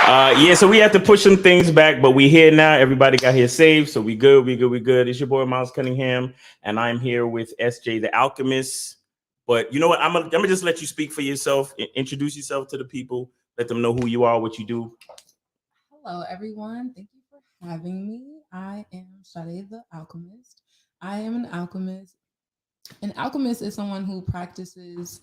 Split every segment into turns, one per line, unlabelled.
Yeah, so we had to push some things back, but we here now. Everybody got here safe, so we good, we good, we good. It's your boy Miles Cunningham, and I'm here with SJ the Alchemist. But you know what? I'm gonna just let you speak for yourself. Introduce yourself to the people. Let them know who you are, what you do.
Hello, everyone. Thank you for having me. I am Sade the Alchemist. I am an alchemist. An alchemist is someone who practices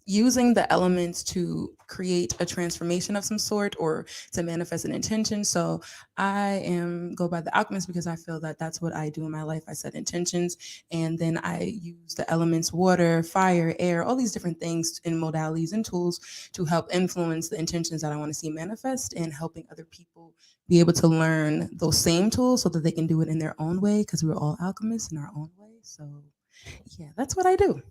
using the elements to create a transformation of some sort or to manifest an intention. So I go by the alchemist because I feel that that's what I do in my life. I set intentions and then I use the elements water, fire, air, all these different things in modalities and tools to help influence the intentions that I want to see manifest and helping other people be able to learn those same tools so that they can do it in their own way because we're all alchemists in our own way. So yeah, that's what I do.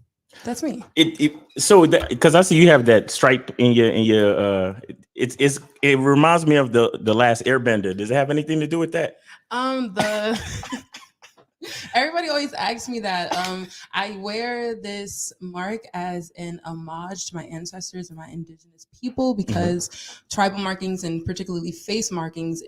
That's me.
Because I see you have that stripe in your it reminds me of the last Airbender. Does it have anything to do with that?
Everybody always asks me that. I wear this mark as an homage to my ancestors and my indigenous people because tribal markings and particularly face markings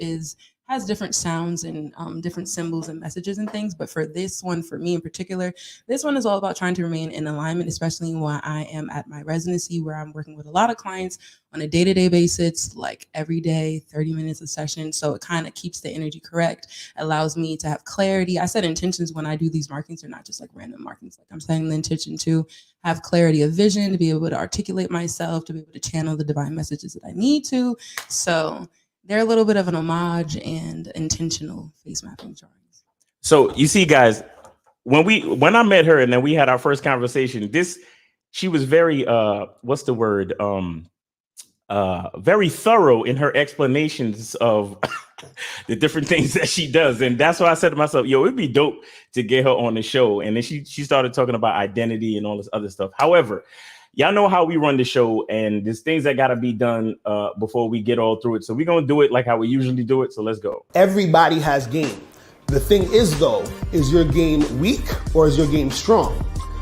has different sounds and different symbols and messages and things. But for this one, for me in particular, this one is all about trying to remain in alignment, especially while I am at my residency where I'm working with a lot of clients on a day-to-day basis, like every day, 30 minutes a session. So it kind of keeps the energy correct, allows me to have clarity. I set intentions when I do these markings. They're not just like random markings. Like I'm setting the intention to have clarity of vision, to be able to articulate myself, to be able to channel the divine messages that I need to. So they're a little bit of an homage and intentional face mapping drawings.
So you see, guys, when I met her and then we had our first conversation, she was very what's the word? Very thorough in her explanations of the different things that she does. And that's why I said to myself, yo, it'd be dope to get her on the show. And then she started talking about identity and all this other stuff. However, y'all know how we run the show, and there's things that got to be done before we get all through it. So we're going to do it like how we usually do it. So let's go.
Everybody has game. The thing is, though, is your game weak or is your game strong?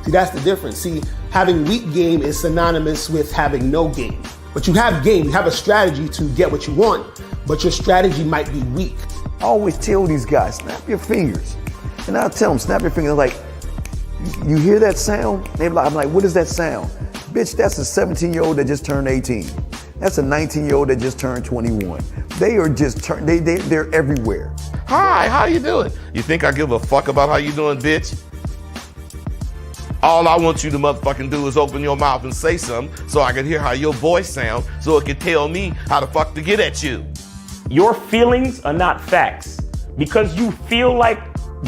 See, that's the difference. See, having weak game is synonymous with having no game. But you have game, you have a strategy to get what you want, but your strategy might be weak.
I always tell these guys, snap your fingers. And I'll tell them, snap your fingers. Like, you hear that sound? I'm like, what is that sound? Bitch, that's a 17-year-old that just turned 18. That's a 19-year-old that just turned 21. They are just they're everywhere.
Hi, how you doing? You think I give a fuck about how you doing, bitch? All I want you to motherfucking do is open your mouth and say something so I can hear how your voice sounds so it can tell me how the fuck to get at you.
Your feelings are not facts. Because you feel like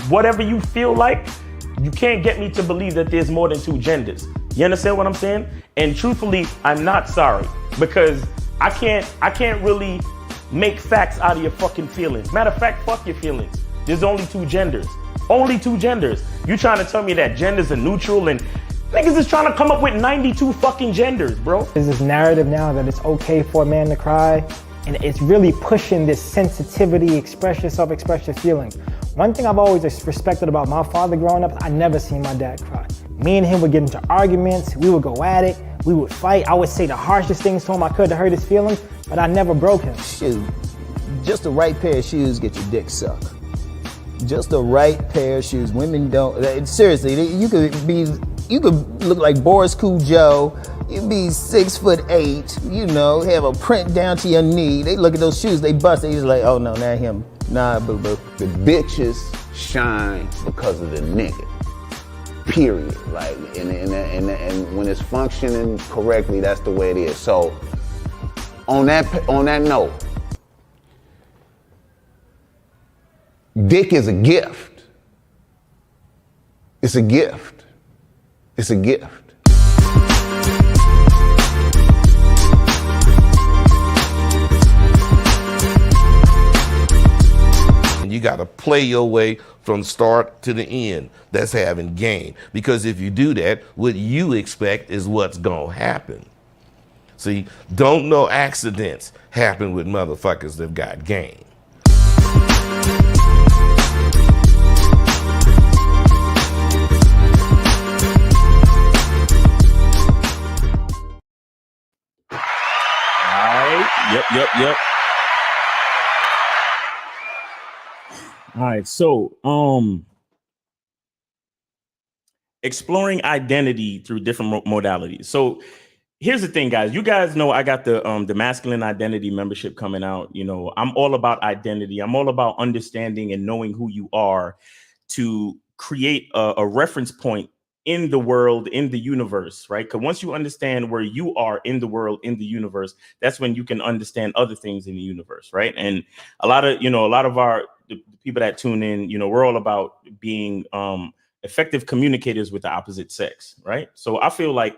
whatever you feel like, you can't get me to believe that there's more than two genders. You understand what I'm saying? And truthfully, I'm not sorry because I can't really make facts out of your fucking feelings. Matter of fact, fuck your feelings. There's only two genders. Only two genders. You trying to tell me that genders are neutral and niggas is trying to come up with 92 fucking genders, bro.
There's this narrative now that it's okay for a man to cry, and it's really pushing this sensitivity, express yourself, express your feelings. One thing I've always respected about my father growing up, I never seen my dad cry. Me and him would get into arguments, we would go at it, we would fight. I would say the harshest things to him I could to hurt his feelings, but I never broke him.
Shoot, just the right pair of shoes get your dick sucked. Just the right pair of shoes. Women don't, seriously, you could look like Boris Cujo, you'd be 6'8", you know, have a print down to your knee. They look at those shoes, they bust, they just like, oh no, not him. Nah, boo-boo.
The bitches shine because of the nigga. Period. Like, and when it's functioning correctly, that's the way it is. So, on that note, dick is a gift. It's a gift. It's a gift.
You got to play your way from start to the end. That's having game. Because if you do that, what you expect is what's going to happen. See, don't no accidents happen with motherfuckers that got game.
All right. Yep. All right. So, exploring identity through different modalities. So here's the thing, guys. You guys know I got the masculine identity membership coming out. You know, I'm all about identity. I'm all about understanding and knowing who you are to create a reference point in the world, in the universe, right? Because once you understand where you are in the world, in the universe, that's when you can understand other things in the universe, right? And a lot of the people that tune in, you know, we're all about being effective communicators with the opposite sex, right? So I feel like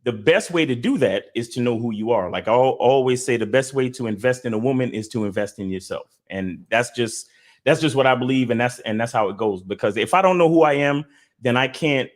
the best way to do that is to know who you are. Like I always say, the best way to invest in a woman is to invest in yourself. And that's just what I believe. And that's how it goes. Because if I don't know who I am, then I can't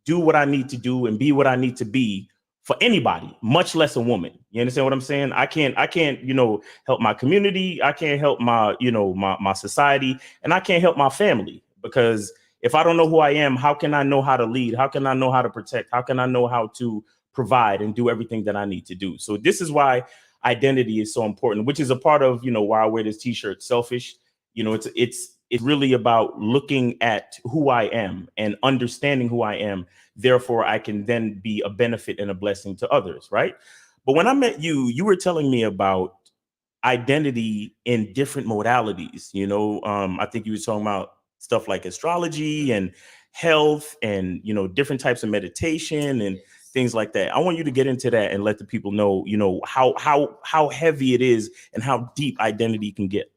do what I need to do and be what I need to be for anybody, much less a woman. You understand what I'm saying? I can't, you know, help my community. I can't help my, you know, my society, and I can't help my family, because if I don't know who I am, how can I know how to lead? How can I know how to protect? How can I know how to provide and do everything that I need to do? So this is why identity is so important, which is a part of, you know, why I wear this t-shirt, Selfish. You know, it's really about looking at who I am and understanding who I am. Therefore, I can then be a benefit and a blessing to others, right? But when I met you, you were telling me about identity in different modalities. You know, I think you were talking about stuff like astrology and health and, you know, different types of meditation and things like that. I want you to get into that and let the people know, you know, how heavy it is and how deep identity can get.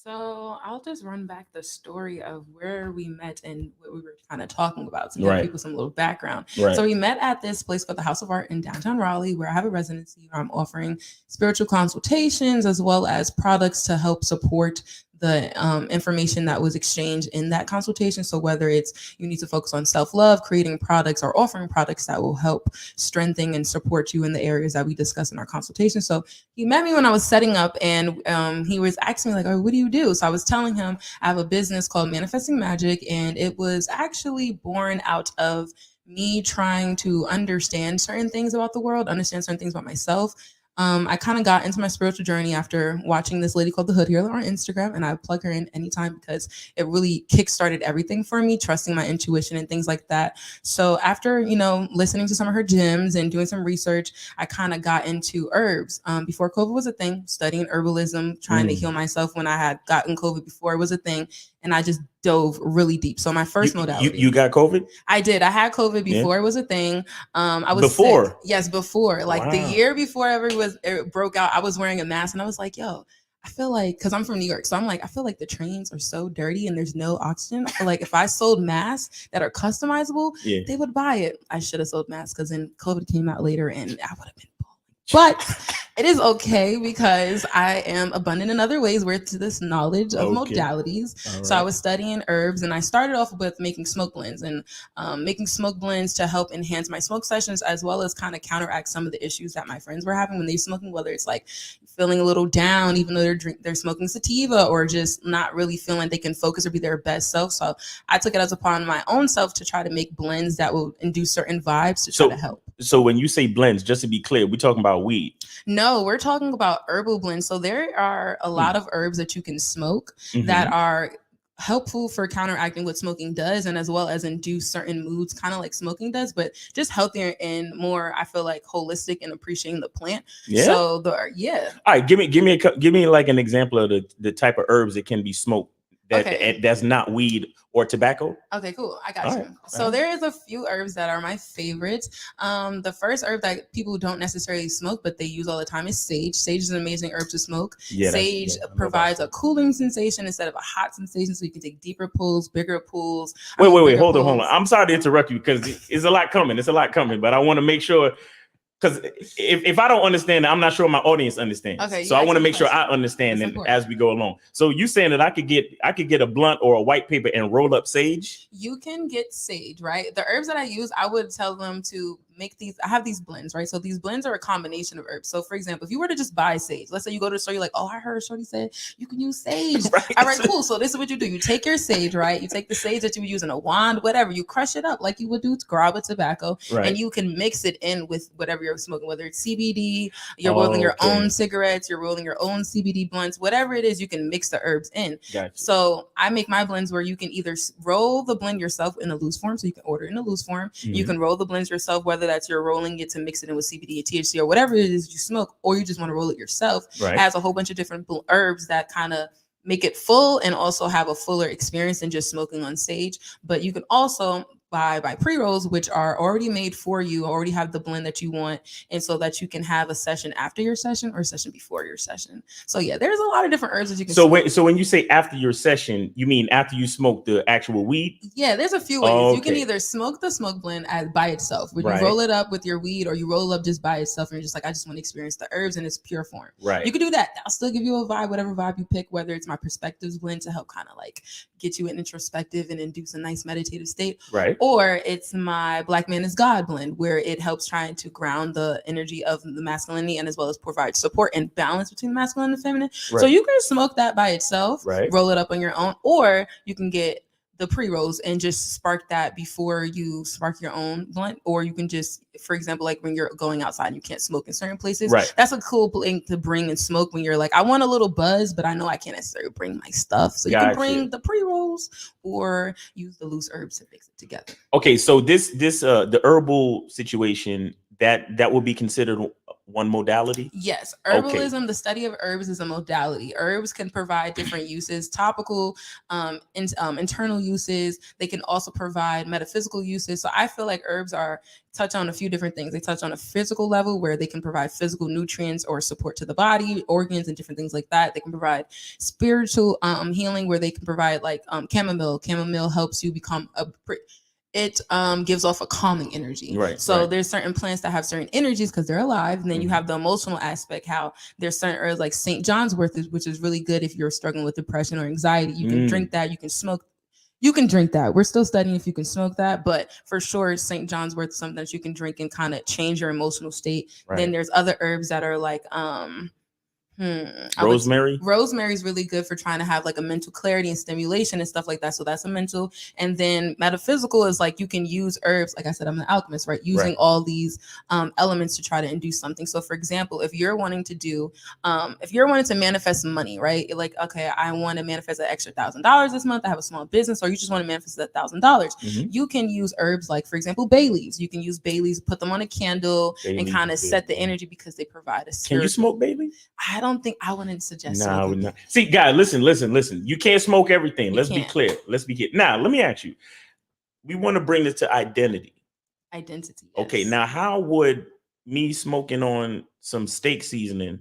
So I'll just run back the story of where we met and what we were kind of talking about to give
Right.
people some little background.
Right.
So we met at this place called the House of Art in downtown Raleigh, where I have a residency where I'm offering spiritual consultations as well as products to help support the information that was exchanged in that consultation. So whether it's you need to focus on self-love, creating products, or offering products that will help strengthen and support you in the areas that we discuss in our consultation. So he met me when I was setting up, and he was asking me like, oh, what do you do? So I was telling him I have a business called Manifesting Magic, and it was actually born out of me trying to understand certain things about the world, understand certain things about myself. I kind of got into my spiritual journey after watching this lady called The Hood Healer on Instagram, and I plug her in anytime because it really kickstarted everything for me, trusting my intuition and things like that. So after, you know, listening to some of her gems and doing some research, I kind of got into herbs. Before COVID was a thing, studying herbalism, trying to heal myself when I had gotten COVID before it was a thing. And I just dove really deep. So my first modality.
You got COVID?
I did. I had COVID before it was a thing. I was
Before?
sick. Yes, before. Like the
Wow.
year before it broke out, I was wearing a mask and I was like, yo, I feel like, because I'm from New York, so I'm like, I feel like the trains are so dirty and there's no oxygen. I feel like if I sold masks that are customizable, they would buy it. I should have sold masks because then COVID came out later and I would have been but it is okay because I am abundant in other ways with this knowledge of modalities. Right. So I was studying herbs, and I started off with making smoke blends and making smoke blends to help enhance my smoke sessions, as well as kind of counteract some of the issues that my friends were having when they're smoking, whether it's like feeling a little down, even though they're smoking sativa, or just not really feeling they can focus or be their best self. So I took it as upon my own self to try to make blends that will induce certain vibes to try to help.
So when you say blends, just to be clear, we're talking about weed.
No, we're talking about herbal blends. So there are a lot of herbs that you can smoke that are helpful for counteracting what smoking does, and as well as induce certain moods, kind of like smoking does, but just healthier and more, I feel like, holistic and appreciating the plant.
Yeah.
So All
right, give me like an example of the type of herbs that can be smoked that's not weed or tobacco.
Okay, cool. I got you. So there is a few herbs that are my favorites. The first herb that people don't necessarily smoke, but they use all the time is sage. Sage is an amazing herb to smoke. Sage provides a cooling sensation instead of a hot sensation, so you can take deeper pulls, bigger pulls.
Wait, hold on. I'm sorry to interrupt you because it's a lot coming. But I want to make sure, because if I don't understand, I'm not sure my audience understands. Okay, so I want to make sure I understand and as we go along. So you saying that I could get a blunt or a white paper and roll up sage?
You can get sage, right? The herbs that I use, I would tell them to make these. I have these blends, right? So these blends are a combination of herbs. So for example, if you were to just buy sage, let's say you go to the store, you're like, oh, I heard Shorty said you can use sage.
Right.
All right, cool. So this is what you do. You take your sage, right? You take the sage that you would use in a wand, whatever. You crush it up like you would do grab with tobacco,
Right.
and you can mix it in with whatever you're smoking, whether it's CBD, you're rolling your own cigarettes, you're rolling your own CBD blunts, whatever it is, you can mix the herbs in.
Gotcha.
So I make my blends where you can either roll the blend yourself in a loose form, so you can order it in a loose form. You can roll the blends yourself, whether that's you're rolling it to mix it in with CBD or THC or whatever it is you smoke, or you just want to roll it yourself.
Right.
It has a whole bunch of different herbs that kind of make it full and also have a fuller experience than just smoking on sage. But you can also buy pre-rolls, which are already made for you, already have the blend that you want, and so that you can have a session after your session or a session before your session. So yeah, there's a lot of different herbs that you can smoke.
So when you say after your session, you mean after you smoke the actual weed?
Yeah, there's a few ways.
Okay.
You can either smoke the smoke blend by itself, where
Right.
you roll it up with your weed, or you roll it up just by itself, and you're just like, I just want to experience the herbs in its pure form.
Right.
You can do that. I'll still give you a vibe, whatever vibe you pick, whether it's my perspectives blend to help kind of like get you introspective and induce a nice meditative state,
Right.
or it's my Black Man is God blend, where it helps trying to ground the energy of the masculinity and as well as provide support and balance between the masculine and the feminine.
Right.
So you can smoke that by itself,
Right.
roll it up on your own, or you can get the pre-rolls and just spark that before you spark your own blunt. Or you can just, for example, like when you're going outside and you can't smoke in certain places,
Right.
that's a cool thing to bring and smoke when you're like, I want a little buzz, but I know I can't necessarily bring my stuff. So you
Gotcha.
can bring the pre-rolls or use the loose herbs to mix it together.
Okay, so this the herbal situation that will be considered one modality.
Yes,
Okay.
herbalism, the study of herbs, is a modality. Herbs can provide different uses, topical, internal uses. They can also provide metaphysical uses. So I feel like herbs touch on a few different things. They touch on a physical level where they can provide physical nutrients or support to the body, organs, and different things like that. They can provide spiritual healing, where they can provide like chamomile. Chamomile helps you become it gives off a calming energy.
Right,
So
right.
there's certain plants that have certain energies because they're alive. And then you have the emotional aspect, how there's certain herbs like St. John's wort, which is really good if you're struggling with depression or anxiety. You can drink that. You can smoke. You can drink that. We're still studying if you can smoke that, but for sure, St. John's wort is something that you can drink and kind of change your emotional state.
Right.
Then there's other herbs that are like
Rosemary.
Rosemary is really good for trying to have like a mental clarity and stimulation and stuff like that. So that's a mental. And then metaphysical is like you can use herbs. Like I said, I'm an alchemist, right? Using
Right.
all these elements to try to induce something. So for example, if you're wanting to manifest money, right? You're like, okay, I want to manifest an extra $1,000 this month. I have a small business, or you just want to manifest that $1,000. You can use herbs like, for example, bay leaves. You can use bay leaves, put them on a candle,
Bay
and
leaves
kind of
is good.
set the energy because they provide a
Can
spiritual.
you smoke, baby?
I wouldn't suggest
No, I
smoking.
would not. See, guys, listen. You can't smoke everything.
You
Let's be
can't.
clear. Now, let me ask you. We want to bring this to identity.
Identity.
Okay,
yes.
now how would me smoking on some steak seasoning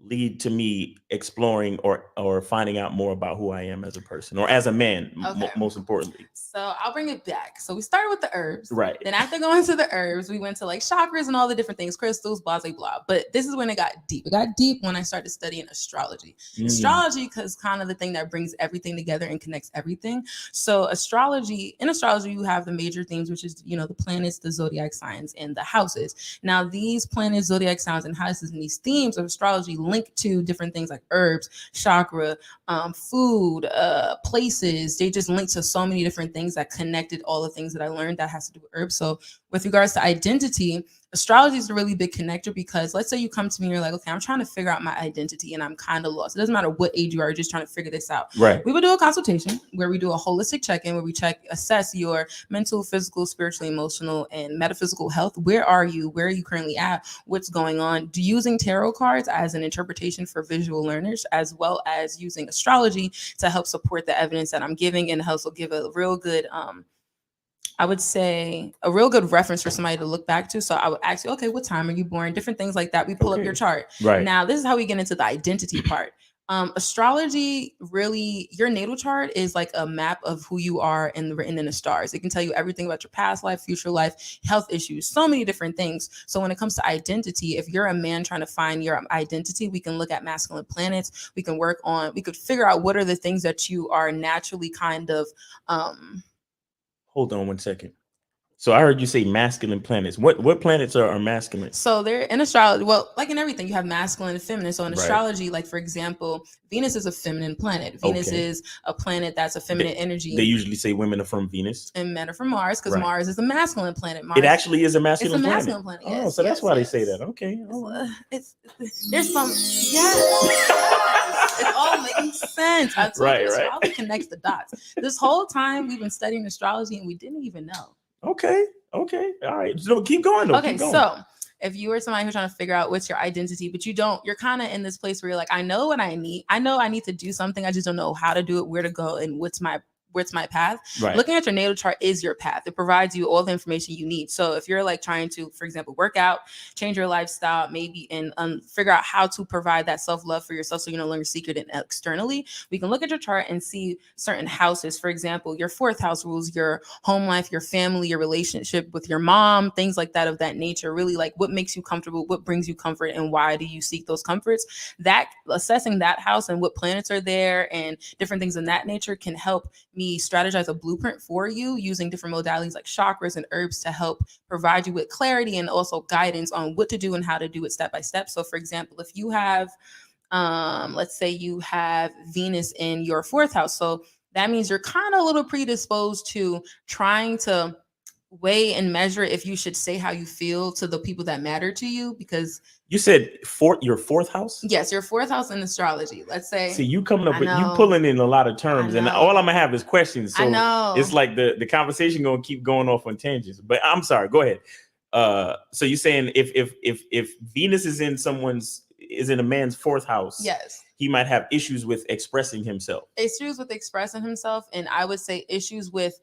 lead to me exploring or finding out more about who I am as a person or as a man,
Okay.
most importantly?
So I'll bring it back. So we started with the herbs.
Right.
Then after going to the herbs, we went to like chakras and all the different things, crystals, blah, blah, blah. But this is when it got deep. It got deep when I started studying astrology. Astrology, because kind of the thing that brings everything together and connects everything. So in astrology, you have the major themes, which is, the planets, the zodiac signs, and the houses. Now, these planets, zodiac signs, and houses, and these themes of astrology link to different things like herbs, chakra, food, places. They just link to so many different things that connected all the things that I learned that has to do with herbs. So with regards to identity, astrology is a really big connector, because let's say you come to me and you're like, okay, I'm trying to figure out my identity and I'm kind of lost. It doesn't matter what age you are, you're just trying to figure this out.
Right.
We would do a consultation where we do a holistic check-in, where we assess your mental, physical, spiritual, emotional, and metaphysical health. Where are you? Where are you currently at? What's going on? Using tarot cards as an interpretation for visual learners, as well as using astrology to help support the evidence that I'm giving, and also give a real good I would say a real good reference for somebody to look back to. So I would ask you, okay, what time are you born? Different things like that. We pull up your chart.
Right.
Now, this is how we get into the identity part. Astrology, really, your natal chart is like a map of who you are written in the stars. It can tell you everything about your past life, future life, health issues, so many different things. So when it comes to identity, if you're a man trying to find your identity, we can look at masculine planets. We could figure out what are the things that you are naturally kind of,
Hold on one second. So I heard you say masculine planets. What planets are masculine?
So they're in astrology. Well, like in everything, you have masculine and feminine. So in
Right.
astrology, like for example, Venus is a feminine planet. Venus
Okay.
is a planet that's a feminine energy.
They usually say women are from Venus.
And men are from Mars because
Right.
Mars is a masculine planet. Mars,
It actually is a
it's
masculine
a
planet.
masculine planet.
Oh,
Yes,
so that's
yes,
why
yes.
they say that. Okay. all right.
It's there's some yes. It all makes sense. I told
Right,
you,
right.
astrology connects the dots. This whole time we've been studying astrology and we didn't even know.
Okay. All right. So keep going though.
Okay,
Keep going.
so if you were somebody who's trying to figure out what's your identity, but you're kind of in this place where you're like, I know what I need. I know I need to do something. I just don't know how to do it, where to go, and what's my path.
Right.
Looking at your natal chart is your path. It provides you all the information you need. So if you're like trying to, for example, work out, change your lifestyle, maybe and figure out how to provide that self-love for yourself so you no longer seek it externally, we can look at your chart and see certain houses. For example, your 4th house rules your home life, your family, your relationship with your mom, things like that of that nature. Really like what makes you comfortable, what brings you comfort, and why do you seek those comforts? That assessing that house and what planets are there and different things in that nature can help me strategize a blueprint for you using different modalities like chakras and herbs to help provide you with clarity and also guidance on what to do and how to do it step by step. So for example, if you have let's say you have Venus in your 4th house, so that means you're kind of a little predisposed to trying to weigh and measure if you should say how you feel to the people that matter to you, because
You said your 4th house?
yes, your 4th house in astrology. Let's say
See, you coming up
I
with you
know.
pulling in a lot of terms,
I
and
know.
all I'm gonna have is questions. So
I know.
it's like the conversation gonna keep going off on tangents. But I'm sorry, go ahead. So you're saying if Venus is in a man's 4th house,
yes.
he might have issues with expressing himself.
Issues with expressing himself, and I would say issues with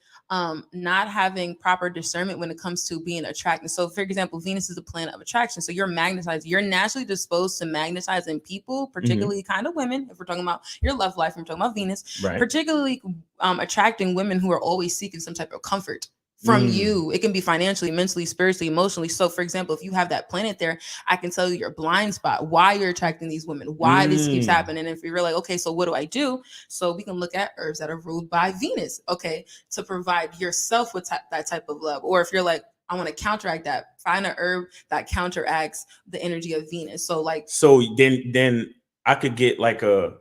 not having proper discernment when it comes to being attracted. So for example, Venus is a planet of attraction, so you're magnetized, you're naturally disposed to magnetize in people, particularly kind of women. If we're talking about your love life, we're talking about Venus,
Right.
particularly attracting women who are always seeking some type of comfort from you. It can be financially, mentally, spiritually, emotionally. So for example, if you have that planet there, I can tell you your blind spot, why you're attracting these women, why this keeps happening. And if you're like, okay, so what do I do? So we can look at herbs that are ruled by Venus, okay, to provide yourself with that type of love. Or if you're like, I want to counteract that, find an herb that counteracts the energy of Venus. So like,
So then I could get like a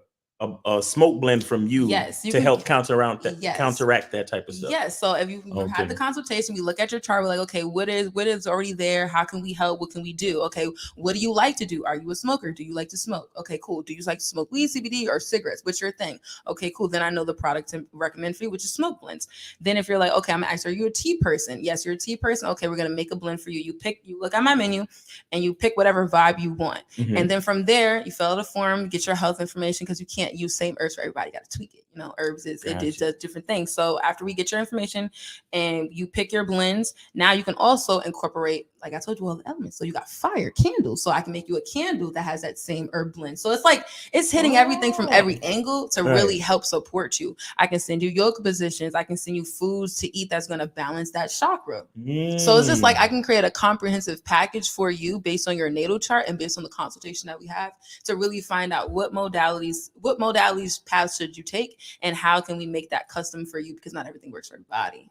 smoke blend from you,
Yes, you
to
can-
help counteract
Yes.
that type of stuff.
yes. So if you
Okay.
have the consultation, we look at your chart. We're like, okay, what is already there? How can we help? What can we do? Okay, what do you like to do? Are you a smoker? Do you like to smoke? Okay, cool. Do you like to smoke weed, CBD, or cigarettes? What's your thing? Okay, cool. Then I know the product to recommend for you, which is smoke blends. Then if you're like, okay, I'm gonna ask, are you a tea person? Yes, you're a tea person. Okay, we're gonna make a blend for you. You look at my menu and you pick whatever vibe you want.
Mhm.
And then from there, you fill out a form, get your health information, because you can't use same herbs for everybody. Got to tweak it. You know, herbs it does different things. So after we get your information and you pick your blends, now you can also incorporate, like I told you, all the elements. So you got fire, candles. So I can make you a candle that has that same herb blend. So it's like it's hitting everything from every angle to really help support you. I can send you yoga positions. I can send you foods to eat that's going to balance that chakra. So it's just like I can create a comprehensive package for you based on your natal chart and based on the consultation that we have to really find out what modalities paths should you take and how can we make that custom for you, because not everything works for everybody.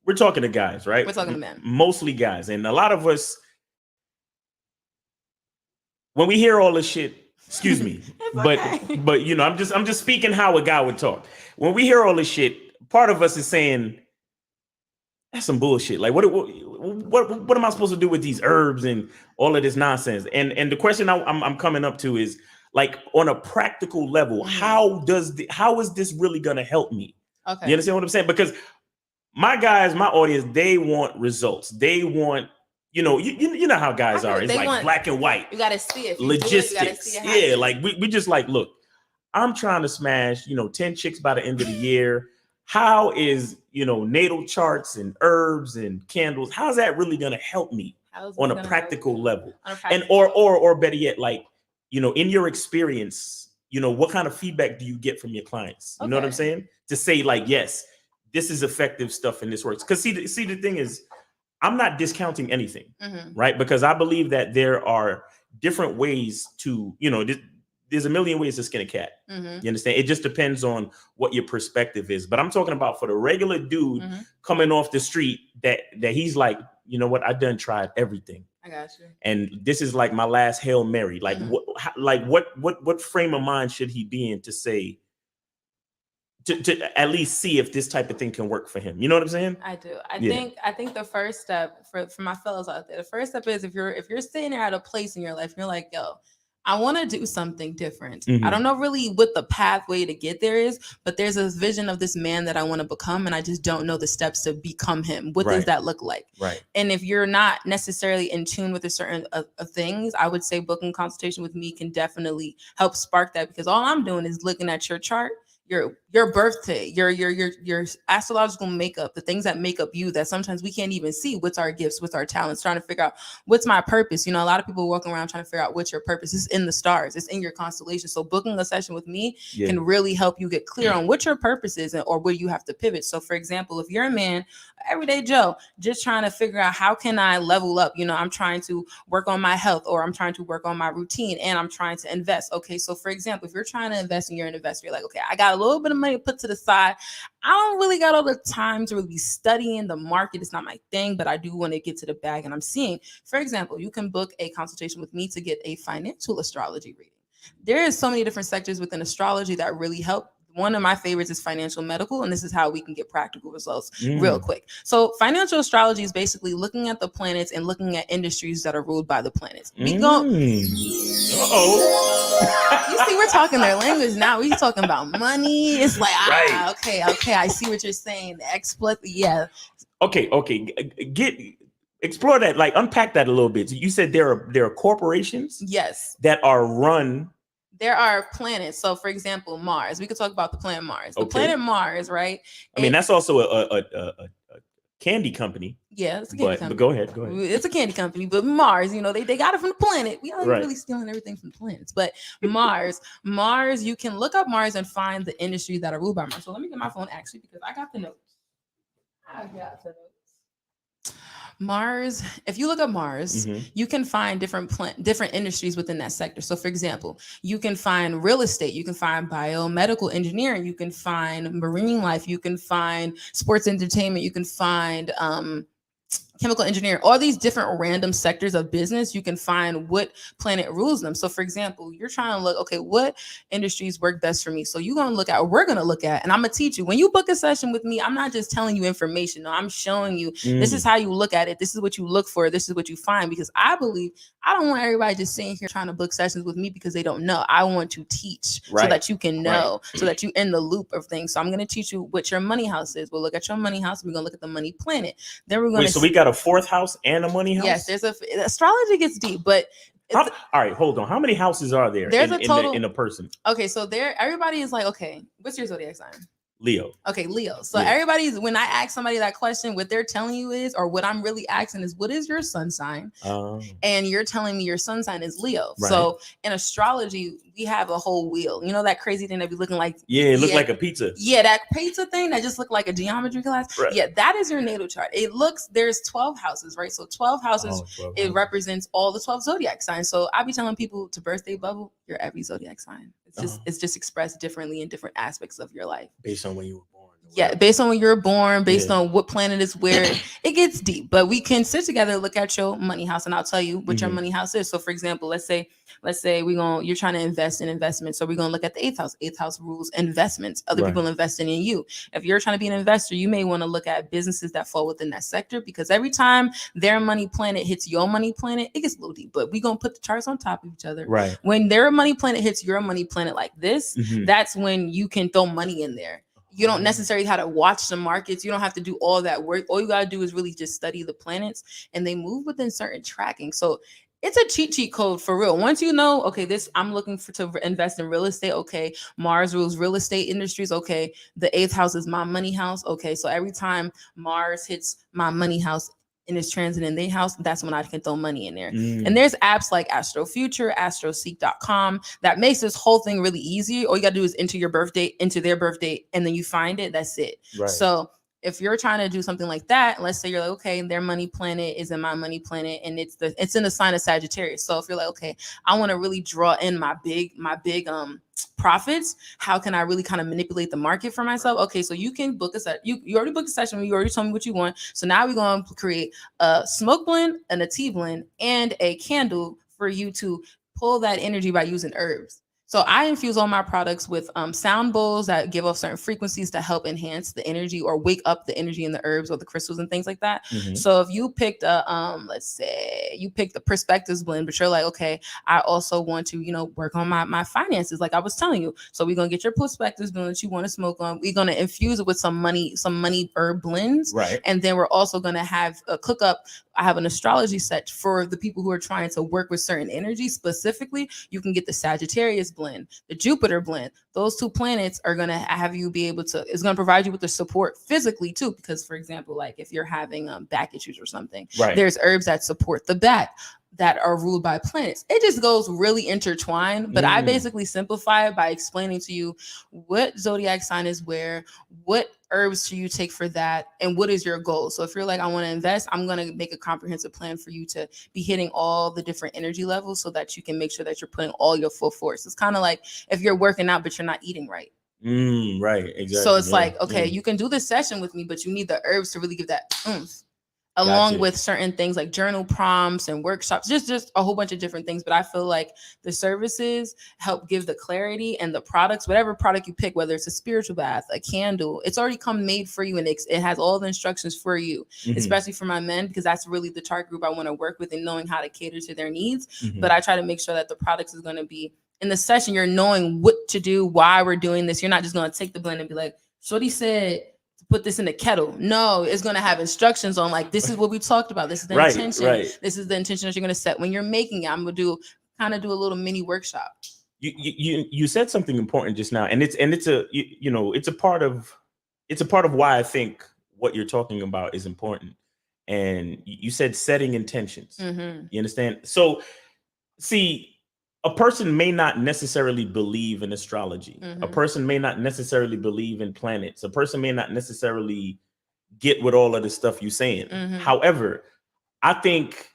We're talking to guys, right?
We're talking to men.
Mostly guys. And a lot of us, when we hear all this shit, excuse me, but you know, I'm just speaking how a guy would talk. When we hear all this shit, part of us is saying, that's some bullshit. Like, what am I supposed to do with these herbs and all of this nonsense? And the question I'm coming up to is, like, on a practical level, how is this really gonna help me?
Okay.
You understand what I'm saying? Because my guys, my audience, they want results. They want, you know how guys are. It's like black and white.
You gotta see it.
Logistics. Yeah, like we just like, look, I'm trying to smash, 10 chicks by the end of the year. How is, natal charts and herbs and candles, how's that really gonna help me on a practical level? And or better yet, like, in your experience, what kind of feedback do you get from your clients? You know what I'm saying? To say, like, yes, this is effective stuff and this works. Because see, the thing is, I'm not discounting anything, right? Because I believe that there are different ways to, there's a million ways to skin a cat.
Mm-hmm.
You understand? It just depends on what your perspective is. But I'm talking about for the regular dude
Mm-hmm.
coming off the street that he's like, you know what? I done tried everything.
I got you.
And this is like my last Hail Mary. Like
Mm-hmm.
what frame of mind should he be in to say, to at least see if this type of thing can work for him? You know what I'm saying?
I do.
Yeah.
I think the first step for my fellows out there, the first step is if you're sitting there at a place in your life and you're like, yo, I want to do something different.
Mhm.
I don't know really what the pathway to get there is, but there's a vision of this man that I want to become, and I just don't know the steps to become him. What does
Right.
that look like?
Right.
And if you're not necessarily in tune with a certain of things, I would say booking consultation with me can definitely help spark that, because all I'm doing is looking at your chart, your birthday, your astrological makeup, the things that make up you that sometimes we can't even see. What's our gifts, what's our talents, trying to figure out what's my purpose. You know, a lot of people walking around trying to figure out what's your purpose. It's in the stars, it's in your constellation. So booking a session with me
Yeah.
can really help you get clear on what your purpose is or where you have to pivot. So for example, if you're a man, everyday Joe, just trying to figure out how can I level up, you know, I'm trying to work on my health, or I'm trying to work on my routine, and I'm trying to invest. Okay, so for example, if you're trying to invest and you're an investor, you're like, okay, I got a little bit of money to put to the side. I don't really got all the time to really be studying the market. It's not my thing, but I do want to get to the bag. And I'm seeing, for example, you can book a consultation with me to get a financial astrology reading. There is so many different sectors within astrology that really help. One of my favorites is financial medical, and this is how we can get practical results real quick. So financial astrology is basically looking at the planets and looking at industries that are ruled by the planets. We go. You see, we're talking their language now. We're talking about money. It's like,
Right.
okay, I see what you're saying. The exploit, yeah.
Okay. Explore that, like unpack that a little bit. So you said there are corporations
Yes.
that are run.
There are planets. So, for example, Mars. We could talk about the planet Mars. The
Okay.
planet Mars, right?
I mean, that's also a candy company.
Yeah, it's a candy company.
But go ahead.
It's a candy company, but Mars, you know, they got it from the planet. We aren't
Right.
really stealing everything from the planets, but Mars, you can look up Mars and find the industries that are ruled by Mars. So let me get my phone actually, because I got the notes. Mars, if you look up Mars, you can find different industries within that sector. So for example, you can find real estate, you can find biomedical engineering, you can find marine life, you can find sports entertainment, you can find chemical engineering, all these different random sectors of business. You can find what planet rules them. So for example, you're trying to look, okay, what industries work best for me? So you're going to look at, we're going to look at, and I'm going to teach you. When you book a session with me, I'm not just telling you information. No, I'm showing you, this is how you look at it. This is what you look for. This is what you find. Because I believe, I don't want everybody just sitting here trying to book sessions with me because they don't know. I want to teach so that you can know, so that you're in the loop of things. So I'm going to teach you what your money house is. We'll look at your money house. We're going to look at the money planet. Then we're going to.
So we got a fourth house and a money house?
Yes, astrology gets deep, but
all right, hold on. How many houses are there
there's a total
in a person?
Okay, so everybody is like, okay, what's your zodiac sign?
Leo.
Okay, Leo. So everybody's, when I ask somebody that question, what they're telling you is, or what I'm really asking is, what is your sun sign? And you're telling me your sun sign is Leo. Right. So in astrology, we have a whole wheel. You know that crazy thing that be looking like?
Yeah, it looks like a pizza.
Yeah, that pizza thing that just looked like a geometry class. Right. Yeah, that is your natal chart. It looks, there's 12 houses, right? So 12 houses, 12 it represents all the 12 zodiac signs. So I be telling people to birthday bubble, you're every zodiac sign. It's just expressed differently in different aspects of your life.
Based on when you were born.
Yeah, based on when you were born, based on what planet is where. It gets deep, but we can sit together and look at your money house, and I'll tell you what your money house is. So for example, let's say you're trying to invest in investments. So we're going to look at the eighth house. Eighth house rules investments, other people investing in you. If you're trying to be an investor, you may want to look at businesses that fall within that sector, because every time their money planet hits your money planet, it gets a little deep, but we're going to put the charts on top of each other. Right. When their money planet hits your money planet like this, that's when you can throw money in there. You don't necessarily have to watch the markets. You don't have to do all that work. All you got to do is really just study the planets, and they move within certain tracking. So it's a cheat sheet code for real. Once you know, okay, I'm looking to invest in real estate. Okay, Mars rules real estate industries. Okay, the eighth house is my money house. Okay, so every time Mars hits my money house in its transit in their house, that's when I can throw money in there. And there's apps like Astrofuture, astroseek.com that makes this whole thing really easy. All you gotta do is enter their birthday, and then you find it. That's it. Right. So if you're trying to do something like that, let's say you're like, okay, their money planet is in my money planet, and it's in the sign of Sagittarius. So if you're like, okay, I want to really draw in my big profits, how can I really kind of manipulate the market for myself? Okay, so you can book a set. You already booked a session. You already told me what you want. So now we're going to create a smoke blend and a tea blend and a candle for you to pull that energy by using herbs. So I infuse all my products with sound bowls that give off certain frequencies to help enhance the energy or wake up the energy in the herbs or the crystals and things like that. So if you picked let's say you picked the perspectives blend, but you're like, okay, I also want to, work on my finances, like I was telling you. So we're gonna get your perspectives blend that you want to smoke on. We're gonna infuse it with some money herb blends,
Right.
And then we're also gonna have a cook up. I have an astrology set for the people who are trying to work with certain energies. Specifically, you can get the Sagittarius blend, the Jupiter blend. Those two planets are going to have you be able to, it's going to provide you with the support physically too. Because for example, like if you're having back issues or something,
Right.
There's herbs that support the back that are ruled by planets. It just goes really intertwined, but I basically simplify it by explaining to you what zodiac sign is where, what herbs should you take for that, and what is your goal. So if you're like, I want to invest, I'm going to make a comprehensive plan for you to be hitting all the different energy levels so that you can make sure that you're putting all your full force. It's kind of like if you're working out, but you're not eating right.
Right, exactly.
So it's like, okay, you can do this session with me, but you need the herbs to really give that oomph. Along with certain things like journal prompts and workshops, just a whole bunch of different things. But I feel like the services help give the clarity, and the products, whatever product you pick, whether it's a spiritual bath, a candle, it's already come made for you, and it has all the instructions for you, especially for my men, because that's really the target group I want to work with and knowing how to cater to their needs. But I try to make sure that the products is going to be in the session. You're knowing what to do, why we're doing this. You're not just going to take the blend and be like, Shorty said, put this in the kettle. No, it's going to have instructions on like, this is what we talked about. This is the intention. This is the intention that you're going to set when you're making it. I'm going to do a little mini workshop.
You said something important just now, and it's a part of why I think what you're talking about is important. And you said setting intentions. You understand? So see, a person may not necessarily believe in astrology. A person may not necessarily believe in planets. A person may not necessarily get with all of the stuff you're saying. However, I think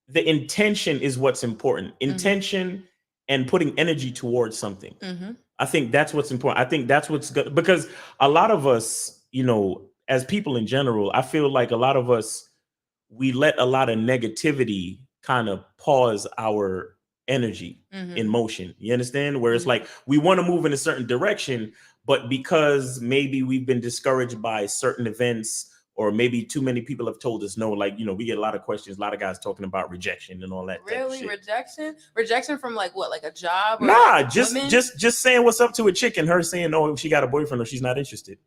the intention is what's important. Intention and putting energy towards something. I think that's what's important. I think that's what's good, because a lot of us, as people in general, I feel like a lot of us, we let a lot of negativity kind of pause our energy in motion. You understand? Where it's like we want to move in a certain direction, but because maybe we've been discouraged by certain events, or maybe too many people have told us no, like, we get a lot of questions, a lot of guys talking about rejection and all that.
Really? Rejection from like what, like a job? Or
nah,
like
just saying what's up to a chick and her saying, no, she got a boyfriend or she's not interested.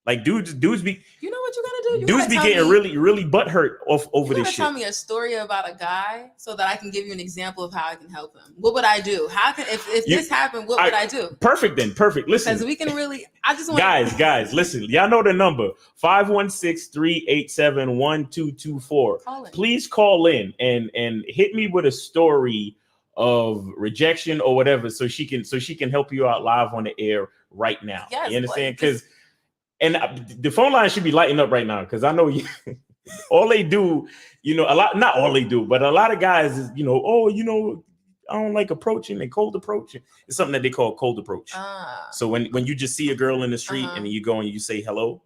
Like dudes be,
you know what you gotta do?
Dudes be getting really butthurt over this shit.
Tell me a story about a guy so that I can give you an example of how I can help him. What would I do? How can if this happened? What would I do?
Perfect. Listen,
because we can really. I just want
guys. Listen, y'all know the number 516-387-1224. Please call in and hit me with a story of rejection or whatever, so she can help you out live on the air right now.
Yes,
you understand? Because. And the phone line should be lighting up right now, because I know all they do, not all they do, but a lot of guys is, I don't like approaching and cold approaching. It's something that they call cold approach. So when you just see a girl in the street and you go and you say hello,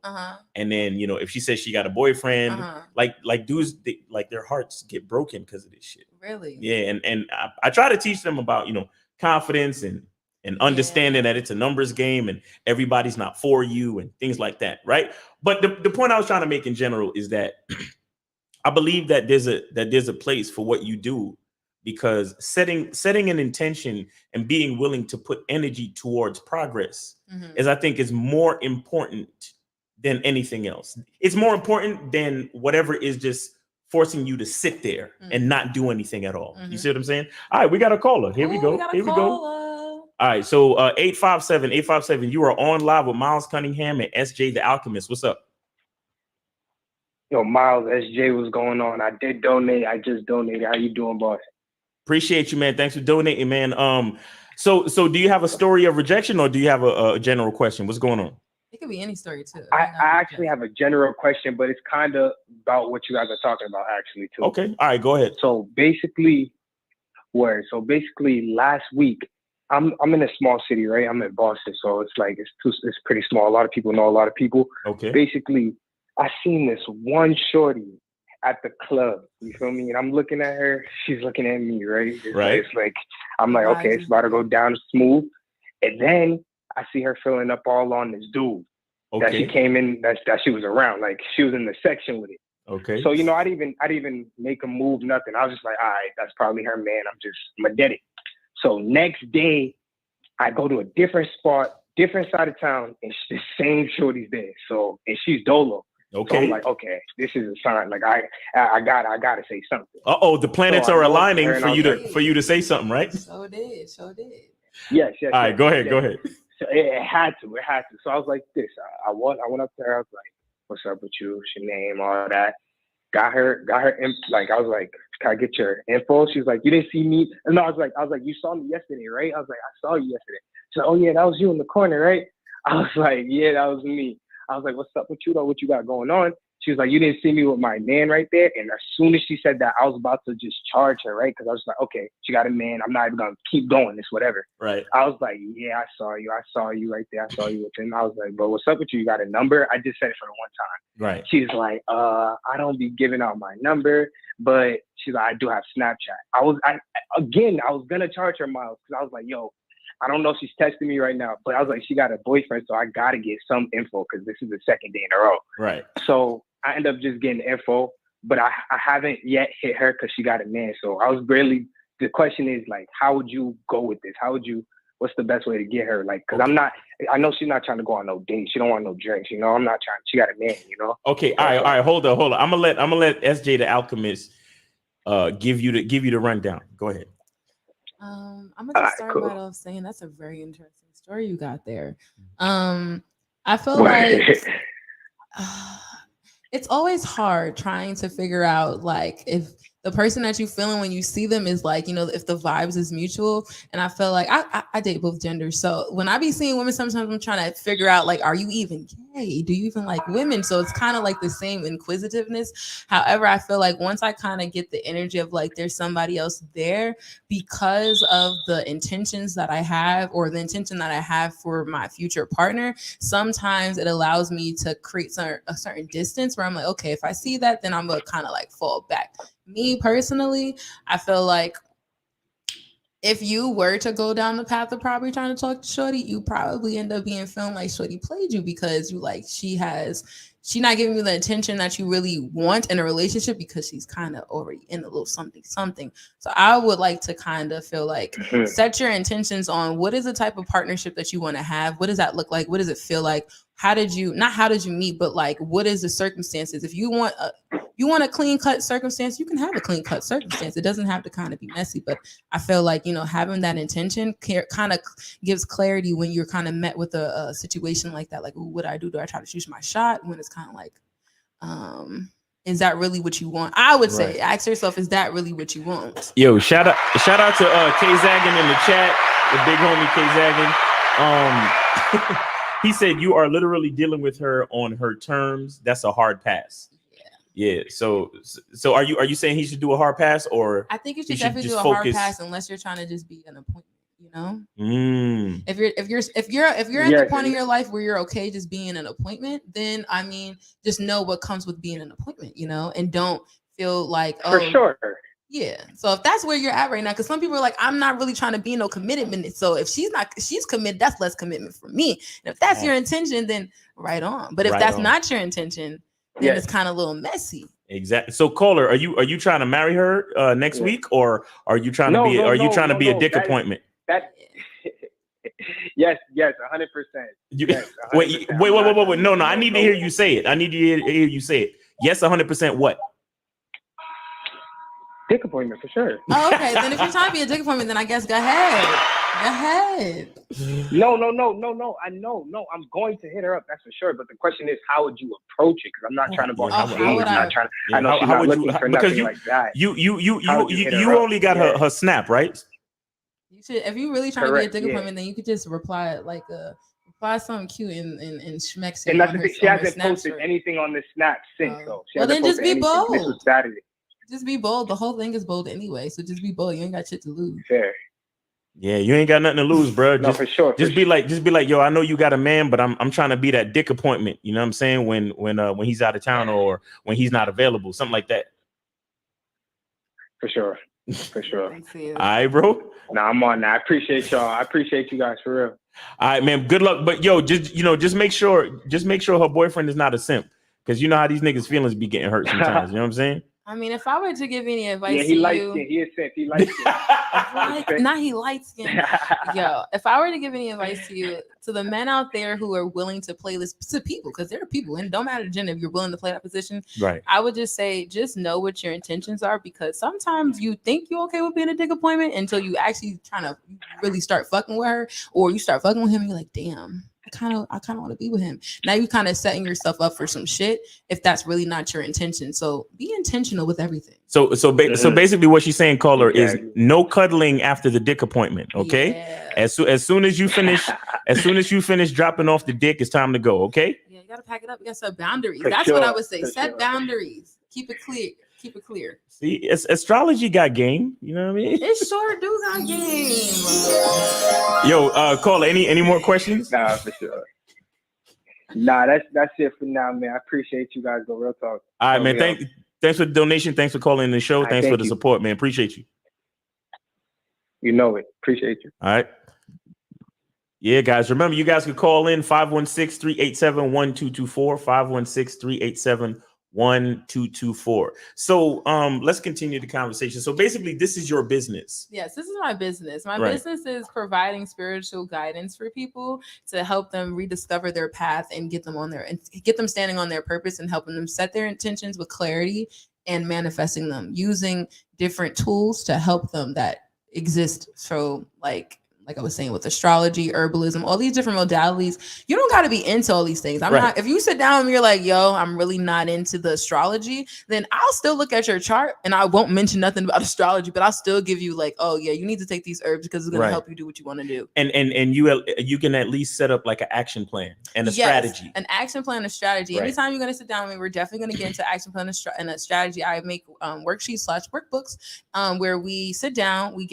and then, if she says she got a boyfriend, like dudes, like their hearts get broken because of this shit.
Really?
Yeah. And I try to teach them about, confidence and understanding that it's a numbers game and everybody's not for you and things like that, right? But the point I was trying to make in general is that I believe that there's a place for what you do, because setting an intention and being willing to put energy towards progress I think is more important than anything else. It's more important than whatever is just forcing you to sit there and not do anything at all. You see what I'm saying? All right, we got a caller. Here we go. All right, so 857, you are on live with Miles Cunningham and SJ the Alchemist. What's up?
Yo, Miles, SJ, what's going on? I did donate. I just donated. How you doing, boss?
Appreciate you, man. Thanks for donating, man. So do you have a story of rejection, or do you have a general question? What's going on?
It could be any story too.
I actually have a general question, but it's kind of about what you guys are talking about actually too.
Okay. All right. Go ahead.
So basically, last week, I'm in a small city, right? I'm in Boston, so it's like it's pretty small. A lot of people know a lot of people.
Okay.
Basically, I seen this one shorty at the club. You feel me? And I'm looking at her. She's looking at me, right?
Right.
It's like I'm like, okay, it's about to go down smooth. And then I see her filling up all on this dude that she came in, that she was around. Like she was in the section with it.
Okay.
So, you know, I'd even make a move, nothing. I was just like, all right, that's probably her man. I'm dead it. So next day, I go to a different spot, different side of town, and the same shorty's there. So, and she's dolo.
Okay.
So I'm like, okay, this is a sign. Like I gotta say something.
The planets
So
are
I go up to
aligning
her and
for
I
you
was
to for you to say something, right?
So did.
Yes.
All right, go ahead.
So it had to. So I was like this. I went up to her. I was like, "What's up with you? What's your name? All that." Got her. Like I was like, "Can I get your info?" She was like, "You didn't see me." And no, I was like, "You saw me yesterday, right?" I was like, "I saw you yesterday." She's like, "Oh yeah, that was you in the corner, right?" I was like, "Yeah, that was me." I was like, "What's up with you though? What you got going on?" She was like, "You didn't see me with my man right there." And as soon as she said that, I was about to just charge her, right? Because I was like, okay, she got a man. I'm not even going to keep going. It's whatever.
Right.
I was like, yeah, I saw you right there. I saw you with him. I was like, bro, what's up with you? You got a number? I just said it for the one time.
Right.
She's like, I don't be giving out my number, but she's like, I do have Snapchat. I was going to charge her miles because I was like, yo, I don't know if she's texting me right now, but I was like, she got a boyfriend, so I got to get some info because this is the second day in a row.
Right.
So I end up just getting info, but I haven't yet hit her because she got a man. So the question is like, how would you go with this? What's the best way to get her? Like, cause I know she's not trying to go on no dates. She don't want no drinks, you know? I'm not trying, she got a man, you know?
Okay. All right. Hold on. I'm gonna let SJ the Alchemist give you the rundown. Go ahead.
I'm gonna just start by off saying that's a very interesting story you got there. I feel like it's always hard trying to figure out like if the person that you feeling when you see them is like, you know, if the vibes is mutual. And I feel like I date both genders. So when I be seeing women, sometimes I'm trying to figure out like, are you even gay? Do you even like women? So it's kind of like the same inquisitiveness. However, I feel like once I kind of get the energy of like there's somebody else there because of the intentions that I have or the intention that I have for my future partner, sometimes it allows me to create a certain distance where I'm like, okay, if I see that, then I'm gonna kind of like fall back. Me personally, I feel like if you were to go down the path of probably trying to talk to Shorty, you probably end up being feeling like Shorty played you because you like she not giving you the attention that you really want in a relationship because she's kind of already in a little something. So I would like to kind of feel like set your intentions on what is the type of partnership that you want to have. What does that look like? What does it feel like? How did you meet, but like, what is the circumstances? If you want a clean cut circumstance, you can have a clean cut circumstance. It doesn't have to kind of be messy, but I feel like, you know, having that intention kind of gives clarity when you're kind of met with a situation like that. Like, what do I do? Do I try to shoot my shot? When it's kind of like, is that really what you want? I would say, ask yourself, is that really what you want?
Yo, shout out to K Zaggin in the chat, the big homie K Zaggin. He said you are literally dealing with her on her terms. That's a hard pass. Yeah. So are you saying he should do a hard pass, or
I think you should definitely do a hard pass unless you're trying to just be an appointment, you know? If you're at the point in your life where you're okay just being an appointment, then I mean just know what comes with being an appointment, you know, and don't feel like
for sure.
Yeah. So if that's where you're at right now, because some people are like, I'm not really trying to be no commitment. So if she's committed, that's less commitment for me. And if that's your intention, then right on. But if that's not your intention, then it's kind of a little messy.
Exactly. So caller, are you trying to marry her next week, or are you trying to be a dick appointment?
Yes, 100%.
Wait. No. I need to hear you say it. Yes, 100%. What?
Dick appointment for sure.
Oh, okay. Then if you're trying to be a dick appointment, then I guess go ahead.
No. I know. No, I'm going to hit her up. That's for sure. But the question is, how would you approach it? Because I'm not trying to go on dates. I'm not trying. I know she's not looking for nothing like that.
You only got her snap, right?
You should. If you really trying to be a dick appointment, then you could just reply like a buy something cute and schmex
And
it
that's
on
the
her,
thing. She
on her
hasn't posted
Snapchat.
anything on the Snap since, though. She
Well,
hasn't
then just
posted
be
anything. This was
bold.
Saturday.
Just be bold. The whole thing is bold anyway. So just be bold. You ain't got shit to lose.
Fair.
Yeah, you ain't got nothing to lose, bro.
No, for sure.
Just be like, yo, I know you got a man, but I'm trying to be that dick appointment. You know what I'm saying? When he's out of town or when he's not available, something like that.
For sure. For sure.
All right, bro.
Nah, I'm on that. I appreciate y'all. I appreciate you guys for real.
All right, man. Good luck. But yo, just make sure her boyfriend is not a simp. Because you know how these niggas' feelings be getting hurt sometimes. You know what I'm saying?
I mean, if I were to give any advice
Yeah, he
to
light
you,
skin. He is simp. He light skin.
not he light skin. Yo, if I were to give any advice to you, to the men out there who are willing to play this, to people, because there are people, and it don't matter the gender, if you're willing to play that position,
right?
I would just say, just know what your intentions are, because sometimes you think you're okay with being a dick appointment until you actually trying to really start fucking with her, or you start fucking with him, and you're like, damn. I kind of want to be with him. Now you kind of setting yourself up for some shit if that's really not your intention. So be intentional with everything.
So basically what she's saying, caller, is no cuddling after the dick appointment. Okay. Yeah. As soon as you finish dropping off the dick, it's time to go. Okay.
Yeah, you gotta pack it up. You gotta set boundaries. That's what I would say. Set boundaries. Keep it clear. Keep it clear.
See, astrology got game. You know what I mean?
It sure do got game.
Yo, caller, any more questions?
Nah, for sure. Nah, that's it for now, man. I appreciate you guys. Go real talk.
All right, man. Thanks for the donation. Thanks for calling the show. Thanks for the support, man. Appreciate you.
You know it. Appreciate you.
All right. Yeah, guys. Remember, you guys can call in 516-387-1224, 516-387-1224. So let's continue the conversation. So basically, this is your business.
Yes, this is my business. My business is providing spiritual guidance for people to help them rediscover their path and get them on there and get them standing on their purpose and helping them set their intentions with clarity and manifesting them using different tools to help them that exist. So like I was saying, with astrology, herbalism, all these different modalities, you don't got to be into all these things. I'm not. If you sit down and you're like, yo, I'm really not into the astrology, then I'll still look at your chart and I won't mention nothing about astrology, but I'll still give you like, oh yeah, you need to take these herbs because it's going to help you do what you want to do.
And you can at least set up like an action plan and a strategy.
An action plan, a strategy. Anytime you're going to sit down with me, we're definitely going to get into action plan and a strategy. I make worksheets / workbooks where we sit down, we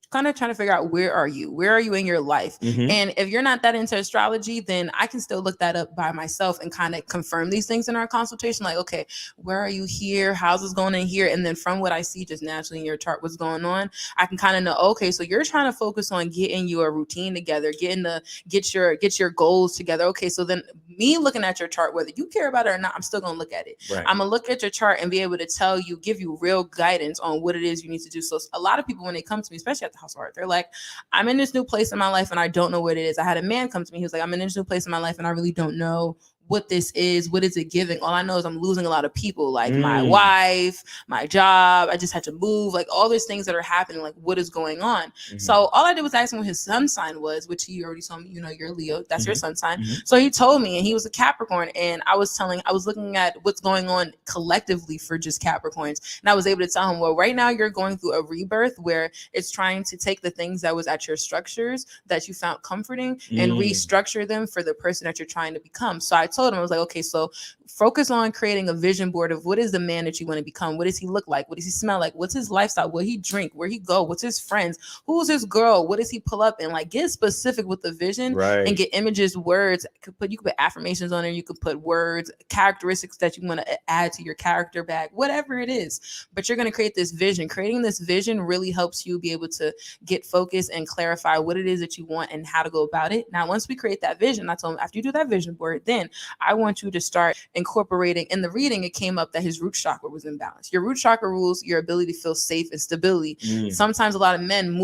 kind of trying to figure out where are you in your life. And if you're not that into astrology, then I can still look that up by myself and kind of confirm these things in our consultation. Like, okay, where are you here? How's this going in here? And then from what I see just naturally in your chart, what's going on, I can kind of know, okay, so you're trying to focus on getting your routine together, get your goals together. Okay, so then me looking at your chart, whether you care about it or not, I'm still going to look at it. I'm going to look at your chart and be able to give you real guidance on what it is you need to do. So a lot of people, when they come to me, especially at the House of Art, they're like, I'm in this new place in my life and I don't know what it is. I had a man come to me. He was like, I'm in this new place in my life and I really don't know what this is. What is it giving? All I know is I'm losing a lot of people, like my wife, my job. I just had to move, like all these things that are happening. Like, what is going on? So all I did was ask him what his sun sign was, which he already told me, you're a Leo. That's your sun sign. So he told me, and he was a Capricorn. And I was looking at what's going on collectively for just Capricorns. And I was able to tell him, well, right now you're going through a rebirth where it's trying to take the things that was at your structures that you found comforting and restructure them for the person that you're trying to become. So I told him, I was like, okay, so focus on creating a vision board of what is the man that you want to become? What does he look like? What does he smell like? What's his lifestyle? What he drink? Where he go? What's his friends? Who's his girl? What does he pull up? And like get specific with the vision and get images, words. You could put affirmations on there. You could put words, characteristics that you want to add to your character bag, whatever it is. But you're going to create this vision. Creating this vision really helps you be able to get focused and clarify what it is that you want and how to go about it. Now, once we create that vision, I told him, after you do that vision board, then I want you to start incorporating. In the reading, it came up that his root chakra was imbalanced. Your root chakra rules your ability to feel safe and stability. Sometimes a lot of men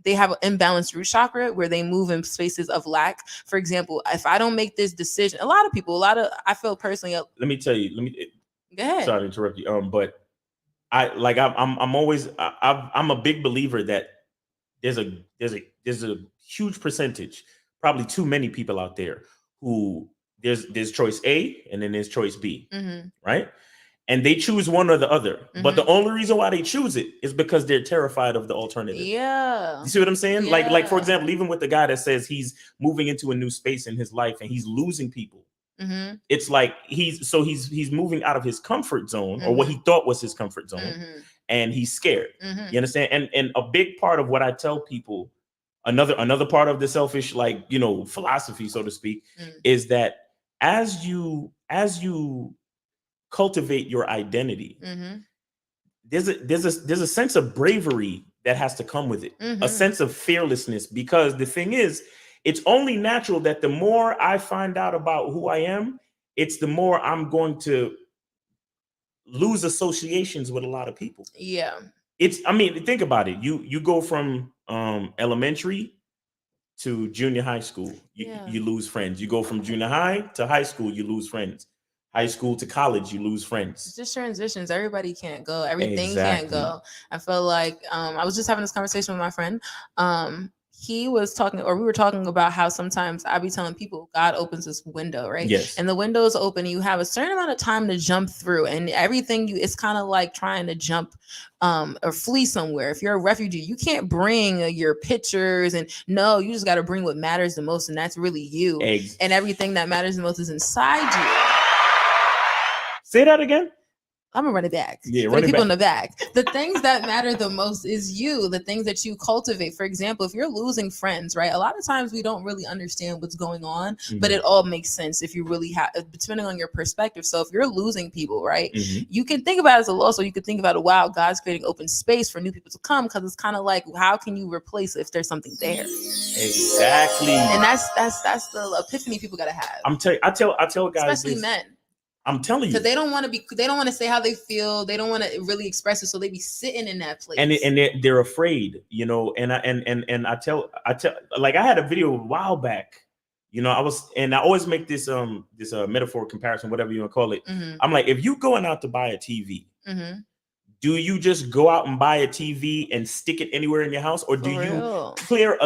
they have an imbalanced root chakra where they move in spaces of lack. For example, if I don't make this decision, I feel personally.
Let me tell you.
Go ahead.
Sorry to interrupt you. But I'm a big believer that there's a huge percentage, probably too many people out there who there's choice A and then there's choice B, right? and they choose one or the other. But the only reason why they choose it is because they're terrified of the alternative.
Yeah.
You see what I'm saying?
Yeah.
Like for example, even with the guy that says he's moving into a new space in his life and he's losing people. It's like he's moving out of his comfort zone, or what he thought was his comfort zone, and he's scared. You understand? And a big part of what I tell people, another part of the selfish, like, you know, philosophy, so to speak, is that as you cultivate your identity, there's a sense of bravery that has to come with it, a sense of fearlessness, because the thing is, it's only natural that the more I find out about who I am, it's the more I'm going to lose associations with a lot of people.
Yeah.
I mean, think about it. You go from elementary to junior high school, you lose friends. You go from junior high to high school, you lose friends. High school to college, you lose friends.
It's just transitions. Everybody can't go. Everything can't go. I feel like I was just having this conversation with my friend. He was talking, or we were talking about how sometimes I be telling people God opens this window, right?
Yes.
And the window is open. And you have a certain amount of time to jump through, and everything it's kind of like trying to jump or flee somewhere. If you're a refugee, you can't bring your pictures, and you just got to bring what matters the most, and that's really you. And everything that matters the most is inside you.
Say that again.
I'm gonna run it back.
Yeah,
for the people in the back. The things that matter the most is you, the things that you cultivate. For example, if you're losing friends, right? A lot of times we don't really understand what's going on, but it all makes sense if you really have, depending on your perspective. So if you're losing people, right, you can think about it as a loss, or you could think about it, wow, God's creating open space for new people to come, because it's kind of like, how can you replace it if there's something there?
Exactly.
And that's the epiphany people gotta have.
I tell guys,
especially men.
I'm telling you,
because they don't want to say how they feel. They don't want to really express it, so they be sitting in that place.
And they're afraid, you know. And I tell, like, I had a video a while back, you know. I always make this metaphor comparison, whatever you want to call it. I'm like, if you going out to buy a TV, do you just go out and buy a TV and stick it anywhere in your house, or do you clear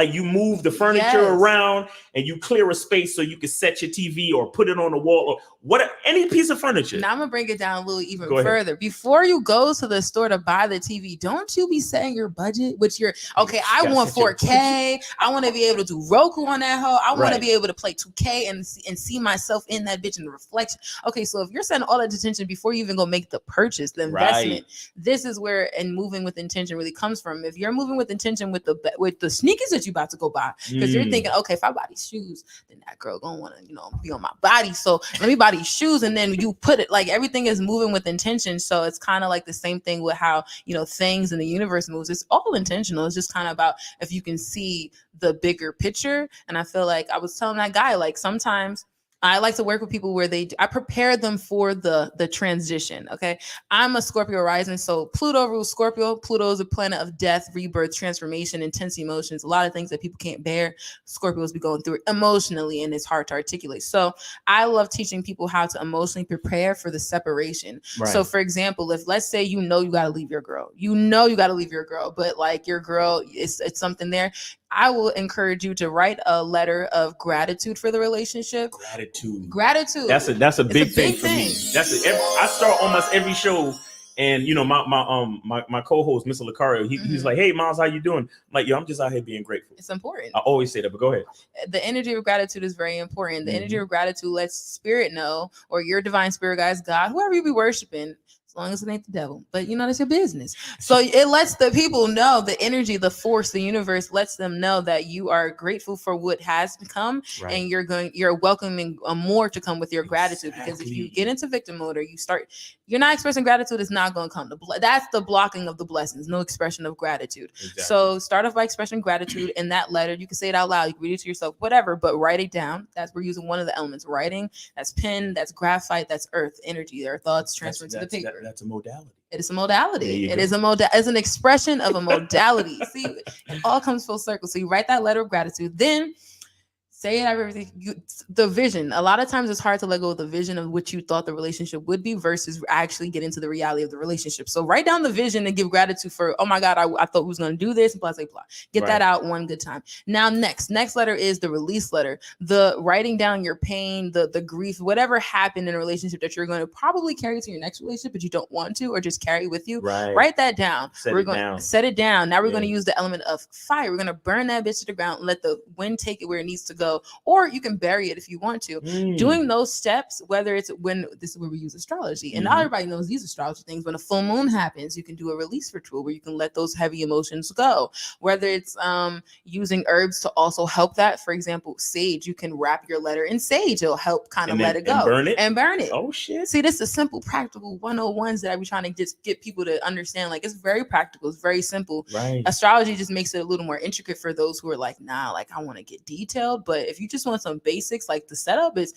you move the furniture around and you clear a space so you can set your TV or put it on a wall or whatever, any piece of furniture?
Now I'm gonna bring it down a little even further. Before you go to the store to buy the TV, don't you be setting your budget with your I want 4K. I want to be able to do Roku on that hoe. I want to be able to play 2K and see myself in that bitch in the reflection. Okay, so if you're setting all that attention before you even go make the purchase, the investment. This is where moving with intention really comes from. If you're moving with intention with the sneakers that you're about to go buy, because you're thinking, okay, if I buy these shoes, then that girl gonna want to, be on my body. So let me buy these shoes, and then you put it like everything is moving with intention. So it's kind of like the same thing with how things in the universe moves. It's all intentional. It's just kind of about if you can see the bigger picture. And I feel like I was telling that guy, like, sometimes I like to work with people where I prepare them for the transition. Okay. I'm a Scorpio rising. So Pluto rules Scorpio. Pluto is a planet of death, rebirth, transformation, intense emotions, a lot of things that people can't bear. Scorpios be going through emotionally, and it's hard to articulate. So I love teaching people how to emotionally prepare for the separation. Right. So for example, if let's say, you got to leave your girl, but like your girl, it's something there. I will encourage you to write a letter of gratitude for the relationship. Gratitude.
That's a big thing for me. I start almost every show, and my co-host, Mr. Lucario, he's like, "Hey, Miles, how you doing?" I'm like, "Yo, I'm just out here being grateful."
It's important.
I always say that, but go ahead.
The energy of gratitude is very important. The energy of gratitude lets spirit know, or your divine spirit guides, God, whoever you be worshiping. As long as it ain't the devil, but that's your business. So it lets the people know, the energy, the force, the universe lets them know that you are grateful for what has become, and you're welcoming more to come with your gratitude. Because if you get into victim mode, or you're not expressing gratitude, it's not going to come. That's the blocking of the blessings. No expression of gratitude. Exactly. So start off by expressing gratitude in that letter. You can say it out loud, you can read it to yourself, whatever, but write it down. We're using one of the elements. Writing, that's pen, that's graphite, that's earth energy. Our thoughts transfer to the paper.
That's a modality.
It is a modality. It is as an expression of a modality. See, it all comes full circle. So you write that letter of gratitude. Then Say everything. The vision. A lot of times it's hard to let go of the vision of what you thought the relationship would be versus actually get into the reality of the relationship. So write down the vision and give gratitude for, oh my God, I thought we was going to do this, blah, blah, blah. Get that out one good time. Now, next letter is the release letter. The writing down your pain, the grief, whatever happened in a relationship that you're going to probably carry to your next relationship, but you don't want to, or just carry with you. Write that down. Set it down. Now we're going to use the element of fire. We're going to burn that bitch to the ground and let the wind take it where it needs to go. Or you can bury it if you want to. Doing those steps, whether it's when this is where we use astrology, and not everybody knows these astrology things. When a full moon happens, you can do a release ritual where you can let those heavy emotions go. Whether it's using herbs to also help that. For example, sage, you can wrap your letter in sage. It'll help kind of let it go and burn it.
Oh shit!
See, this is simple, practical 101s that I be trying to just get people to understand. Like, it's very practical. It's very simple.
Right.
Astrology just makes it a little more intricate for those who are like, nah, like I want to get detailed. But if you just want some basics, like the setup is,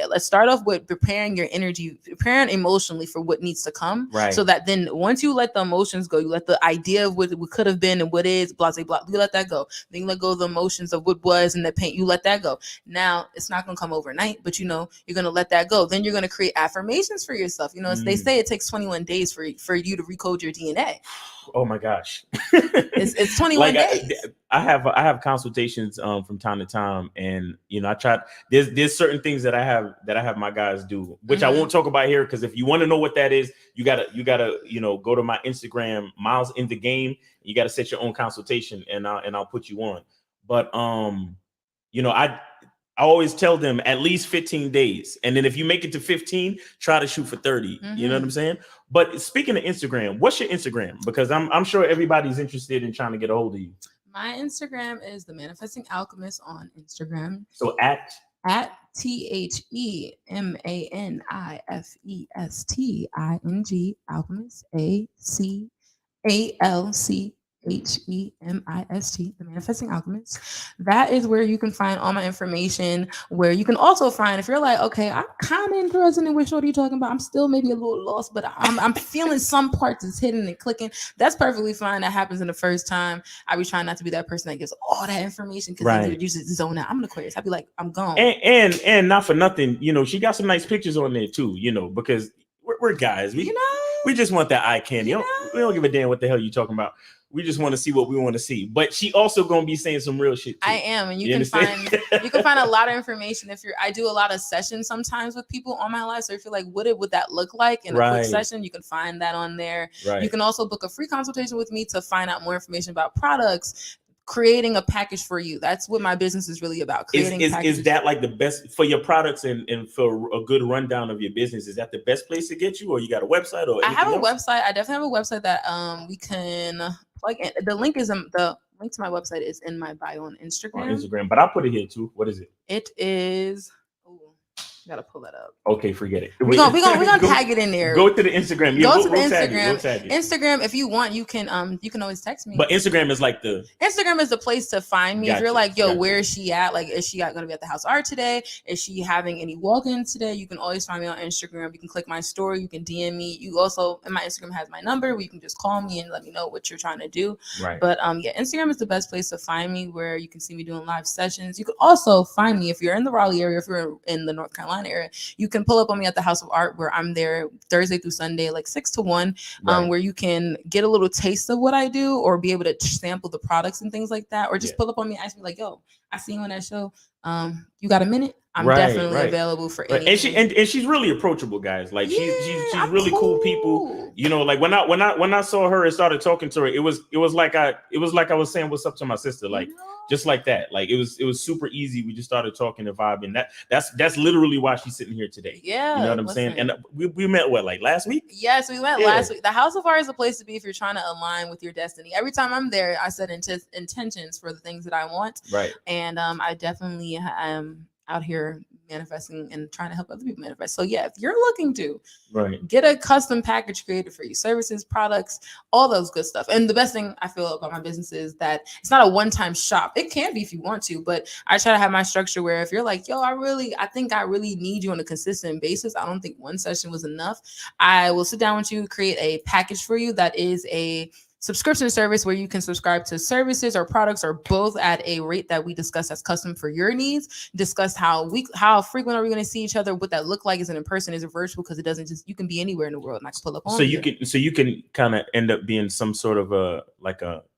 let's start off with preparing your energy, preparing emotionally for what needs to come.
Right.
So that then once you let the emotions go, you let the idea of what could have been and what is, blah, blah, blah, you let that go. Then you let go of the emotions of what was and the pain, you let that go. Now, it's not going to come overnight, but you're going to let that go. Then you're going to create affirmations for yourself. They say it takes 21 days for you to recode your DNA.
Oh my gosh.
It's 21 days.
I have consultations from time to time, and I try. There's certain things that I have my guys do, which I won't talk about here, because if you want to know what that is, you gotta go to my Instagram, Miles in the Game. You gotta set your own consultation, and I'll put you on. But I always tell them at least 15 days. And then if you make it to 15, try to shoot for 30. You know what I'm saying? But speaking of Instagram, what's your Instagram? Because I'm sure everybody's interested in trying to get a hold of you.
My Instagram is the Manifesting Alchemist on Instagram.
So at
TheManifesting Alchemist, ACALCHEMIST, the Manifesting Alchemist. That is where you can find all my information, where you can also find, if you're like, okay, I'm kind of interested in what you're talking about, I'm still maybe a little lost, but I'm feeling some parts is hidden and clicking. That's perfectly fine. That happens in the first time. I be trying not to be that person that gets all that information, because then you just zone out. I'm an Aquarius. I'd be like, I'm gone.
And not for nothing, she got some nice pictures on there too, because we're guys. We just want that eye candy. We don't give a damn what the hell you talking about. We just want to see what we want to see. But she also gonna be saying some real shit too.
I am, and you can find a lot of information. I do a lot of sessions sometimes with people on my live. So if you're like, what would that look like in a quick session, you can find that on there. You can also book a free consultation with me to find out more information about products, creating a package for you. That's what my business is really about. Creating
is that like the best for your products and for a good rundown of your business? Is that the best place to get you, or you got a website? Or
I have a website. I definitely have a website that we can plug in. The link to my website is in my bio on Instagram.
But I'll put it here too. What is it?
It is. Gotta pull that up.
Okay, forget it.
We're gonna tag it in there.
Go to the Instagram.
Go to the Instagram. Instagram, if you want, you can always text me.
But Instagram is like
Instagram is the place to find me. If you're like, where is she at? Like, is she gonna be at the house art today? Is she having any walk-ins today? You can always find me on Instagram. You can click my story. You can DM me. You also, and my Instagram has my number where you can just call me and let me know what you're trying to do.
Right.
But Instagram is the best place to find me, where you can see me doing live sessions. You can also find me if you're in the Raleigh area, if you're in the North Carolina area. You can pull up on me at the House of Art, where I'm there Thursday through Sunday, like 6 to 1, where you can get a little taste of what I do, or be able to sample the products and things like that, or just pull up on me, ask me like, yo, I see you on that show. You got a minute? I'm definitely available for anything.
And she's really approachable, guys. Like she's really cool people. Like when I saw her and started talking to her, it was like I was saying what's up to my sister, like just like that. Like it was super easy. We just started talking and vibing. That's literally why she's sitting here today.
Yeah,
you know what I'm saying. And we met like last week.
Yes, we met last week. The House of Art is a place to be if you're trying to align with your destiny. Every time I'm there, I set intentions for the things that I want.
Right.
And I definitely am out here manifesting and trying to help other people manifest. So if you're looking to get a custom package created for you, services, products, all those good stuff. And the best thing I feel about my business is that it's not a one-time shop. It can be if you want to, but I try to have my structure where if you're like, yo, I think I really need you on a consistent basis. I don't think one session was enough. I will sit down with you, create a package for you that is a subscription service where you can subscribe to services or products or both at a rate that we discuss as custom for your needs. Discuss how frequent are we going to see each other, what that look like, is it in person, is it virtual, because it doesn't just, you can be anywhere in the world and I can pull up on you.
So you can kind of end up being some sort of a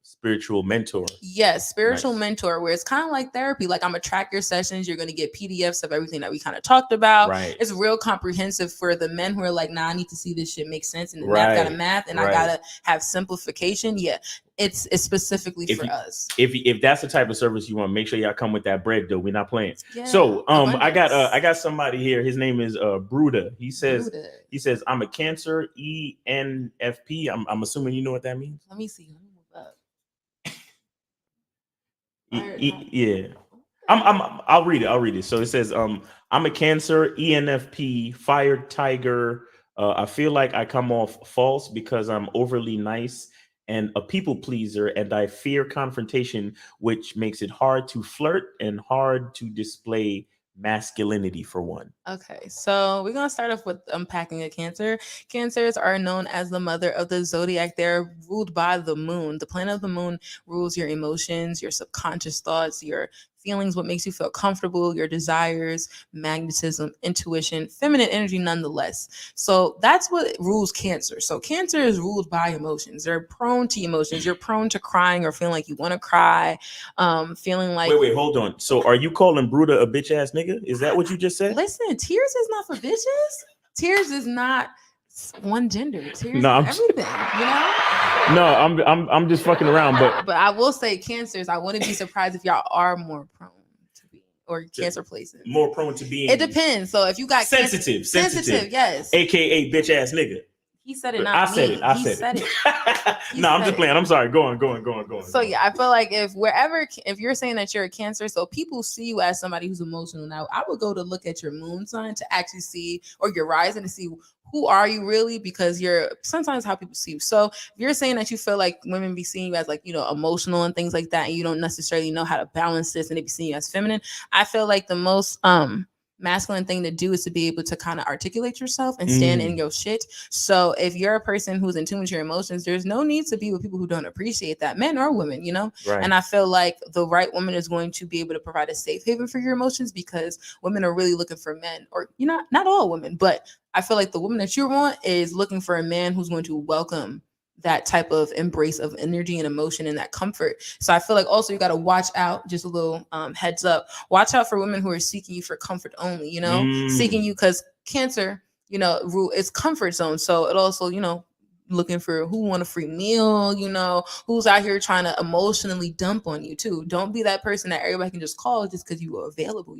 spiritual mentor.
Yes, spiritual mentor, where it's kind of like therapy. Like, I'm gonna track your sessions. You're gonna get PDFs of everything that we kind of talked about.
Right.
It's real comprehensive for the men who are like, nah, I need to see this shit make sense, and the math gotta math, and I gotta have simplification. Yeah, it's specifically for us.
If that's the type of service you want, make sure y'all come with that bread though. We're not playing.
Yeah,
so
abundance.
I got somebody here. His name is Bruda. He says I'm a Cancer, ENFP. I'm assuming you know what that means.
Let me see. Let me move up.
Yeah. I'll read it. So it says, I'm a Cancer, ENFP, fire tiger. I feel like I come off false because I'm overly nice and a people pleaser, and I fear confrontation, which makes it hard to flirt and hard to display masculinity for one.
Okay, so we're gonna start off with unpacking a Cancer. Cancers are known as the mother of the zodiac. They're ruled by the moon. The planet of the moon rules your emotions, your subconscious thoughts, your feelings, what makes you feel comfortable, your desires, magnetism, intuition, feminine energy nonetheless. So that's what rules Cancer. So Cancer is ruled by emotions. They're prone to emotions. You're prone to crying or feeling like you want to cry, feeling like...
Wait, hold on. So are you calling Bruda a bitch ass nigga? Is that what you just said?
Listen, tears is not for bitches. Tears is not one gender. Tears is everything, you know?
No, I'm just fucking around,
but I will say, Cancers, I wouldn't be surprised if y'all are more prone to be, or Cancer places
more prone to being.
It depends. So if you got
sensitive,
yes,
AKA bitch ass nigga.
He said it, not I said it.
I said it. No, I'm just playing. I'm sorry. Go on.
So yeah, I feel like if you're saying that you're a Cancer, so people see you as somebody who's emotional. Now, I would go to look at your moon sign to actually see, or your rising, to see who are you really, because you're sometimes how people see you. So if you're saying that you feel like women be seeing you as like, emotional and things like that, and you don't necessarily know how to balance this, and they be seeing you as feminine, I feel like the most masculine thing to do is to be able to kind of articulate yourself and stand in your shit. So if you're a person who's in tune with your emotions, there's no need to be with people who don't appreciate that, men or women, Right. And I feel like the right woman is going to be able to provide a safe haven for your emotions, because women are really looking for men, or not all women, but I feel like the woman that you want is looking for a man who's going to welcome that type of embrace of energy and emotion and that comfort. So I feel like also you got to watch out, just a little heads up, watch out for women who are seeking you for comfort only, seeking you because Cancer, rule is comfort zone. So it also, looking for who want a free meal, who's out here trying to emotionally dump on you too. Don't be that person that everybody can just call just because you are available,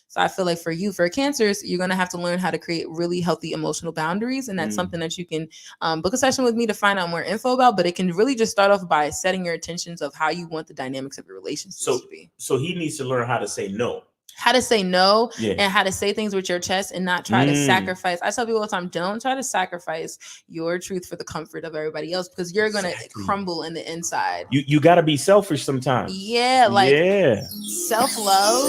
So I feel like for Cancers, you're going to have to learn how to create really healthy emotional boundaries. And that's something that you can book a session with me to find out more info about, but it can really just start off by setting your intentions of how you want the dynamics of your relationship to be.
So he needs to learn how to say no.
And how to say things with your chest and not try to sacrifice. I tell people all the time, don't try to sacrifice your truth for the comfort of everybody else, because you're going to crumble in the inside.
You got to be selfish sometimes.
Self-love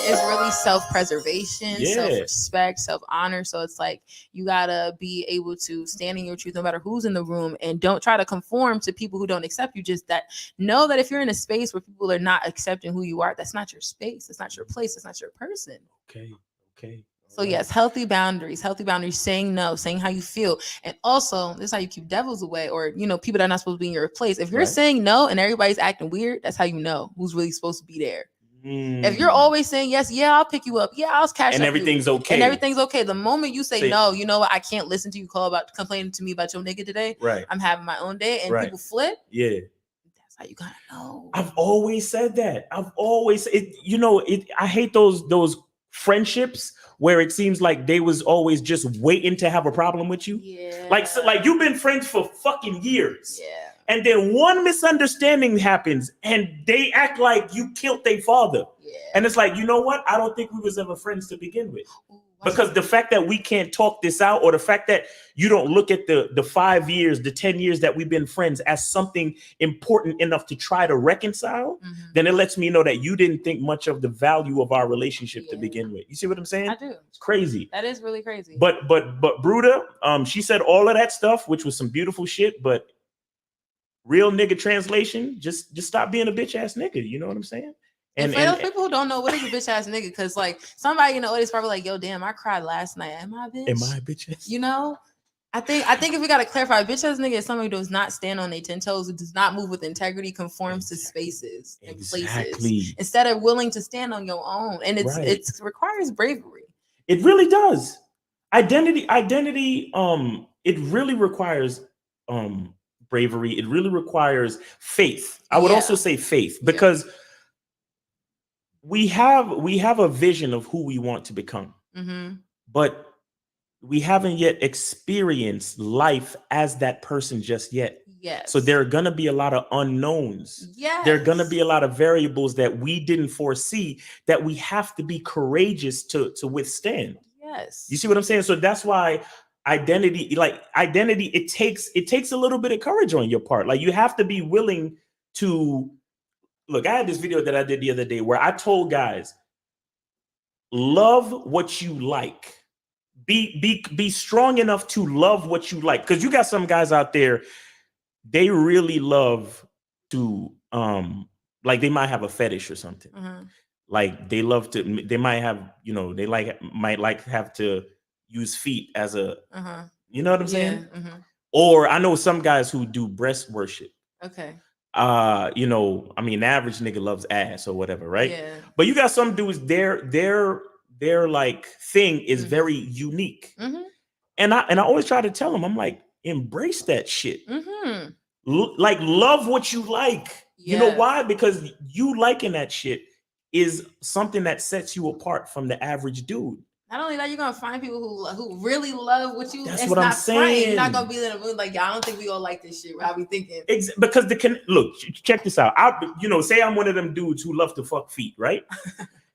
is really self-preservation, self-respect, self-honor. So it's like you got to be able to stand in your truth no matter who's in the room, and don't try to conform to people who don't accept you. Just know that if you're in a space where people are not accepting who you are, that's not your space. It's not your place. It's not your person.
Okay.
So yes, healthy boundaries, saying no, saying how you feel. And also, this is how you keep devils away, or, people that are not supposed to be in your place. If you're saying no and everybody's acting weird, that's how you know who's really supposed to be there. If you're always saying yes, I'll pick you up, I'll catch
and
up
everything's
you.
okay.
And everything's okay. The moment you say no, you know what? I can't listen to you complaining to me about your nigga today.
Right.
I'm having my own day, and people flip.
Yeah.
How you gotta know.
I've always said that. I hate those friendships where it seems like they was always just waiting to have a problem with you.
Yeah.
Like you've been friends for fucking years.
Yeah.
And then one misunderstanding happens and they act like you killed their father. Yeah. And it's like, you know what? I don't think we was ever friends to begin with. Because the fact that we can't talk this out, or the fact that you don't look at the 5 years, the 10 years that we've been friends as something important enough to try to reconcile, then it lets me know that you didn't think much of the value of our relationship to begin with. You see what I'm saying?
I do.
It's crazy.
That is really crazy.
But Bruda, she said all of that stuff, which was some beautiful shit, but Real nigga translation, just stop being a bitch ass nigga. You know what I'm saying?
And for those people who don't know, what is a bitch ass nigga? Because like somebody in the audience probably like, yo, damn, I cried last night. Am I a bitch?
Am I a bitch ass?
You know? I think if we gotta clarify, bitch ass nigga is somebody who does not stand on their 10 toes, who does not move with integrity, conforms to spaces and places instead of willing to stand on your own. And it requires bravery.
It really does. Identity, it really requires bravery. It really requires faith. I would also say faith, because we have a vision of who we want to become, but we haven't yet experienced life as that person just yet.
Yes.
So there are going to be a lot of unknowns.
Yes.
There are going to be a lot of variables that we didn't foresee that we have to be courageous to withstand.
Yes.
You see what I'm saying? So that's why identity, it takes a little bit of courage on your part. Like, you have to be willing to look. I had this video that I did the other day where I told guys, love what you like. Be strong enough to love what you like, because you got some guys out there, they really love to like, they might have a fetish or something. Like, they love to, they might have, they might have to use feet as a, you know what I'm saying? Or I know some guys who do breast worship.
Okay.
The average nigga loves ass or whatever, right?
Yeah.
But you got some dudes, their like thing is very unique. And I always try to tell them, I'm like, embrace that shit. Like, love what you like. You know why? Because you liking that shit is something that sets you apart from the average dude.
Not only that, you're gonna find people who really love what you.
That's what I'm saying.
You're not gonna be in a mood like, I don't think we all like this shit. I'll be thinking
because look, check this out. Say I'm one of them dudes who love to fuck feet, right?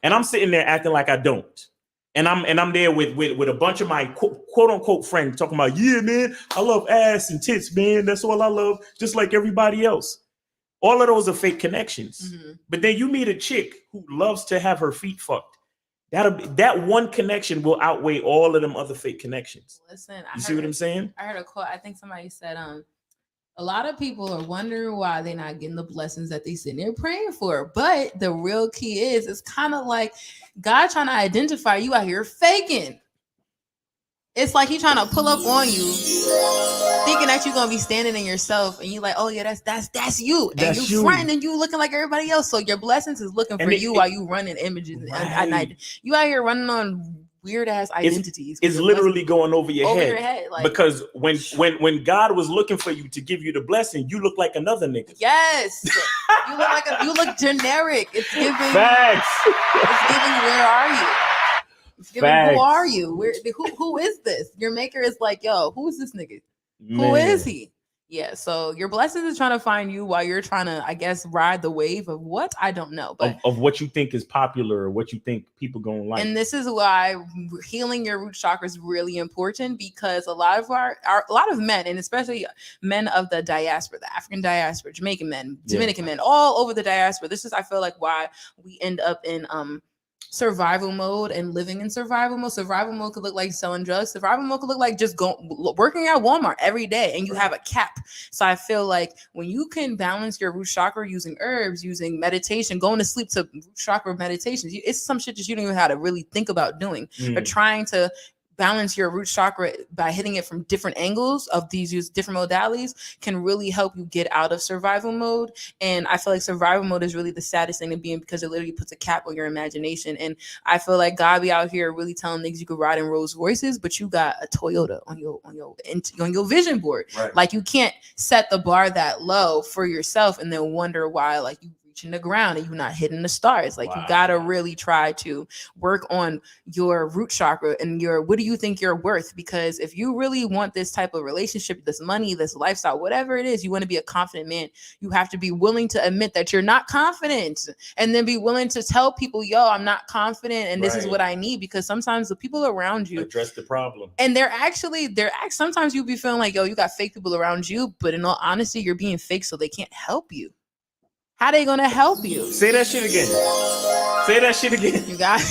And I'm sitting there acting like I don't. And I'm there with a bunch of my quote unquote friends talking about, yeah, man, I love ass and tits, man. That's all I love, just like everybody else. All of those are fake connections. But then you meet a chick who loves to have her feet fucked. That one connection will outweigh all of them other fake connections.
Listen,
you see what I'm saying?
I heard a quote. I think somebody said, a lot of people are wondering why they're not getting the blessings that they sitting there praying for. But the real key is, it's kind of like God trying to identify you out here faking. It's like he trying to pull up on you, thinking that you're gonna be standing in yourself, and you like, oh yeah, that's you, and you fronting and you looking like everybody else. So your blessings is looking for you while you running images at night. You out here running on weird ass identities.
It's literally going over your
head. Like,
because when God was looking for you to give you the blessing, you look like another nigga.
Yes, you look generic. It's giving
facts.
It's giving, where are you? It's giving,
facts.
Who are you? Who is this? Your maker is like, yo, who is this nigga? Man. Who is he? Yeah, so your blessings is trying to find you while you're trying to, I guess, ride the wave of what? I don't know. But
of what you think is popular or what you think people gonna like.
And this is why healing your root chakra is really important, because a lot of men, and especially men of the diaspora, the African diaspora, Jamaican men, Dominican men, all over the diaspora. This is, I feel like, why we end up in survival mode and living in survival mode. Survival mode could look like selling drugs. Survival mode could look like just working at Walmart every day, and you have a cap. So I feel like when you can balance your root chakra using herbs, using meditation, going to sleep to root chakra meditations, it's some shit that you don't even have to really think about doing, but trying to balance your root chakra by hitting it from different angles of these different modalities can really help you get out of survival mode. And I feel like survival mode is really the saddest thing to be in, because it literally puts a cap on your imagination. And I feel like God be out here really telling niggas you could ride in Rolls Royces, but you got a Toyota on your vision board. Right. Like, you can't set the bar that low for yourself and then wonder why, like, you reaching the ground and you're not hitting the stars. Like, you gotta really try to work on your root chakra and what do you think you're worth? Because if you really want this type of relationship, this money, this lifestyle, whatever it is, you want to be a confident man, you have to be willing to admit that you're not confident, and then be willing to tell people, yo, I'm not confident and this is what I need. Because sometimes the people around you
address the problem, and
sometimes you'll be feeling like, yo, you got fake people around you, but in all honesty, you're being fake so they can't help you. How they gonna help you?
Say that shit again. Say that shit again.
You got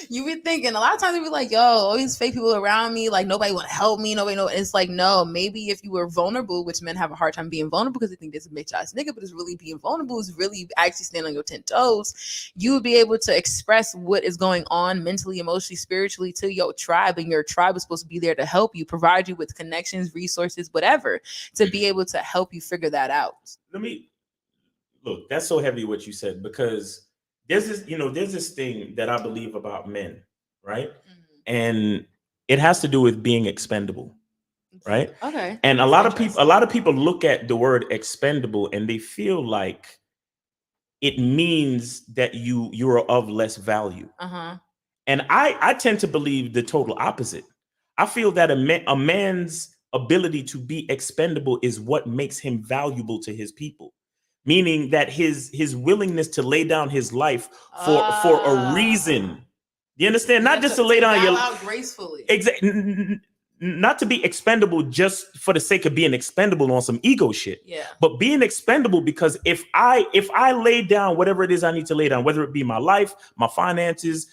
you be thinking a lot of times you be like, yo, all these fake people around me, like nobody want to help me, nobody know. It's like, no, maybe if you were vulnerable, which men have a hard time being vulnerable because they think this is a bitch ass nigga, but it's really being vulnerable, is really actually standing on your 10 toes. You would be able to express what is going on mentally, emotionally, spiritually to your tribe, and your tribe is supposed to be there to help you, provide you with connections, resources, whatever, to be able to help you figure that out.
Let me look. That's so heavy what you said, because there's this thing that I believe about men, right? And it has to do with being expendable, right?
Okay.
And a lot of people look at the word expendable and they feel like it means that you're of less value. And I tend to believe the total opposite. I feel that a man's ability to be expendable is what makes him valuable to his people. Meaning that his willingness to lay down his life for a reason. You understand? Not just to lay down your life
gracefully.
Exactly. Not to be expendable just for the sake of being expendable on some ego shit.
Yeah.
But being expendable because if I lay down whatever it is I need to lay down, whether it be my life, my finances,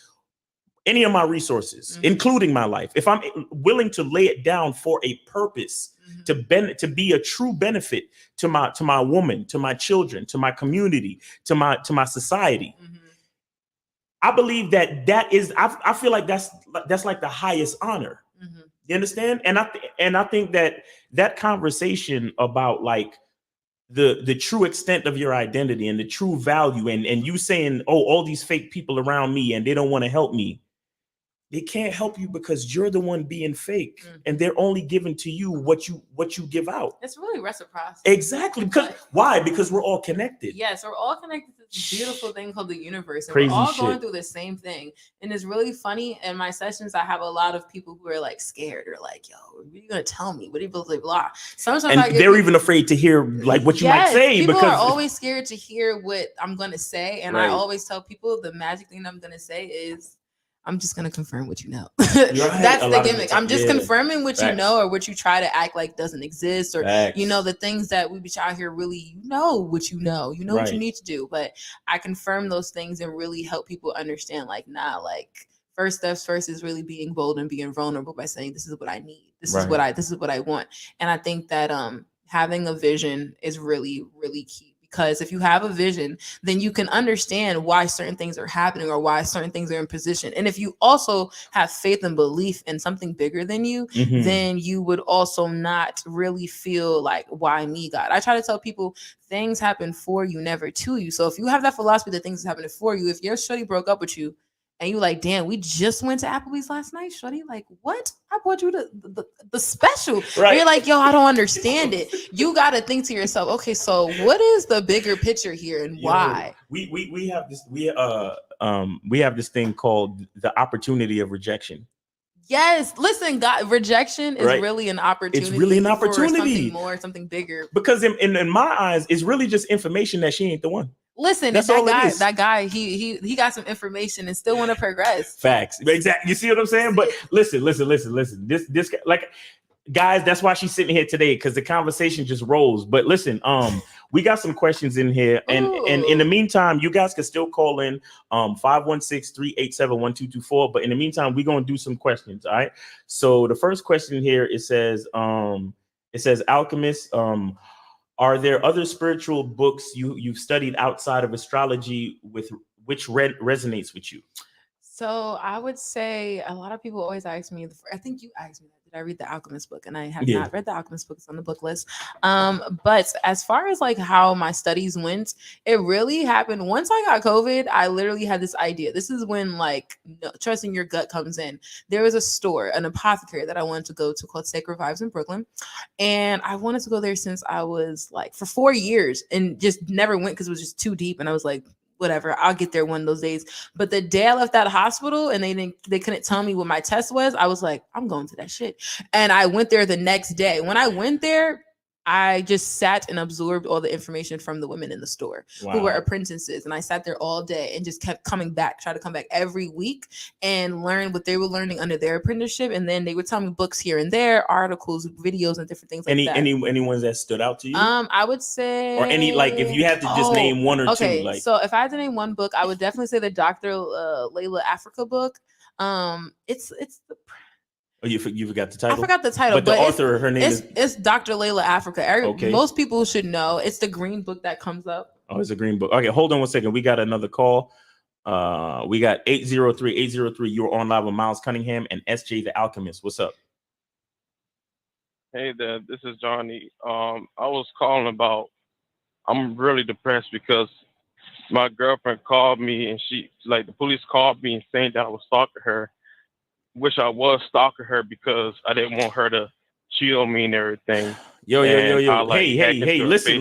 any of my resources, including my life, if I'm willing to lay it down for a purpose, to be a true benefit to my woman, to my children, to my community, to my society. I believe that is I feel like that's like the highest honor. You understand? And I think that conversation about like the true extent of your identity and the true value and you saying, oh, all these fake people around me and they don't want to help me. They can't help you because you're the one being fake, and they're only giving to you what you give out.
It's really reciprocity.
Exactly. Why? Because we're all connected.
Yes, we're all connected to this beautiful thing called the universe, and
Crazy
we're all
shit.
going through the same thing. And it's really funny. In my sessions, I have a lot of people who are like scared or like, "Yo, what are you gonna tell me? What are you blah blah blah?" Sometimes
And they're even afraid to hear like what you might say
people
because
are always scared to hear what I'm gonna say, and I
Right.
always tell people the magic thing I'm gonna say is, I'm just going to confirm what you know.
Right.
That's
A
the
lot of
gimmick.
the
I'm just
yeah.
confirming what you
Facts.
know or what you try to act like doesn't exist, or,
Facts.
you know, the things that we be out here really, what you know what you
Right.
need to do. But I confirm those things and really help people understand like, nah, like first steps first is really being bold and being vulnerable by saying, this is what I need. This is what I want. And I think that having a vision is really, really key. Because if you have a vision, then you can understand why certain things are happening or why certain things are in position. And if you also have faith and belief in something bigger than you, then you would also not really feel like, why me, God? I try to tell people things happen for you, never to you. So if you have that philosophy that things are happening for you, if your shorty broke up with you, and you like, damn, we just went to Applebee's last night, shorty. Like, what? I bought you the special.
Right.
And you're like, yo, I don't understand it. You got to think to yourself, okay, so what is the bigger picture here and why?
We have this we have this thing called the opportunity of rejection.
Yes, listen, God, rejection is
Right.
really an opportunity.
It's really an
for
opportunity.
something more, something bigger.
Because in my eyes, it's really just information that she ain't the one.
Listen,
That's all it is.
that guy, he got some information and still want to progress.
Facts. Exactly. You see what I'm saying? But listen. This like, guys, that's why she's sitting here today, because the conversation just rolls. But listen, we got some questions in here, and in the meantime, you guys can still call in 516-387-1224. But in the meantime, we're gonna do some questions. All right. So the first question here, it says Alchemist, are there other spiritual books you've studied outside of astrology with which resonates with you?
So I would say a lot of people always ask me, I think you asked me that, did I read the Alchemist book? And I have not read the Alchemist books on the book list. But as far as like how my studies went, it really happened. Once I got COVID, I literally had this idea. This is when like trusting your gut comes in. There was a store, an apothecary that I wanted to go to called Sacred Vibes in Brooklyn. And I wanted to go there since I was like for 4 years and just never went because it was just too deep. And I was like, whatever, I'll get there one of those days. But the day I left that hospital and they couldn't tell me what my test was, I was like, I'm going to that shit. And I went there the next day. When I went there, I just sat and absorbed all the information from the women in the store who were
Wow.
apprentices. And I sat there all day and just kept coming back, try to come back every week and learn what they were learning under their apprenticeship. And then they would tell me books here and there, articles, videos, and different things like that.
Any ones that stood out to you?
I would say,
or any, like, if you had to just name one or two, like.
So if I had to name one book, I would definitely say the Dr. Layla Africa book. It's the
Oh, you forgot the title?
I forgot the title,
but the author, her name
it's Dr. Layla Africa.
Okay.
Most people should know. It's the green book that comes up.
Oh, it's a green book. Okay, hold on 1 second. We got another call. We got 803. You're on live with Miles Cunningham and SJ the Alchemist. What's up?
Hey there, this is Johnny. I was calling about, I'm really depressed because my girlfriend called me and the police called me and saying that I was stalking her. Wish I was stalking her because I didn't want her to cheat on me and everything.
Yo. Hey, listen.
I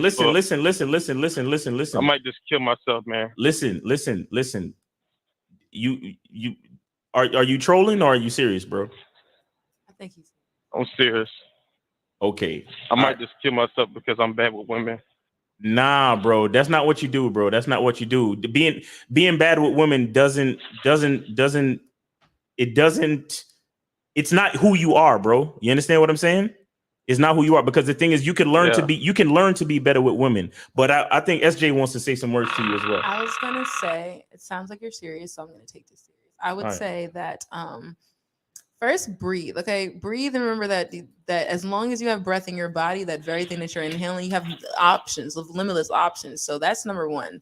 might just kill myself, man.
Listen. You are you trolling or are you serious, bro?
I think
I'm serious.
Okay.
I might just kill myself because I'm bad with women.
Nah, bro. That's not what you do, bro. That's not what you do. Being bad with women it's not who you are, bro. You understand what I'm saying? It's not who you are, because the thing is you can learn to be better with women. But I think SJ wants to say some words to you as well.
I was gonna say, it sounds like you're serious, so I'm gonna take this serious. I would say that first breathe. Okay, breathe and remember that as long as you have breath in your body, that very thing that you're inhaling, you have options, of limitless options. So that's number one.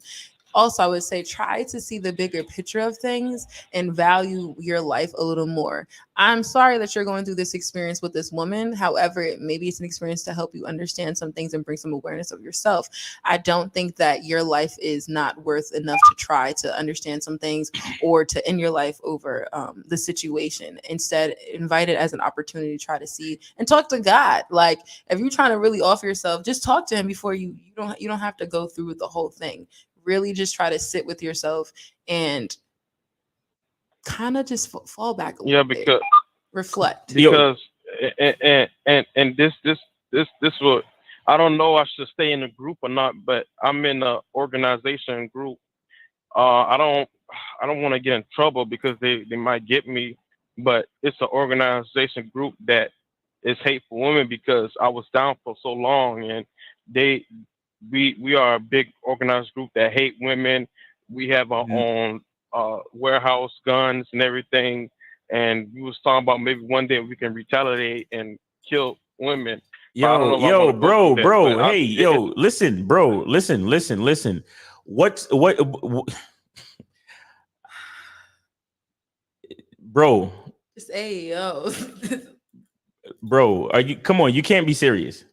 Also, I would say try to see the bigger picture of things and value your life a little more. I'm sorry that you're going through this experience with this woman. However, maybe it's an experience to help you understand some things and bring some awareness of yourself. I don't think that your life is not worth enough to try to understand some things or to end your life over the situation. Instead, invite it as an opportunity to try to see and talk to God. Like, if you're trying to really offer yourself, just talk to him before you don't have to go through with the whole thing. Really just try to sit with yourself and kind of just fall back a little bit. Reflect.
Because and this will, I don't know I should stay in a group or not, but I'm in a organization group. I don't want to get in trouble because they might get me, but it's an organization group that is Hateful Women because I was down for so long, and we are a big organized group that hate women. We have our own warehouse, guns and everything. And we was talking about maybe one day we can retaliate and kill women.
Listen, bro. Listen. What, bro?
Just yo.
Bro, come on, you can't be serious.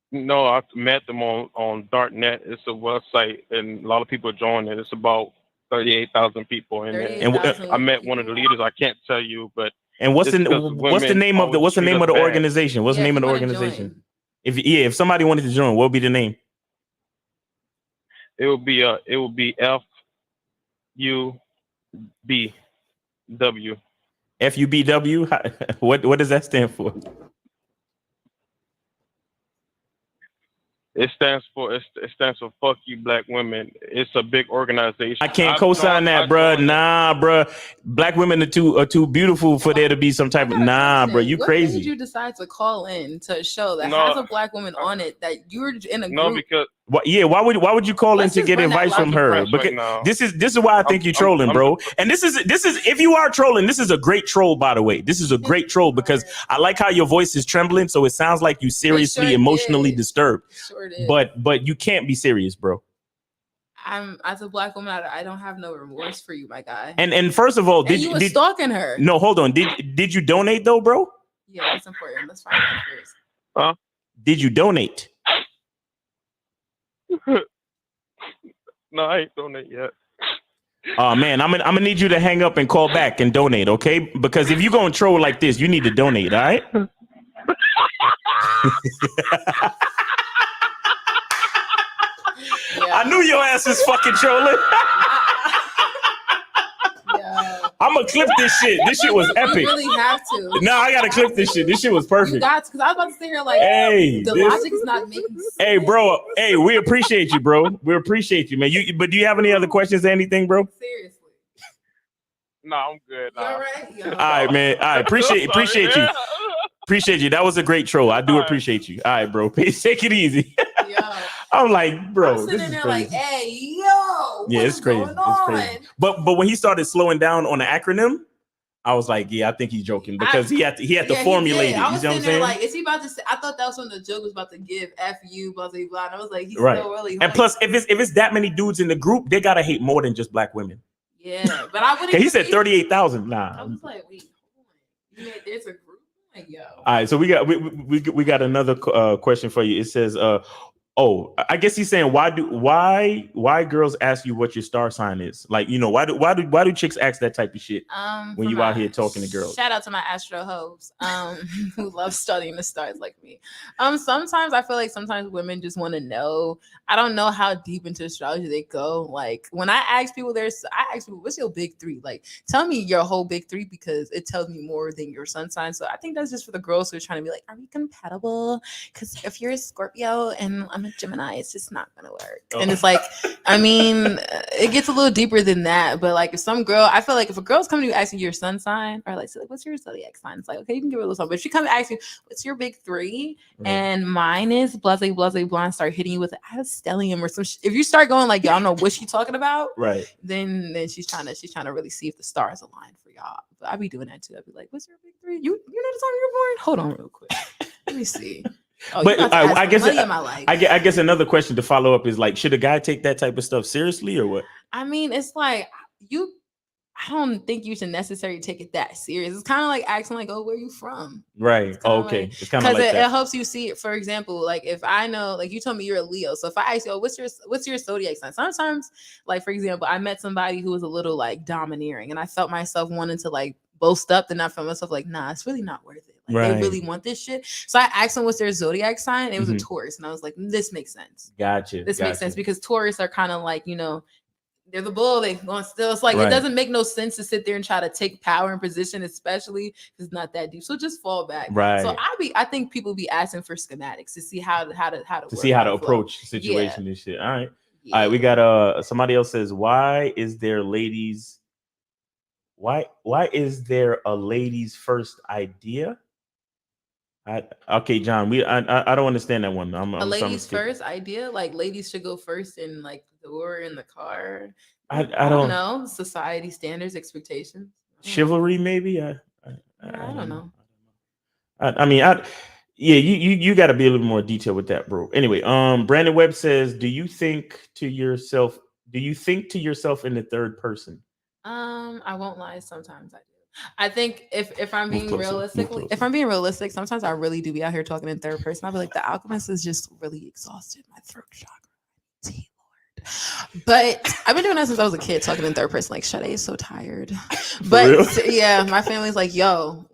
No, I met them on Darknet. It's a website, and a lot of people join it. It's about 38,000 people in there. And I met one of the leaders. I can't tell you, but
and what's the name of the organization? What's the name of the organization? If somebody wanted to join, what would be the name?
It would be FUBW.
FUBW. What does that stand for?
It stands for Fuck You Black Women. It's a big organization.
I can't co-sign that, bro. Nah, bro. Black women are too beautiful for there to be some type of bro. You crazy?
What did you decide to call in to a show that has a black woman on it that you're in a group?
No, because
why would you call in to get advice from her? Because this is why I think you're trolling, bro. And this is if you are trolling, this is a great troll, by the way. This is a great troll because I like how your voice is trembling, so it sounds like you seriously emotionally disturbed. But you can't be serious, bro.
As a black woman, I don't have no remorse for you, my guy.
And first of all, did you
stalking her?
No, hold on. Did you donate though, bro?
Yeah, that's important. Let's find out first.
Huh?
Did you donate?
No, I ain't donate yet.
Oh man, I'm gonna need you to hang up and call back and donate, okay? Because if you're gonna troll like this, you need to donate, all right? I knew your ass was fucking trolling. I'm gonna clip this shit. This shit was
You
epic.
really have to.
No, I gotta clip this shit. This shit was
You
perfect.
got to, because I was about to sit here like,
Hey,
the
this-
logic is not making sense.
Hey, bro. Hey, we appreciate you, bro. We appreciate you, man. But do you have any other questions or anything, bro?
Seriously.
No, I'm good.
You all right? Yo.
All right, man. All right, appreciate you. Appreciate you. That was a great troll. I do
All right.
appreciate you. All right, bro. Take it easy.
Yo.
I'm like, bro,
I'm
this
sitting
is
there
crazy.
like, hey, yo.
Yeah,
what's
it's crazy.
going
It's
on?
crazy. But when he started slowing down on the acronym, I was like, yeah, I think he's joking because he had to
Yeah,
formulate
he
it.
did.
You
I was
see what I'm
sitting there
saying?
like, is he about to say? I thought that was when the joke was about to give F you, blah, blah, blah. And I was like, he's
Right.
still really.
And plus, if it's that many dudes in the group, they gotta hate more than just black women.
yeah, but I wouldn't.
Okay, he said
he-
38,000.
I
Nah.
was like, wait, hold on. You made, there's a group? I'm like, yo.
All right, so we got another question for you. It says, I guess he's saying why girls ask you what your star sign is? Like, why do chicks ask that type of shit when
For
you
my-
out here talking to girls?
Shout out to my astro hoes who love studying the stars like me. Sometimes I feel like sometimes women just want to know. I don't know how deep into astrology they go. Like when I ask people, I ask people, what's your big three? Like, tell me your whole big three because it tells me more than your sun sign. So I think that's just for the girls who are trying to be like, are we compatible? Because if you're a Scorpio and I'm a Gemini, it's just not gonna work. And it's like, I mean, it gets a little deeper than that. But like, if some girl, I feel like if a girl's coming to you asking your sun sign or like, so like, what's your zodiac sign? It's like, okay, you can give it a little something. But if she come and ask you, what's your big three?
Right.
And mine is blase, blase, blonde. Start hitting you with I have stellium or some. If you start going like, y'all know what she's talking about,
Right.
then she's trying to really see if the stars align for y'all. But I be doing that too. I'd be like, what's your big three? You know the time you were born? Hold on real quick. Let me see. Oh,
But
you about to ask
I
for
guess
money in my life.
I guess another question to follow up is like, should a guy take that type of stuff seriously or what?
I mean, it's like I don't think you should necessarily take it that serious. It's kind of like asking, like, "Oh, where you from?"
Right.
It's kinda
Okay.
like-
It's kind of
Because
like
it
that.
helps you see it. For example, like if I know, like you told me you're a Leo, so if I ask you, "Oh, what's your zodiac sign?" Sometimes, like for example, I met somebody who was a little like domineering, and I felt myself wanting to like boast up, then I felt myself like, "Nah, it's really not worth it." Like
Right.
they really want this shit. So I asked them what's their zodiac sign. And it was
Mhm.
a Taurus, and I was like, "This makes sense.
Gotcha.
This makes sense because Taurus are kind of like they're the bull. They want still. It's like
Right.
it doesn't make no sense to sit there and try to take power and position, especially if it's not that deep. So just fall back.
Right.
So I think people be asking for schematics to see how to
see how to
work, flow.
approach the situation and shit. All right.
Yeah.
All right, we got somebody else says, why is there a lady's first idea? Okay, John, I don't understand that one. I'm
a
trying to
lady's
skip.
first idea, like ladies should go first in like the door in the car.
I
I
don't
don't know. Society standards, expectations.
chivalry maybe. I
don't know.
I mean, you got to be a little more detailed with that, bro. Anyway, Brandon Webb says, do you think to yourself in the third person?
I won't lie. Sometimes I do. I think if I'm
Move
being
closer,
realistic,
move closer.
if I'm being realistic, sometimes I really do be out here talking in third person. I'll be like, the Alchemist is just really exhausted. My throat chakra. Tea, Lord. But I've been doing that since I was a kid, talking in third person. Like, Sade is so tired. But
real?
yeah, my family's like, yo,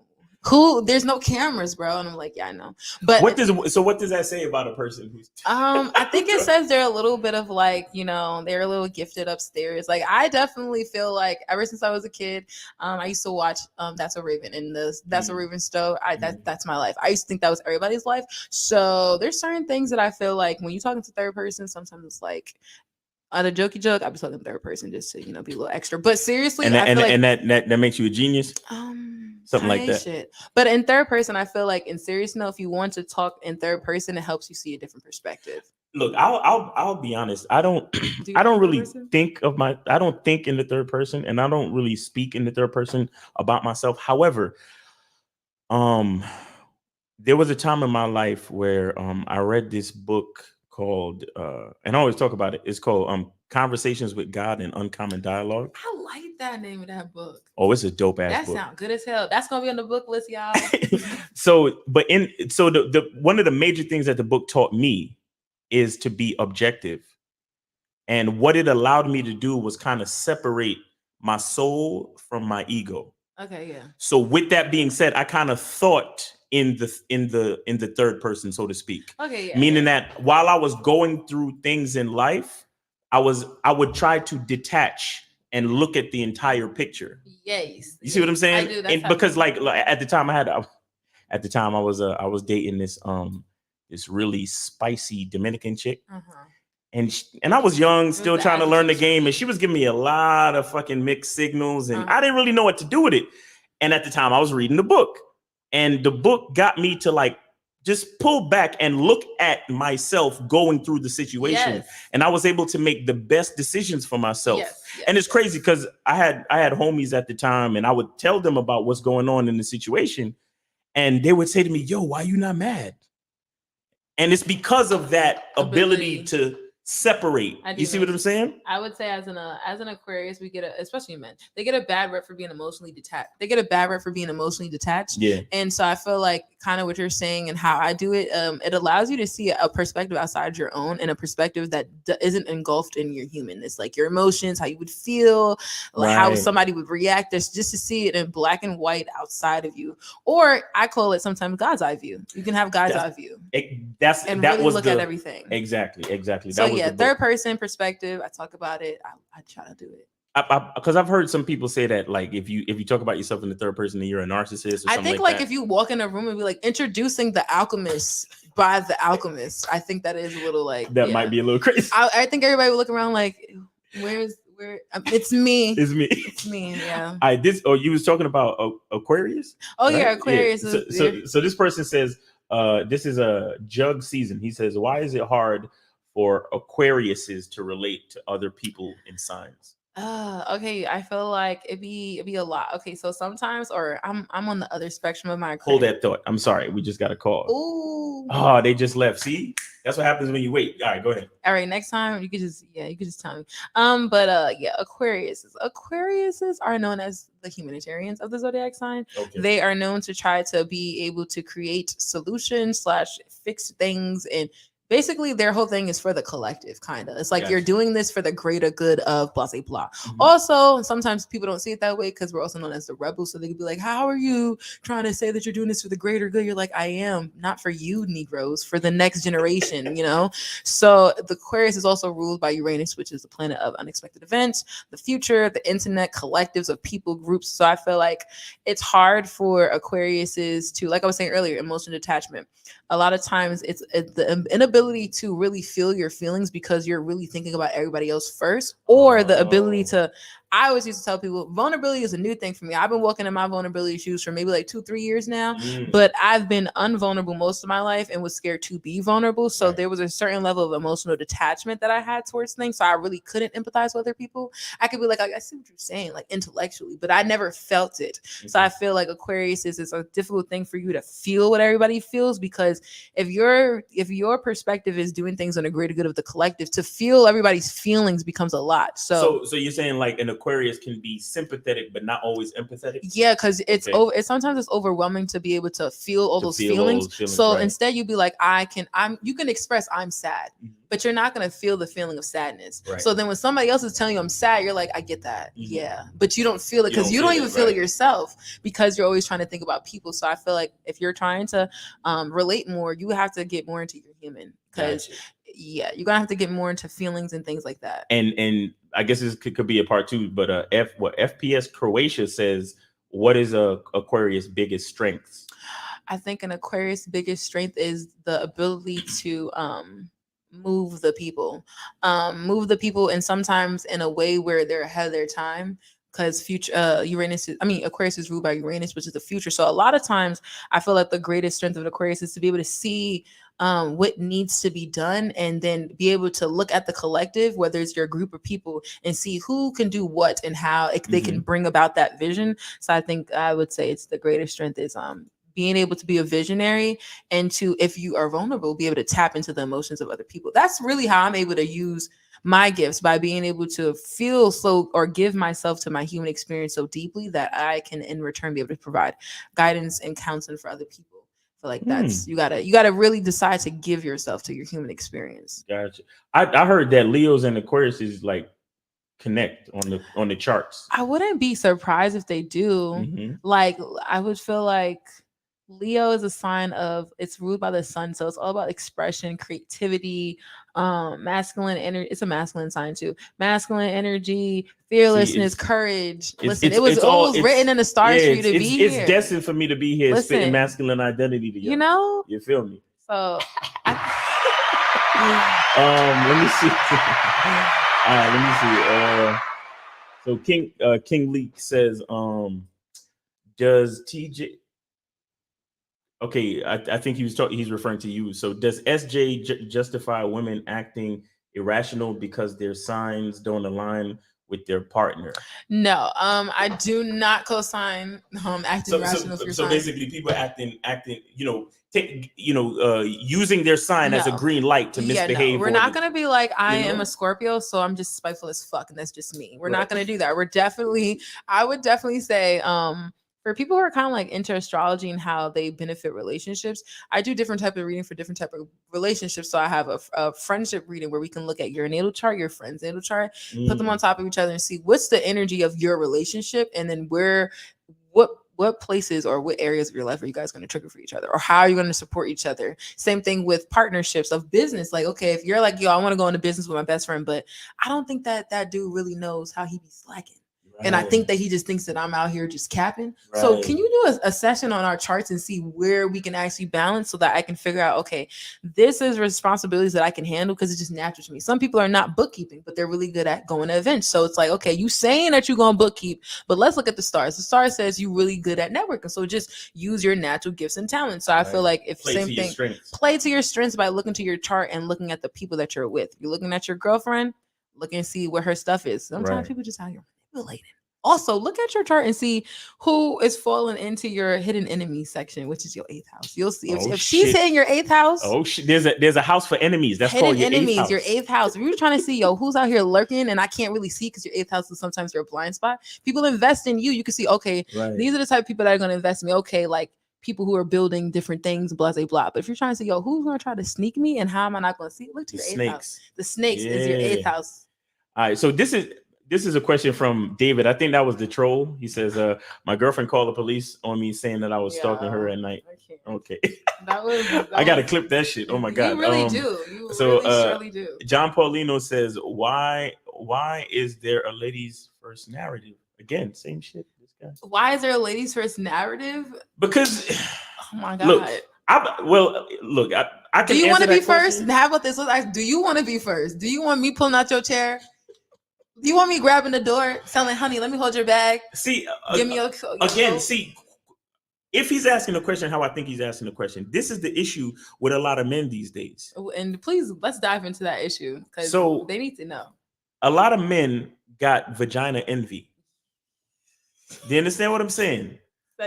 there's no cameras, bro. And I'm like, yeah, I know. But
What does that say about a person who's
I think it says they're a little bit of like, they're a little gifted upstairs. Like I definitely feel like ever since I was a kid, I used to watch That's a Raven and That's a Raven show. That's my life. I used to think that was everybody's life. So there's certain things that I feel like when you're talking to third person, sometimes it's like on a jokey joke, I'll be talking third person just to, be a little extra. But seriously,
and
I feel like
that makes you a genius? Something like that.
Shit. But in third person, I feel like in serious note, if you want to talk in third person, it helps you see a different perspective.
Look, I'll be honest. I don't really think in the third person, and I don't really speak in the third person about myself. However, there was a time in my life where I read this book called and I always talk about it. It's called Conversations with God and Uncommon Dialogue.
I like that name of that book.
Oh, it's a dope ass
That
book.
sounds good as hell. That's gonna be on the book list, y'all.
The one of the major things that the book taught me is to be objective. And what it allowed me to do was kind of separate my soul from my ego.
Okay, yeah.
So with that being said, I kind of thought in the third person, so to speak.
Okay, yeah.
Meaning that while I was going through things in life, I would try to detach and look at the entire picture.
Yes.
You see what I'm saying?
I do. That's
And because like at the time I was dating this really spicy Dominican chick. And I was young, still trying to learn the game, and she was giving me a lot of fucking mixed signals, and I didn't really know what to do with it. And at the time I was reading the book, and the book got me to like just pull back and look at myself going through the situation. And I was able to make the best decisions for myself. And it's crazy because I had homies at the time, and I would tell them about what's going on in the situation, and they would say to me, yo, why you not mad? And it's because of that ability to separate. You see what I'm saying?
I would say as an Aquarius, we get especially men, they get a bad rep for being emotionally detached.
Yeah.
And so I feel like kind of what you're saying and how I do it, it allows you to see a perspective outside your own, and a perspective that isn't engulfed in your humanness, like your emotions, how you would feel, like how somebody would react. There's just to see it in black and white outside of you, or I call it sometimes God's eye view. You can have God's eye view. Look at everything.
Exactly.
So yeah, third person perspective. I talk about it. I try to do it.
Because I've heard some people say that, like, if you talk about yourself in the third person, then you're a narcissist. Or something
I think like if you walk in a room and be like introducing the Alchemist by the Alchemist, I think that is a little like
might be a little crazy.
I think everybody would look around like, where it's me.
It's me.
Yeah.
You was talking about Aquarius?
Oh right? Yeah, Aquarius.
Yeah. So this person says this is a jug season. He says, why is it hard for Aquariuses to relate to other people in signs?
Okay. I feel like it'd be a lot. Okay, so sometimes, or I'm on the other spectrum of my Aquarius.
Hold that thought. I'm sorry, we just got a call.
Ooh.
Oh, they just left. See, that's what happens when you wait. All right, go ahead.
All right, next time you could just tell me. Aquariuses are known as the humanitarians of the zodiac sign. Okay. They are known to try to be able to create solutions / fix things, and basically their whole thing is for the collective, kind of. It's like you're doing this for the greater good of blah, blah, blah. Mm-hmm. Also, sometimes people don't see it that way because we're also known as the rebels. So they could be like, how are you trying to say that you're doing this for the greater good? You're like, I am, not for you Negroes, for the next generation, you know? So the Aquarius is also ruled by Uranus, which is the planet of unexpected events, the future, the internet, collectives of people, groups. So I feel like it's hard for Aquariuses to, like I was saying earlier, emotional detachment. A lot of times it's the inability to really feel your feelings because you're really thinking about everybody else first, or the ability to, I always used to tell people vulnerability is a new thing for me. I've been walking in my vulnerability shoes for maybe like 2-3 years now, but I've been unvulnerable most of my life and was scared to be vulnerable. So there was a certain level of emotional detachment that I had towards things. So I really couldn't empathize with other people. I could be like, I see what you're saying, like intellectually, but I never felt it. So I feel like Aquarius is a difficult thing for you to feel what everybody feels, because if your perspective is doing things on a greater good of the collective, to feel everybody's feelings becomes a lot. So
you're saying like an Aquarius can be sympathetic but not always empathetic?
Yeah, because sometimes it's overwhelming to be able to feel all those feelings. So instead you'd be like, you can express I'm sad, but you're not going to feel the feeling of sadness. Right. So then when somebody else is telling you I'm sad, you're like, I get that. Yeah. But you don't feel it because you don't even feel it yourself, because you're always trying to think about people. So I feel like if you're trying to relate more, you have to get more into your human, because you're gonna have to get more into feelings and things like that.
And I guess this could be a part 2, but FPS Croatia says, what is Aquarius' biggest strengths?
I think an Aquarius' biggest strength is the ability to move the people, and sometimes in a way where they're ahead of their time. Because Aquarius is ruled by Uranus, which is the future. So a lot of times I feel like the greatest strength of Aquarius is to be able to see what needs to be done, and then be able to look at the collective, whether it's your group of people, and see who can do what and how they can bring about that vision. So I think I would say it's the greatest strength is being able to be a visionary, and to, if you are vulnerable, be able to tap into the emotions of other people. That's really how I'm able to use my gifts, by being able to feel or give myself to my human experience so deeply that I can in return be able to provide guidance and counseling for other people. So like that's you gotta really decide to give yourself to your human experience.
Gotcha. I heard that Leos and Aquarius is like connect on the charts.
I wouldn't be surprised if they do. Like I would feel like
Leo is a sign of, it's ruled by the sun, so it's all about expression, creativity, masculine energy. It's a masculine sign too. Masculine energy, fearlessness, courage. Listen, it was written in the stars for you to be here.
It's destined for me to be here. Spitting masculine identity together.
You know,
you feel me?
So,
let me see. All right, let me see. So King Leak says, does TJ? Okay, I think he's referring to you. So does SJ justify women acting irrational because their signs don't align with their partner?
No, I do not co-sign acting irrational for your sign.
So basically, people acting, using their sign as a green light to misbehave.
We're not gonna be like, I am a Scorpio, so I'm just spiteful as fuck, and that's just me. We're not gonna do that. I would definitely say, for people who are kind of like into astrology and how they benefit relationships, I do different type of reading for different type of relationships. So I have a friendship reading where we can look at your natal chart, your friend's natal chart, put them on top of each other and see what's the energy of your relationship, and then what places or what areas of your life are you guys going to trigger for each other, or how are you going to support each other? Same thing with partnerships of business. Like, okay, if you're like, yo, I want to go into business with my best friend, but I don't think that dude really knows how he be slacking. And I think that he just thinks that I'm out here just capping. Right. So can you do a session on our charts and see where we can actually balance so that I can figure out, okay, this is responsibilities that I can handle because it's just natural to me. Some people are not bookkeeping, but they're really good at going to events. So it's like, okay, you saying that you're going to bookkeep, but let's look at the stars. The star says you're really good at networking. So just use your natural gifts and talents. So I feel like if play to your strengths by looking to your chart and looking at the people that you're with. You're looking at your girlfriend, look and see where her stuff is. Sometimes people just out here manipulating. Also, look at your chart and see who is falling into your hidden enemy section, which is your 8th house. You'll see if she's hitting your 8th house.
Oh shit! There's a house for enemies. That's hidden called your enemies. 8th house.
Your 8th house. If you're trying to see who's out here lurking, and I can't really see because your 8th house is sometimes your blind spot. People invest in you. You can see, okay, these are the type of people that are going to invest in me. Okay, like people who are building different things, blah blah blah. But if you're trying to see, who's going to try to sneak me, and how am I not going to see? Look to your 8th house. The snakes is your 8th house.
All right, so this is a question from David. I think that was the troll. He says, my girlfriend called the police on me saying that I was stalking her at night. Okay. I got to clip that shit. Oh my God.
You really do. You surely do.
John Paulino says, why is there a ladies first narrative? Again, same shit. This guy.
Why is there a ladies first narrative?
Because,
oh my God.
Look, I can.
Do you want to be first?
Question.
How about this? Do you want to be first? Do you want me pulling out your chair? Do you want me grabbing the door, telling honey, let me hold your bag?
See,
give me your
again. See, if he's asking a question, how I think he's asking a question. This is the issue with a lot of men these days.
And please, let's dive into that issue because they need to know.
A lot of men got vagina envy. Do you understand what I'm saying?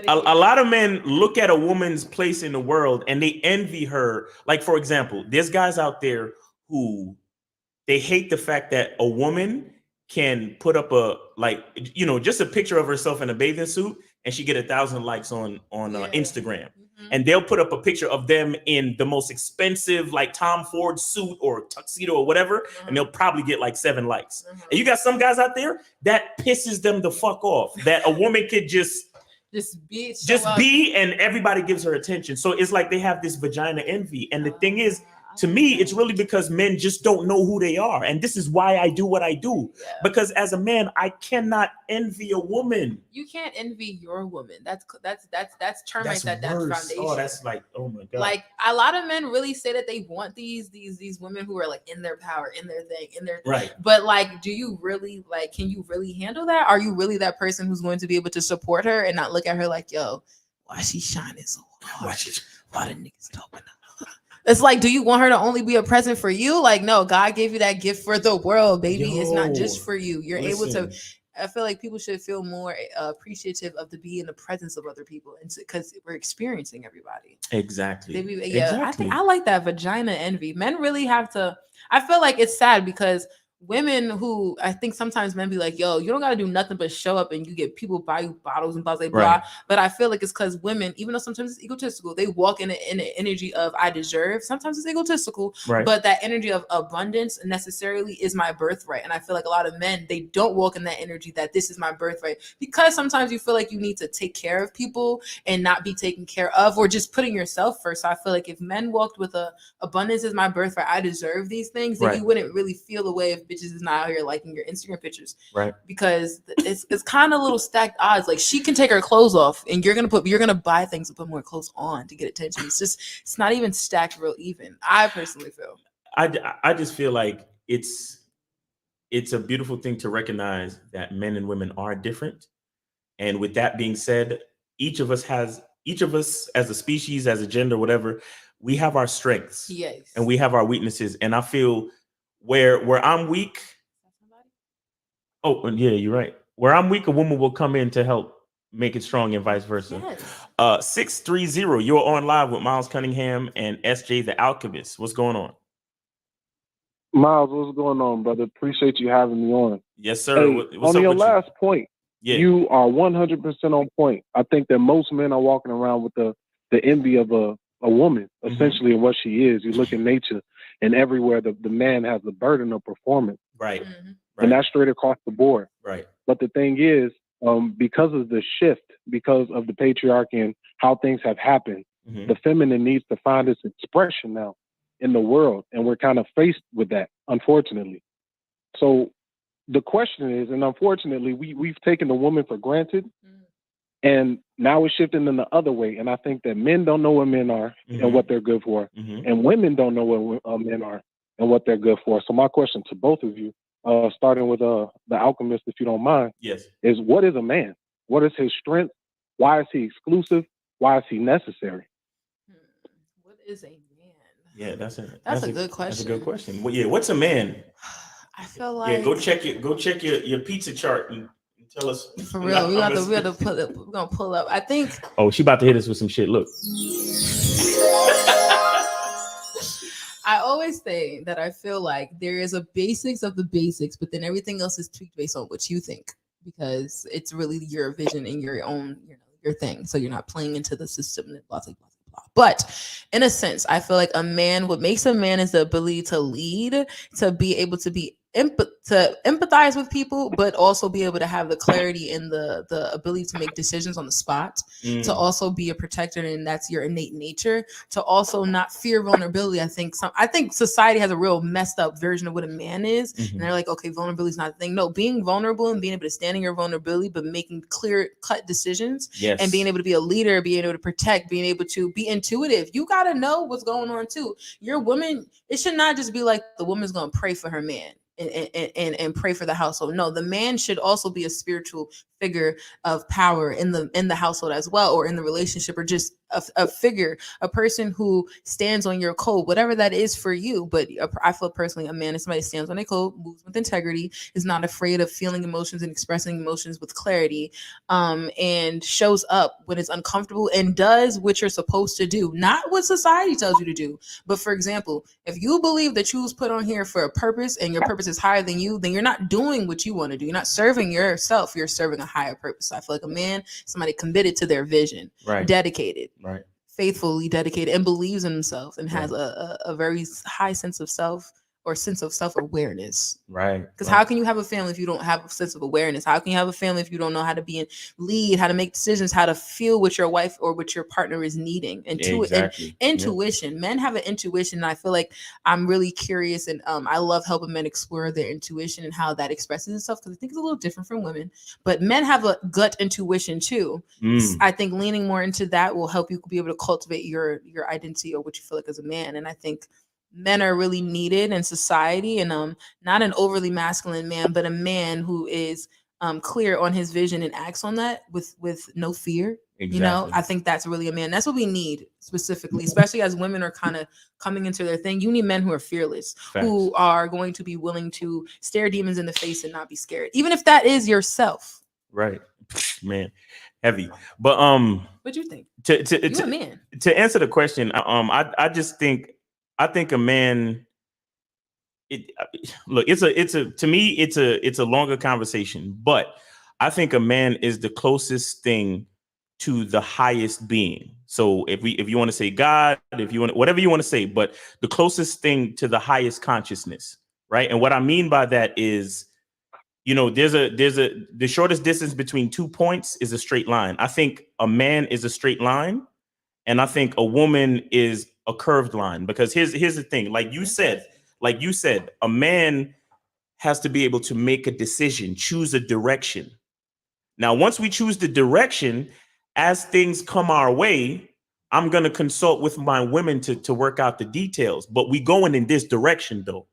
A lot of men look at a woman's place in the world and they envy her. Like, for example, there's guys out there who they hate the fact that a woman can put up just a picture of herself in a bathing suit and she get 1,000 likes on Instagram. Mm-hmm. And they'll put up a picture of them in the most expensive like Tom Ford suit or tuxedo or whatever, and they'll probably get like 7 likes. And you got some guys out there that pisses them the fuck off that a woman could just be and everybody gives her attention. So it's like they have this vagina envy. And the thing is, to me, it's really because men just don't know who they are. And this is why I do what I do. Yeah. Because as a man, I cannot envy a woman.
You can't envy your woman. That's termites that's foundation.
Oh, that's like, oh my God.
Like a lot of men really say that they want these women who are like in their power, in their thing, in their
right.
But like, do you really can you really handle that? Are you really that person who's going to be able to support her and not look at her like, yo, why she shining so hard? Why the niggas talking? It's like, do you want her to only be a present for you? Like, no, God gave you that gift for the world, baby. It's not just for you. You're able to. I feel like people should feel more appreciative of to be in the presence of other people, and because we're experiencing everybody.
Exactly.
Exactly. I think I like that vagina envy. Men really have to. I feel like it's sad because
women who I think sometimes men be like, yo, you don't got to do nothing but show up and you get people buy you bottles and blah, blah, blah.
Right.
But I feel like it's because women, even though sometimes it's egotistical, they walk in an energy of I deserve. Sometimes it's egotistical,
Right.
but that energy of abundance necessarily is my birthright. And I feel like a lot of men, they don't walk in that energy that this is my birthright, because sometimes you feel like you need to take care of people and not be taken care of, or just putting yourself first. So I feel like if men walked with a abundance is my birthright, I deserve these things, then
Right.
you wouldn't really feel the way if bitches is not out here liking your Instagram pictures.
Right.
Because it's kind of little stacked odds. Like she can take her clothes off and you're gonna buy things and put more clothes on to get attention. It's not even stacked real even. I personally feel.
I just feel like it's a beautiful thing to recognize that men and women are different. And with that being said, each of us as a species, as a gender, whatever, we have our strengths.
Yes.
And we have our weaknesses. And I feel where I'm weak. Oh, yeah, you're right. Where I'm weak, a woman will come in to help make it strong and vice versa.
Yes.
630, you're on live with Miles Cunningham and SJ the Alchemist. What's going on?
Miles, what's going on, brother? Appreciate you having me on.
Yes, sir.
Hey,
What's
on
up
your
with
last point,
Yeah.
you are 100% on point. I think that most men are walking around with the envy of a woman, essentially, in what she is. You look at nature, and everywhere the man has the burden of performance.
Right.
And that's straight across the board.
Right.
But the thing is, because of the shift, because of the patriarchy and how things have happened, the feminine needs to find its expression now in the world. And we're kind of faced with that, unfortunately. So the question is, and unfortunately, we've taken the woman for granted. And now we're shifting in the other way. And I think that men don't know what men are and what they're good for. And women don't know what men are and what they're good for. So my question to both of you, starting with the Alchemist, if you don't mind,
Yes.
is what is a man? What is his strength? Why is he exclusive? Why is he necessary?
What is a man?
Yeah, that's a
good question.
That's a good question. Well, yeah, what's a man?
I feel like
Go check your pizza chart and tell us.
for real. We got to put it. We're gonna pull up. I think.
Oh, she about to hit us with some shit. Look.
I always say that I feel like there is a basics of the basics, but then everything else is tweaked based on what you think, because it's really your vision and your own, your thing. So you're not playing into the system and blah, blah, blah, blah. But in a sense, I feel like what makes a man is the ability to lead, to be able to be to empathize with people, but also be able to have the clarity and the ability to make decisions on the spot, to also be a protector, and that's your innate nature, to also not fear vulnerability. I think society has a real messed up version of what a man is, and they're like, okay, vulnerability is not a thing. No, being vulnerable and being able to stand in your vulnerability, but making clear cut decisions, and being able to be a leader, being able to protect, being able to be intuitive. You got to know what's going on too. Your woman, it should not just be like the woman's going to pray for her man and pray for the household. No, the man should also be a spiritual figure of power in the household as well, or in the relationship, or just a figure, a person who stands on your code, whatever that is for you. But I feel personally, a man is somebody who stands on their code, moves with integrity, is not afraid of feeling emotions and expressing emotions with clarity, and shows up when it's uncomfortable and does what you're supposed to do, not what society tells you to do. But for example, if you believe that you was put on here for a purpose and your purpose is higher than you, then you're not doing what you want to do. You're not serving yourself. You're serving a higher purpose. So I feel like a man, somebody committed to their vision, dedicated, faithfully dedicated, and believes in himself, and has a very high sense of self, or sense of self-awareness. Because how can you have a family if you don't have a sense of awareness? How can you have a family if you don't know how to be in lead, how to make decisions, how to feel what your wife or what your partner is needing? Intuition. Men have an intuition, and I feel like I'm really curious, and I love helping men explore their intuition and how that expresses itself, because I think it's a little different from women. But men have a gut intuition too. I think leaning more into that will help you be able to cultivate your identity, or what you feel like as a man. And I think men are really needed in society, and not an overly masculine man, but a man who is clear on his vision and acts on that with no fear. I think that's really a man. That's what we need specifically, especially as women are kind of coming into their thing. You need men who are fearless, who are going to be willing to stare demons in the face and not be scared, even if that is yourself.
Right, man, heavy. But
what do you think?
You
a man.
To answer the question, I just think a man look, to me, it's a longer conversation, but I think a man is the closest thing to the highest being. So if you want to say God, if you want whatever you want to say, but the closest thing to the highest consciousness, right? And what I mean by that is, the shortest distance between 2 points is a straight line. I think a man is a straight line, and I think a woman is a curved line. Because here's the thing, like you said, a man has to be able to make a decision, choose a direction. Now, once we choose the direction, as things come our way, I'm going to consult with my women to work out the details. But we going in this direction, though.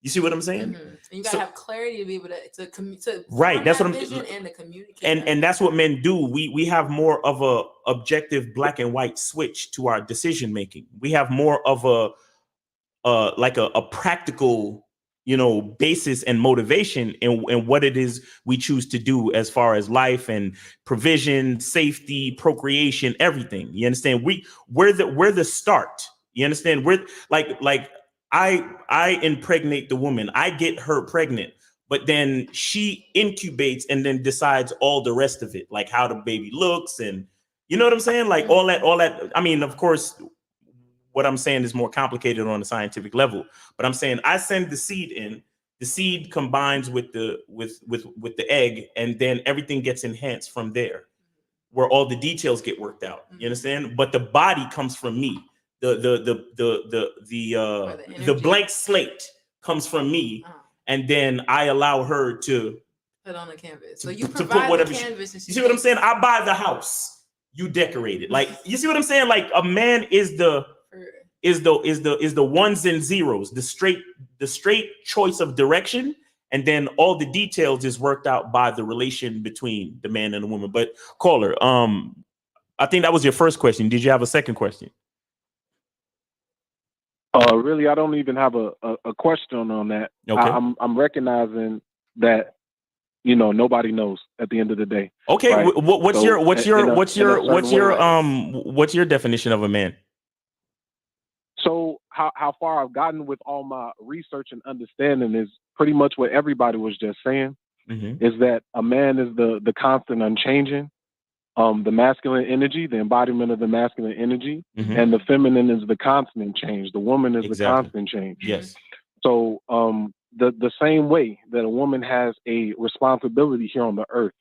You see what I'm saying?
Mm-hmm. And you gotta have clarity to be able to
right. That's what I'm
vision and to communicate.
And that's what men do. We have more of a objective black and white switch to our decision making. We have more of a practical, basis and motivation in what it is we choose to do as far as life and provision, safety, procreation, everything. You understand? We're the start. You understand? We're like I impregnate the woman. I get her pregnant, but then she incubates and then decides all the rest of it, like how the baby looks, and you know what I'm saying? Like all that. I mean, of course, what I'm saying is more complicated on a scientific level, but I'm saying I send the seed in, the seed combines with the egg, and then everything gets enhanced from there, where all the details get worked out. You understand? But the body comes from me. The blank slate comes from me, and then I allow her to
put on the canvas. So you
to
provide
put whatever
the canvas.
you see what I'm saying? I buy the house, you decorate it. Like, you see what I'm saying? Like, a man is the ones and zeros, the straight choice of direction, and then all the details is worked out by the relation between the man and the woman. But caller, I think that was your first question. Did you have a second question?
Really, I don't even have a question on that.
Okay.
I'm recognizing that nobody knows at the end of the day.
Okay,
right?
what's your definition of a man?
So how far I've gotten with all my research and understanding is pretty much what everybody was just saying.
Mm-hmm.
Is that a man is the constant unchanging, the masculine energy, the embodiment of the masculine energy,
mm-hmm.
and the feminine is the constant change. The woman is the constant change.
Yes.
So the same way that a woman has a responsibility here on the earth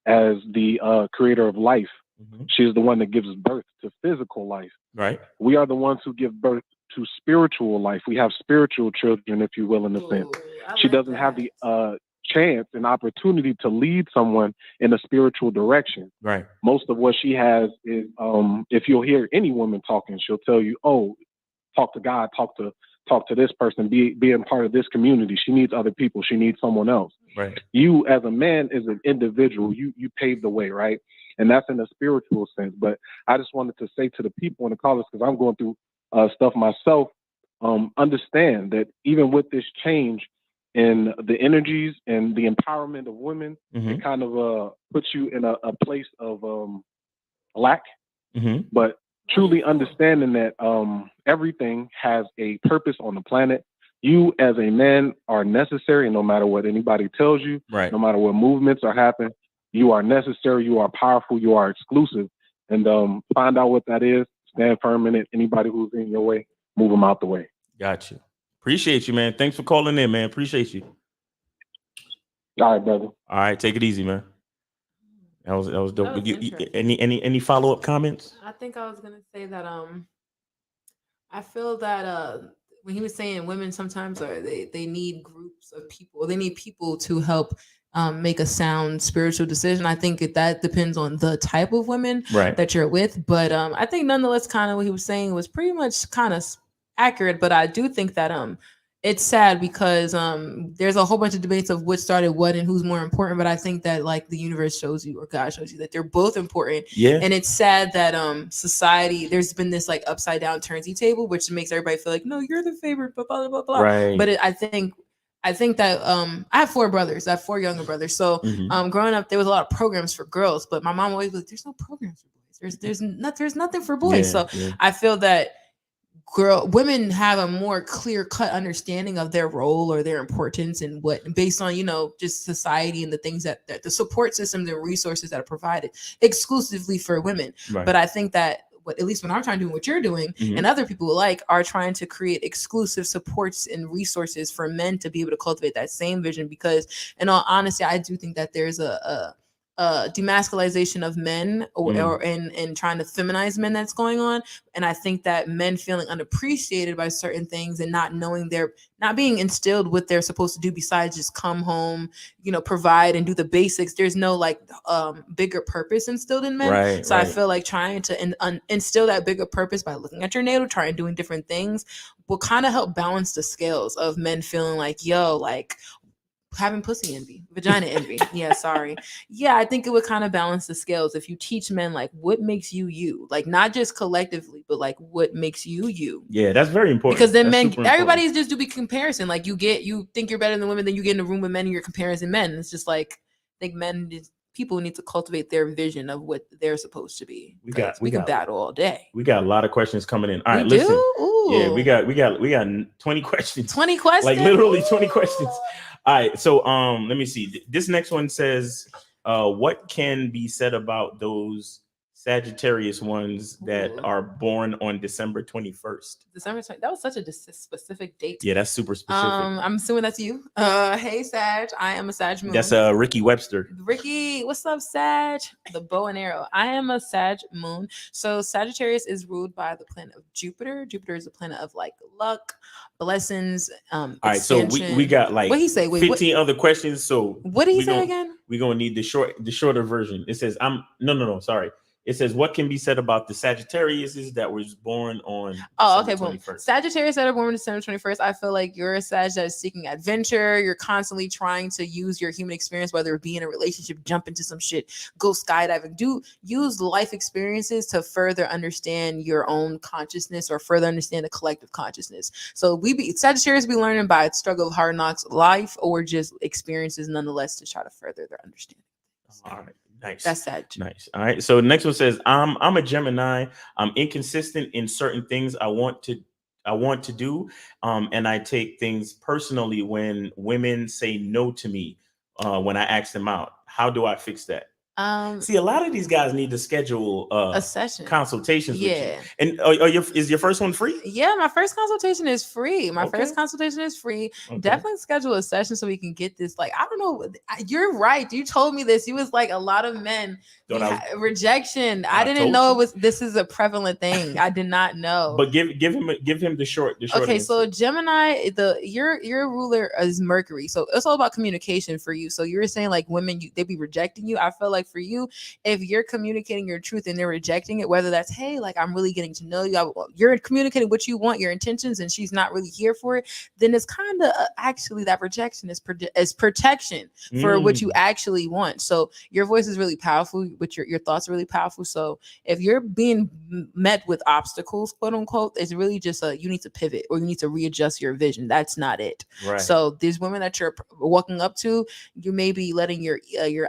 as the creator of life,
mm-hmm.
she is the one that gives birth to physical life.
Right.
We are the ones who give birth to spiritual life. We have spiritual children, if you will, in a sense. She doesn't have the chance and opportunity to lead someone in a spiritual direction.
Right.
Most of what she has is, if you'll hear any woman talking, she'll tell you, "Oh, talk to God, talk to this person, being part of this community. She needs other people. She needs someone else."
Right.
You, as a man, as an individual, you pave the way, right? And that's in a spiritual sense. But I just wanted to say to the people in the callers, because I'm going through stuff myself, understand that even with this change in the energies and the empowerment of women,
mm-hmm.
it kind of puts you in a place of lack.
Mm-hmm.
But truly understanding that everything has a purpose on the planet. You as a man are necessary, no matter what anybody tells you,
right.
no matter what movements are happening. You are necessary, you are powerful, you are exclusive. And find out what that is, stand firm in it. Anybody who's in your way, move them out the way.
Got you. Appreciate you, man. Thanks for calling in, man. Appreciate you.
All right, brother.
All right, take it easy, man. That was dope.
That was
Any follow-up comments?
I think I was gonna say that I feel that when he was saying women sometimes they need groups of people, they need people to help make a sound spiritual decision. I think that depends on the type of women that you're with, but I think nonetheless, kind of what he was saying was pretty much kind of accurate. But I do think that it's sad because there's a whole bunch of debates of what started what and who's more important. But I think that like the universe shows you or God shows you that they're both important.
Yeah. And
it's sad that society, there's been this like upside down turnsy table, which makes everybody feel like, no, you're the favorite, blah, blah, blah, blah.
Right.
But I think that I have 4 brothers. I have 4 younger brothers. So
mm-hmm.
Growing up, there was a lot of programs for girls, but my mom always was like, there's no programs for boys. There's nothing for boys. I feel that
women have a more clear cut understanding of their role or their importance and what, based on, just society and the things that the support systems and resources that are provided exclusively for women.
Right.
But I think that at least when I'm trying to do what you're doing, and other people are trying to create exclusive supports and resources for men to be able to cultivate that same vision. Because in all honesty, I do think that there's a demasculization of men or and trying to feminize men that's going on. And I think that men feeling unappreciated by certain things and not knowing not being instilled what they're supposed to do besides just come home, provide and do the basics. There's no bigger purpose instilled in men.
Right,
so I feel like trying to instill that bigger purpose by looking at your natal chart and doing different things will kind of help balance the scales of men feeling like, having pussy envy, vagina envy. Yeah, sorry. Yeah, I think it would kind of balance the scales if you teach men what makes you, not just collectively, but what makes you.
Yeah, that's very important.
Because then
that's
men, everybody's just do be comparison. You think you're better than women, then you get in a room with men and you're comparing men. It's just I think people need to cultivate their vision of what they're supposed to be. We can battle all day.
We got a lot of questions coming in. All right, listen. Yeah, we got 20 questions.
20 questions?
Literally 20 questions. All right, so let me see. This next one says, what can be said about those Sagittarius ones that are born on December 21st?
December 20th. That was such a specific date.
Yeah, that's super specific.
I'm assuming that's you. Hey Sag, I am a Sag moon.
That's Ricky Webster.
Ricky, what's up, Sag? The bow and arrow. I am a Sag moon. So Sagittarius is ruled by the planet of Jupiter. Jupiter is a planet of luck, blessings.
All right, so we got
what he say? Wait,
15 other questions. So
what did he say again?
We're gonna need the shorter version. It says sorry. It says, what can be said about the Sagittariuses that was born on December 21st?
Sagittarius that are born on December 21st, I feel like you're a Sag that is seeking adventure. You're constantly trying to use your human experience, whether it be in a relationship, jump into some shit, go skydiving, use life experiences to further understand your own consciousness or further understand the collective consciousness. So Sagittarius be learning by struggle of hard knocks life or just experiences nonetheless to try to further their understanding.
All right. Nice.
That's Sag.
Nice. All right. So the next one says, I'm a Gemini. I'm inconsistent in certain things I want to do. And I take things personally when women say no to me when I ask them out. How do I fix that? See, a lot of these guys need to schedule
a session
consultations with you. And is your first one free?
Yeah, my first consultation is free. Definitely schedule a session so we can get this. I don't know. You're right. You told me this. You was a lot of men rejection. I didn't know this is a prevalent thing. I did not know.
But give him the short.
Okay, so Gemini, your ruler is Mercury. So it's all about communication for you. So you're saying women, they be rejecting you. I feel like for you, if you're communicating your truth and they're rejecting it, whether that's, hey, I'm really getting to know you, you're communicating what you want, your intentions, and she's not really here for it, then it's kind of actually that rejection is protection for what you actually want. So your voice is really powerful, but your thoughts are really powerful. So if you're being met with obstacles, quote unquote, it's really just you need to pivot or you need to readjust your vision. That's not it.
Right.
So these women that you're walking up to, you may be letting your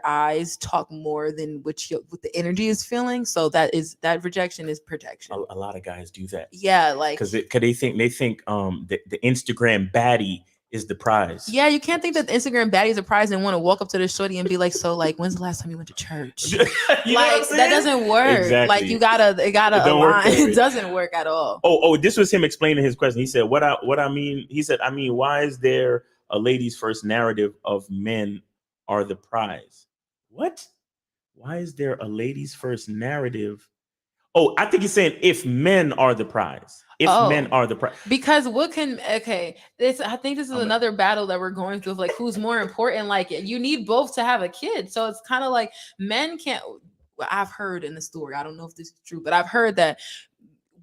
eyes talk more than what the energy is feeling. So that rejection is protection.
A lot of guys do that.
Yeah,
because they think the Instagram baddie is the prize.
Yeah, you can't think that the Instagram baddie is a prize and want to walk up to the shorty and be like, so when's the last time you went to church? That doesn't work.
Exactly.
You gotta align. It doesn't work at all.
Oh, this was him explaining his question. He said, what I mean, he said, why is there a ladies first narrative of men are the prize? What? Why is there a ladies first narrative? Oh, I think he's saying if men are the prize. Men are the prize.
Because I think this is another battle that we're going through of who's more important. You need both to have a kid. So it's kind of men can't. I've heard in the story, I don't know if this is true, but I've heard that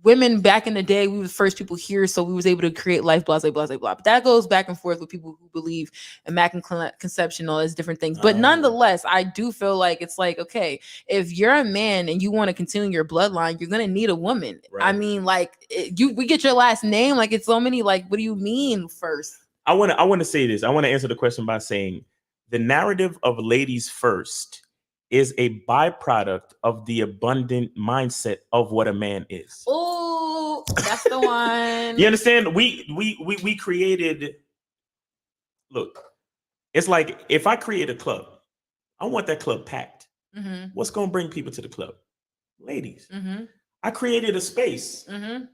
women back in the day, we were the first people here, so we was able to create life, blah, blah, blah, blah, blah. But that goes back and forth with people who believe immaculate conception, all these different things. But nonetheless, I do feel like it's okay, if you're a man and you want to continue your bloodline, you're gonna need a woman. Right. We get your last name. It's so many. What do you mean first?
I want to say this. I want to answer the question by saying the narrative of ladies first is a byproduct of the abundant mindset of what a man is.
Oh,
Ooh, that's the one.
You understand? We created. Look, it's like if I create a club, I want that club packed.
Mm-hmm.
What's gonna bring people to the club? Ladies.
Mm-hmm.
I created a space.
Mm-hmm.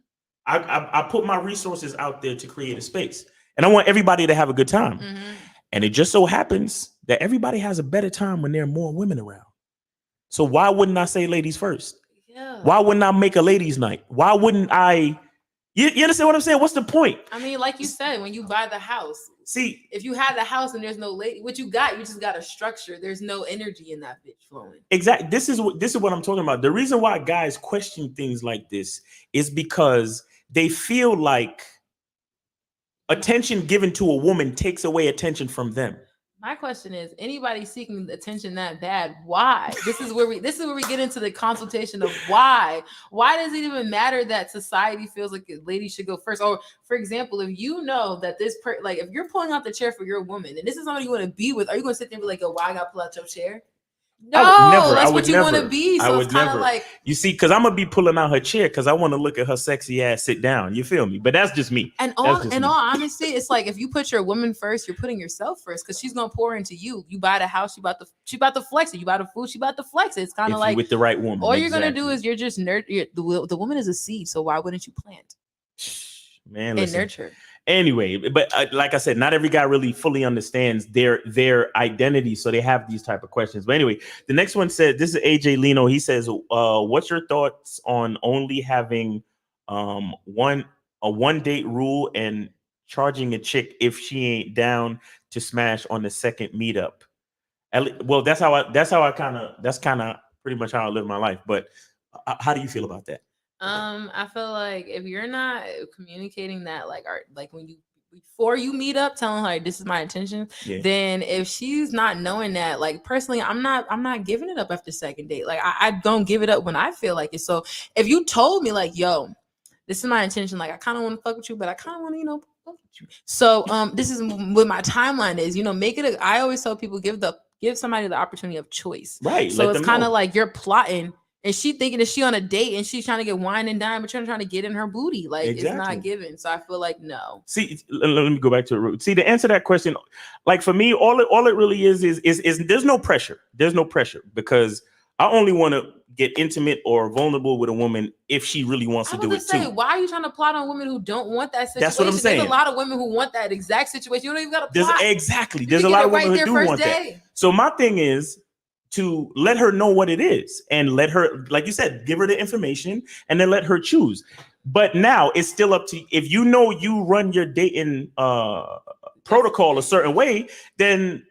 I put my resources out there to create a space, and I want everybody to have a good time.
Mm-hmm.
And it just so happens that everybody has a better time when there are more women around. So why wouldn't I say ladies first?
Yeah.
Why wouldn't I make a ladies' night? Why wouldn't I? You understand what I'm saying? What's the point?
I mean, like you said, when you buy the house,
see,
if you have the house and there's no lady, what you just got a structure. There's no energy in that bitch flowing.
Exactly. This is what I'm talking about. The reason why guys question things like this is because they feel like attention given to a woman takes away attention from them.
My question is, anybody seeking attention that bad, why? This is where we get into the consultation of why. Why does it even matter that society feels like ladies should go first? Or for example, if you know that like if you're pulling out the chair for your woman and this is somebody you want to be with, are you going to sit there and be like, oh, why I got to pull out your chair? No, that's what you want to be. So it's kind of like,
you see, because I'm gonna be pulling out her chair because I want to look at her sexy ass sit down. You feel me? But that's just me.
And all honesty, it's like if you put your woman first, you're putting yourself first because she's gonna pour into you. You buy the house, she about to flex it. You buy the food, she about to flex it. It's kind of like
with the right woman.
All you're gonna do is you're just the woman is a seed, so why wouldn't you plant?
Man,
and nurture.
Anyway, but like I said, not every guy really fully understands their identity, so they have these type of questions. But anyway, the next one said, this is AJ Lino. He says, what's your thoughts on only having one date rule and charging a chick if she ain't down to smash on the second meetup? Well, that's kind of pretty much how I live my life. But how do you feel about that?
I feel like if you're not communicating that, like when you before you meet up, telling her like, this is my intention, then if she's not knowing that, like personally, I'm not giving it up after second date. Like I don't give it up when I feel like it. So if you told me like, yo, this is my intention, like I kind of want to fuck with you, but I kind of want to, fuck with you. So this is what my timeline is, make it I always tell people give somebody the opportunity of choice.
Right.
So it's kind of like you're plotting. And she thinking that she on a date and she's trying to get wine and dine, but you're trying to get in her booty. Like It's not given. So I feel like no.
See, let me go back to the root. See, to answer that question, like for me, all it really is there's no pressure. There's no pressure because I only want to get intimate or vulnerable with a woman if she really wants to do it too.
Why are you trying to plot on women who don't want that situation?
That's what I'm saying.
There's a lot of women who want that exact situation. You don't even got to plot.
Exactly. There's a lot of women who do want that. So my thing is to let her know what it is and let her, like you said, give her the information and then let her choose. But now it's still up to you. If you know you run your dating protocol a certain way, then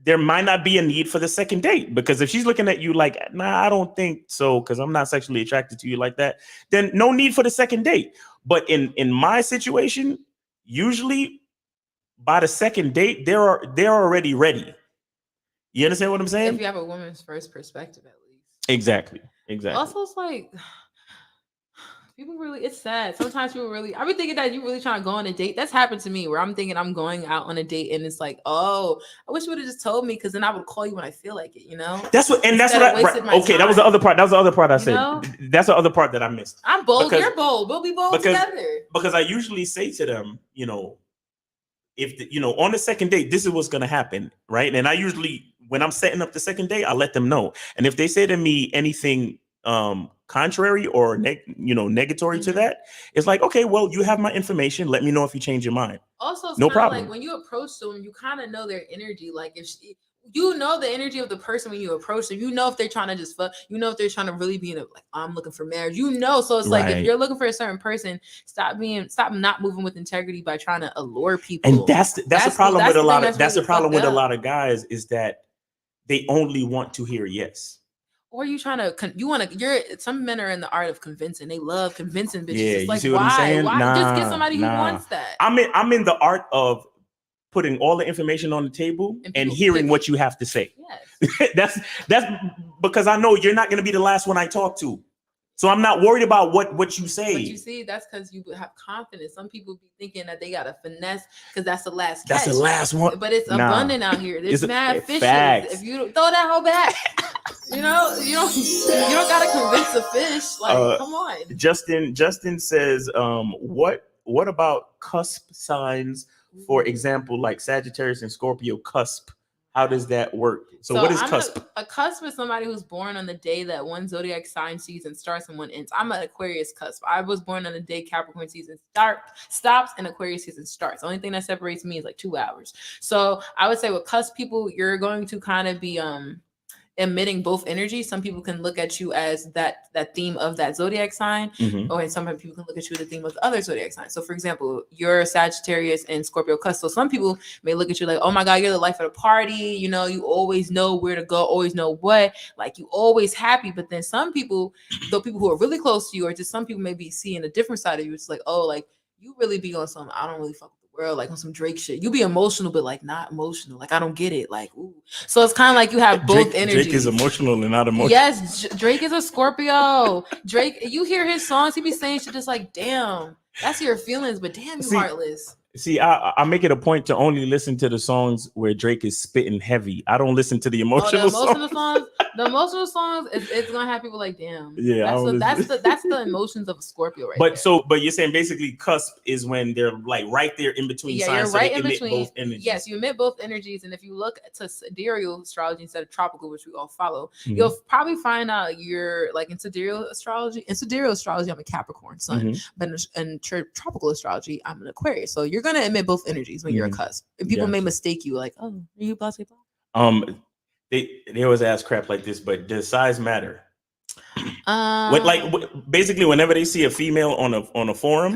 there might not be a need for the second date. Because if she's looking at you like, nah, I don't think so, because I'm not sexually attracted to you like that, then no need for the second date. But in my situation, usually by the second date, they're already ready. You understand what I'm saying?
If you have a woman's first perspective, at least.
Exactly.
Also, it's like people really. It's sad. Sometimes people really. I be thinking that you really trying to go on a date. That's happened to me where I'm thinking I'm going out on a date and it's like, oh, I wish you would have just told me because then I would call you when I feel like it. That's what
I. Okay, that was the other part. That was the other part I said. That's the other part that I missed.
I'm bold. You're bold. We'll be bold together.
Because I usually say to them, if on the second date, this is what's gonna happen, right? And I usually, when I'm setting up the second date, I let them know. And if they say to me anything contrary or negatory to that, it's like, okay, well, you have my information. Let me know if you change your mind.
Also, it's
no problem.
Like when you approach someone, you kind of know their energy. Like if you know the energy of the person when you approach them, if they're trying to just fuck, if they're trying to really be I'm looking for marriage, so it's like if you're looking for a certain person, stop not moving with integrity by trying to allure people.
And that's the problem with a lot of that's the problem with a lot of guys is that they only want to hear yes.
Or some men are in the art of convincing. They love convincing bitches.
Yeah,
it's like,
you see what I'm saying?
Why just get somebody who wants that?
I'm in the art of putting all the information on the table and hearing what you have to say. Yes. that's because I know you're not going to be the last one I talk to. So I'm not worried about what you say.
But you see, that's because you have confidence. Some people be thinking that they got to finesse because that's the last
catch. That's the last one.
But it's abundant out here. There's mad fishes.
Facts.
If you throw that whole back. You know, you don't gotta convince the fish. Like, come on.
Justin says, what about cusp signs? For example, like Sagittarius and Scorpio cusp. How does that work? So what is cusp?
A cusp is somebody who's born on the day that one zodiac sign season starts and one ends. I'm an Aquarius cusp. I was born on the day Capricorn season stops and Aquarius season starts. The only thing that separates me is like 2 hours. So I would say with cusp people, you're going to kind of be emitting both energies. Some people can look at you as that theme of that zodiac sign, or some people can look at you as the theme of the other zodiac sign. So for example, you're Sagittarius and Scorpio cusp. So some people may look at you like, oh my God, you're the life of the party. You know, you always know where to go, always know what, like you always happy. But then some people, though people who are really close to you, or just some people may be seeing a different side of you. It's like, oh, like you really be on some, I don't really fuck with the world, like on some Drake shit. You be emotional, but like not emotional. Like I don't get it. Like, ooh. So it's kind of like you have both energies.
Drake is emotional and not emotional.
Yes, Drake is a Scorpio. Drake, you hear his songs, he be saying shit just like, damn, that's your feelings, but damn, you heartless.
See, I make it a point to only listen to the songs where Drake is spitting heavy. I don't listen to the emotional songs.
The emotional songs, it's gonna have people like, damn.
Yeah,
that's the emotions of a Scorpio, right?
But you're saying basically cusp is when they're like right there in between signs.
You're right
so
in between.
Both energies.
Yes, you emit both energies, and if you look to sidereal astrology instead of tropical, which we all follow, you'll probably find out you're like in sidereal astrology. In sidereal astrology, I'm a Capricorn sun, but in tropical astrology, I'm an Aquarius. So you're gonna emit both energies when you're a cusp. And people may mistake you, like, oh, are you blah blah blah?
They always ask crap like this, but does size matter? Basically, whenever they see a female on a forum,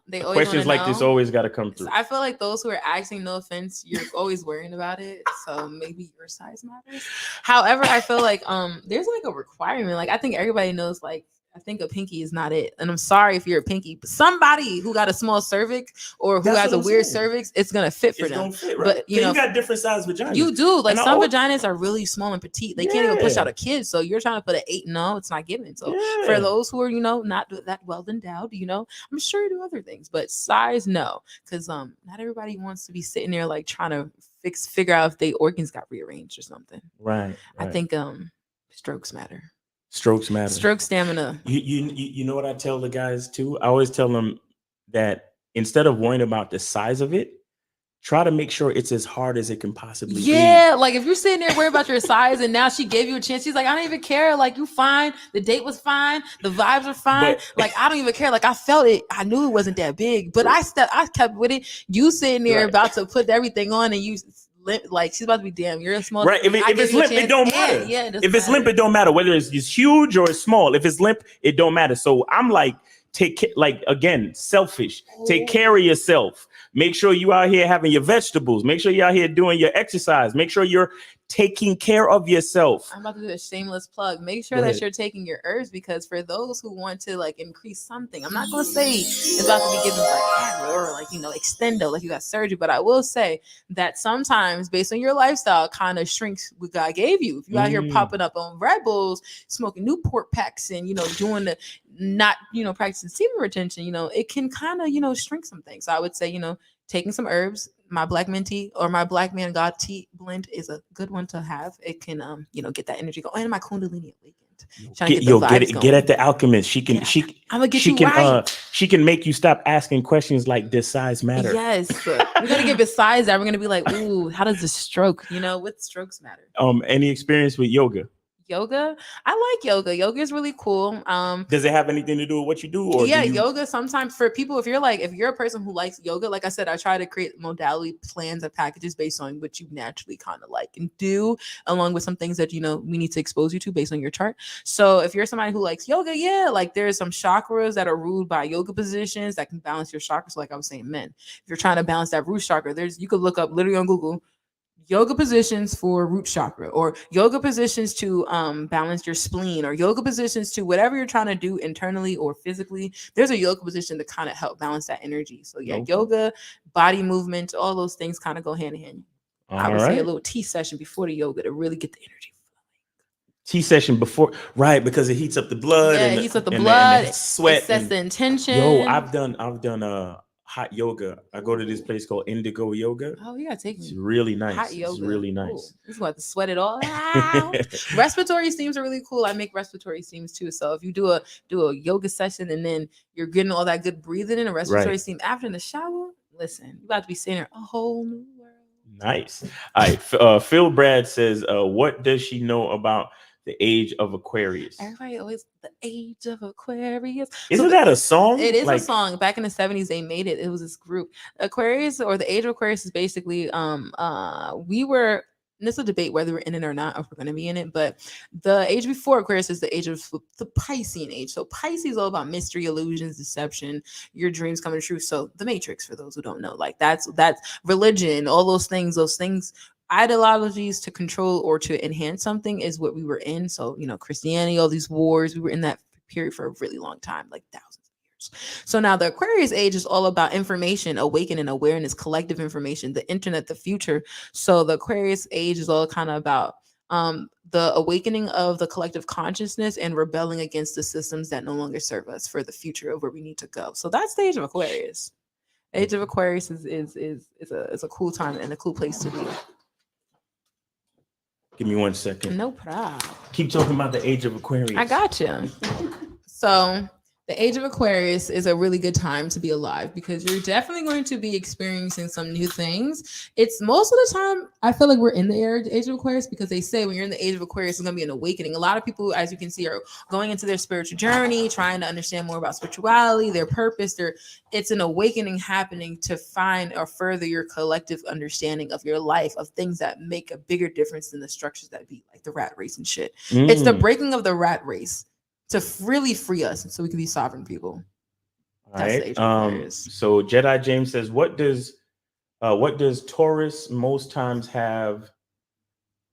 they always
questions like this always got to come through.
I feel like those who are asking, no offense, you're always worrying about it, so maybe your size matters. However, I feel like there's like a requirement. Like I think everybody knows, like I think a pinky is not it. And I'm sorry if you're a pinky, but somebody who got a small cervix or who has a weird cervix, it's gonna fit for them.
Fit, right? But you got different size vaginas.
You do. Like some vaginas are really small and petite. They can't even push out a kid. So you're trying to put an 8, no, it's not giving. So for those who are, not that well endowed, I'm sure you do other things, but size, no. Because not everybody wants to be sitting there like trying to figure out if their organs got rearranged or something.
Right.
I think strokes matter.
Strokes matter.
Stroke stamina.
You know what I tell the guys too? I always tell them that instead of worrying about the size of it, try to make sure it's as hard as it can possibly be.
Yeah, like if you're sitting there worried about your size and now she gave you a chance, she's like, I don't even care. Like you fine. The date was fine. The vibes are fine. Like I don't even care. Like I felt it. I knew it wasn't that big, but I kept with it. You sitting there about to put everything on and you like she's about to be damn. You're a small.
Right. If it's limp, it don't matter.
Yeah.
If it's limp, it don't matter whether it's huge or it's small. If it's limp, it don't matter. So I'm like, selfish. Take care of yourself. Make sure you out here having your vegetables. Make sure you're out here doing your exercise. Make sure you're taking care of yourself.
I'm about to do a shameless plug. Make sure that you're taking your herbs, because for those who want to like increase something, I'm not going to say it's about to be given like or like, extendo, like you got surgery, but I will say that sometimes based on your lifestyle kind of shrinks what God gave you. If you out here popping up on Red Bulls, smoking Newport packs and, doing the not, practicing semen retention, it can kind of, shrink some things. So I would say, taking some herbs, my black mint tea or my black man God tea blend is a good one to have. It can, get that energy going. And my Kundalini awakened.
Get at the Alchemist. She can she can make you stop asking questions like, does size matter?
Yes. We're gonna give it size that we're gonna be like, ooh, how does this stroke? What strokes matter?
Any experience with yoga?
Yoga, I like yoga. Yoga is really cool.
Does it have anything to do with what you do? Or
yoga sometimes for people, if you're a person who likes yoga, like I said, I try to create modality plans and packages based on what you naturally kind of like and do, along with some things that we need to expose you to based on your chart. So if you're somebody who likes yoga, like there's some chakras that are ruled by yoga positions that can balance your chakras. Like I was saying, men, if you're trying to balance that root chakra, you could look up literally on Google yoga positions for root chakra, or yoga positions to balance your spleen, or yoga positions to whatever you're trying to do internally or physically. There's a yoga position to kind of help balance that energy. So yoga, body movement, all those things kind of go hand in hand. I would say a little tea session before the yoga to really get the energy flowing.
Tea session before, right? Because it heats up the blood.
Yeah, it heats up the blood.
And sweat.
It sets the intention.
Yo, I've done hot yoga. I go to this place called Indigo Yoga.
Oh, you gotta take
It's
me.
really nice.
Hot yoga.
It's really
Ooh,
nice.
this is about to sweat it all out. Respiratory steams are really cool. I make respiratory steams too. So if you do a yoga session and then you're getting all that good breathing in a respiratory
Right.
steam after the shower, listen, you about to be seeing a whole new world.
Nice. All right. Phil Brad says, what does she know about the age of Aquarius?
Everybody always the age of Aquarius.
Isn't that a song?
It is
Like-
a song. Back in the 70s, they made it. It was this group. Aquarius, or the age of Aquarius, is basically we were. And this is a debate whether we're in it or not, or if we're going to be in it. But the age before Aquarius is the age of the Piscean age. So Pisces is all about mystery, illusions, deception, your dreams coming true. So the Matrix, for those who don't know, like that's religion, all those things, ideologies to control or to enhance something is what we were in. So, Christianity, all these wars, we were in that period for a really long time, like thousands of years. So now the Aquarius age is all about information, awakening, awareness, collective information, the internet, the future. So the Aquarius age is all kind of about the awakening of the collective consciousness and rebelling against the systems that no longer serve us for the future of where we need to go. So that's the age of Aquarius. Age of Aquarius is a cool time and a cool place to be.
Give me 1 second.
No problem.
Keep talking about the age of Aquarius.
I got you. So the age of Aquarius is a really good time to be alive because you're definitely going to be experiencing some new things. It's most of the time, I feel like we're in the age of Aquarius because they say when you're in the age of Aquarius, it's going to be an awakening. A lot of people, as you can see, are going into their spiritual journey, trying to understand more about spirituality, their purpose. It's an awakening happening to find or further your collective understanding of your life, of things that make a bigger difference than the structures that be like the rat race and shit. It's the breaking of the rat race to really free us so we can be sovereign people.
All right. So Jedi James says, what does Taurus most times have?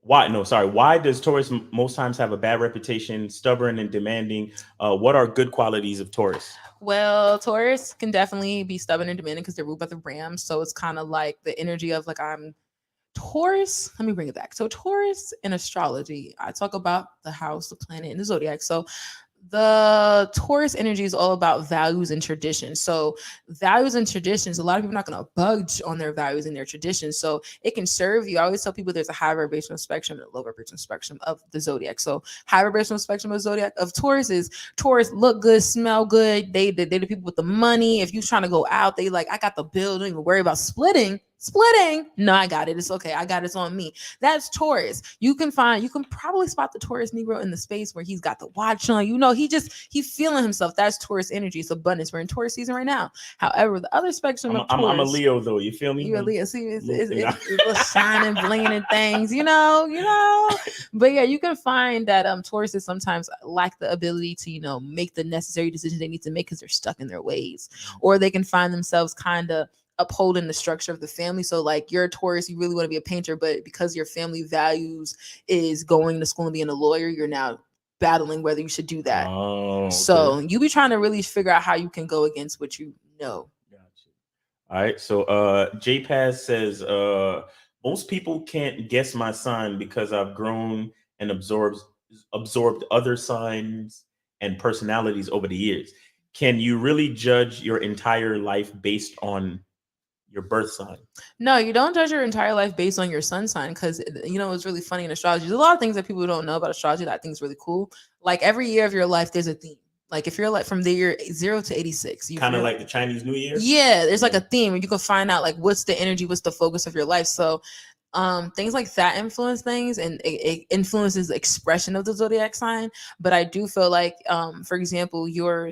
Why does Taurus most times have a bad reputation, stubborn and demanding? What are good qualities of Taurus?
Well, Taurus can definitely be stubborn and demanding because they're ruled by the ram. So it's kind of like the energy of like I'm Taurus. Let me bring it back. So Taurus in astrology, I talk about the house, the planet, and the zodiac. So the Taurus energy is all about values and traditions. So values and traditions, a lot of people are not going to budge on their values and their traditions. So it can serve you. I always tell people there's a high vibrational spectrum and a low vibrational spectrum of the zodiac. So high vibrational spectrum of zodiac of Taurus is Taurus look good, smell good. They the people with the money. If you're trying to go out, they like, I got the bill. Don't even worry about splitting. No, I got it. It's okay. I got it. It's on me. That's Taurus. You can probably spot the Taurus Negro in the space where he's got the watch on. He's feeling himself. That's Taurus energy. It's abundance. We're in Taurus season right now. However, the other spectrum of Taurus.
I'm a Leo though. You feel me?
You're a Leo. See, it's shining, blinging things, But yeah, you can find that Tauruses sometimes lack the ability to, make the necessary decisions they need to make because they're stuck in their ways. Or they can find themselves kind of upholding the structure of the family. So like you're a Taurus, you really want to be a painter, but because your family values is going to school and being a lawyer, you're now battling whether you should do that.
Oh, okay.
So you be trying to really figure out how you can go against what you know.
Gotcha. All right. So JPaz says most people can't guess my sign because I've grown and absorbed other signs and personalities over the years. Can you really judge your entire life based on your birth sign?
No, you don't judge your entire life based on your sun sign because it's really funny in astrology. There's a lot of things that people don't know about astrology that I think is really cool. Like every year of your life, there's a theme. Like if you're like from the year 0 to 86,
kind of like the Chinese New Year.
Yeah, there's like a theme, and you can find out like what's the energy, what's the focus of your life. So things like that influence things, and it influences the expression of the zodiac sign. But I do feel like for example, I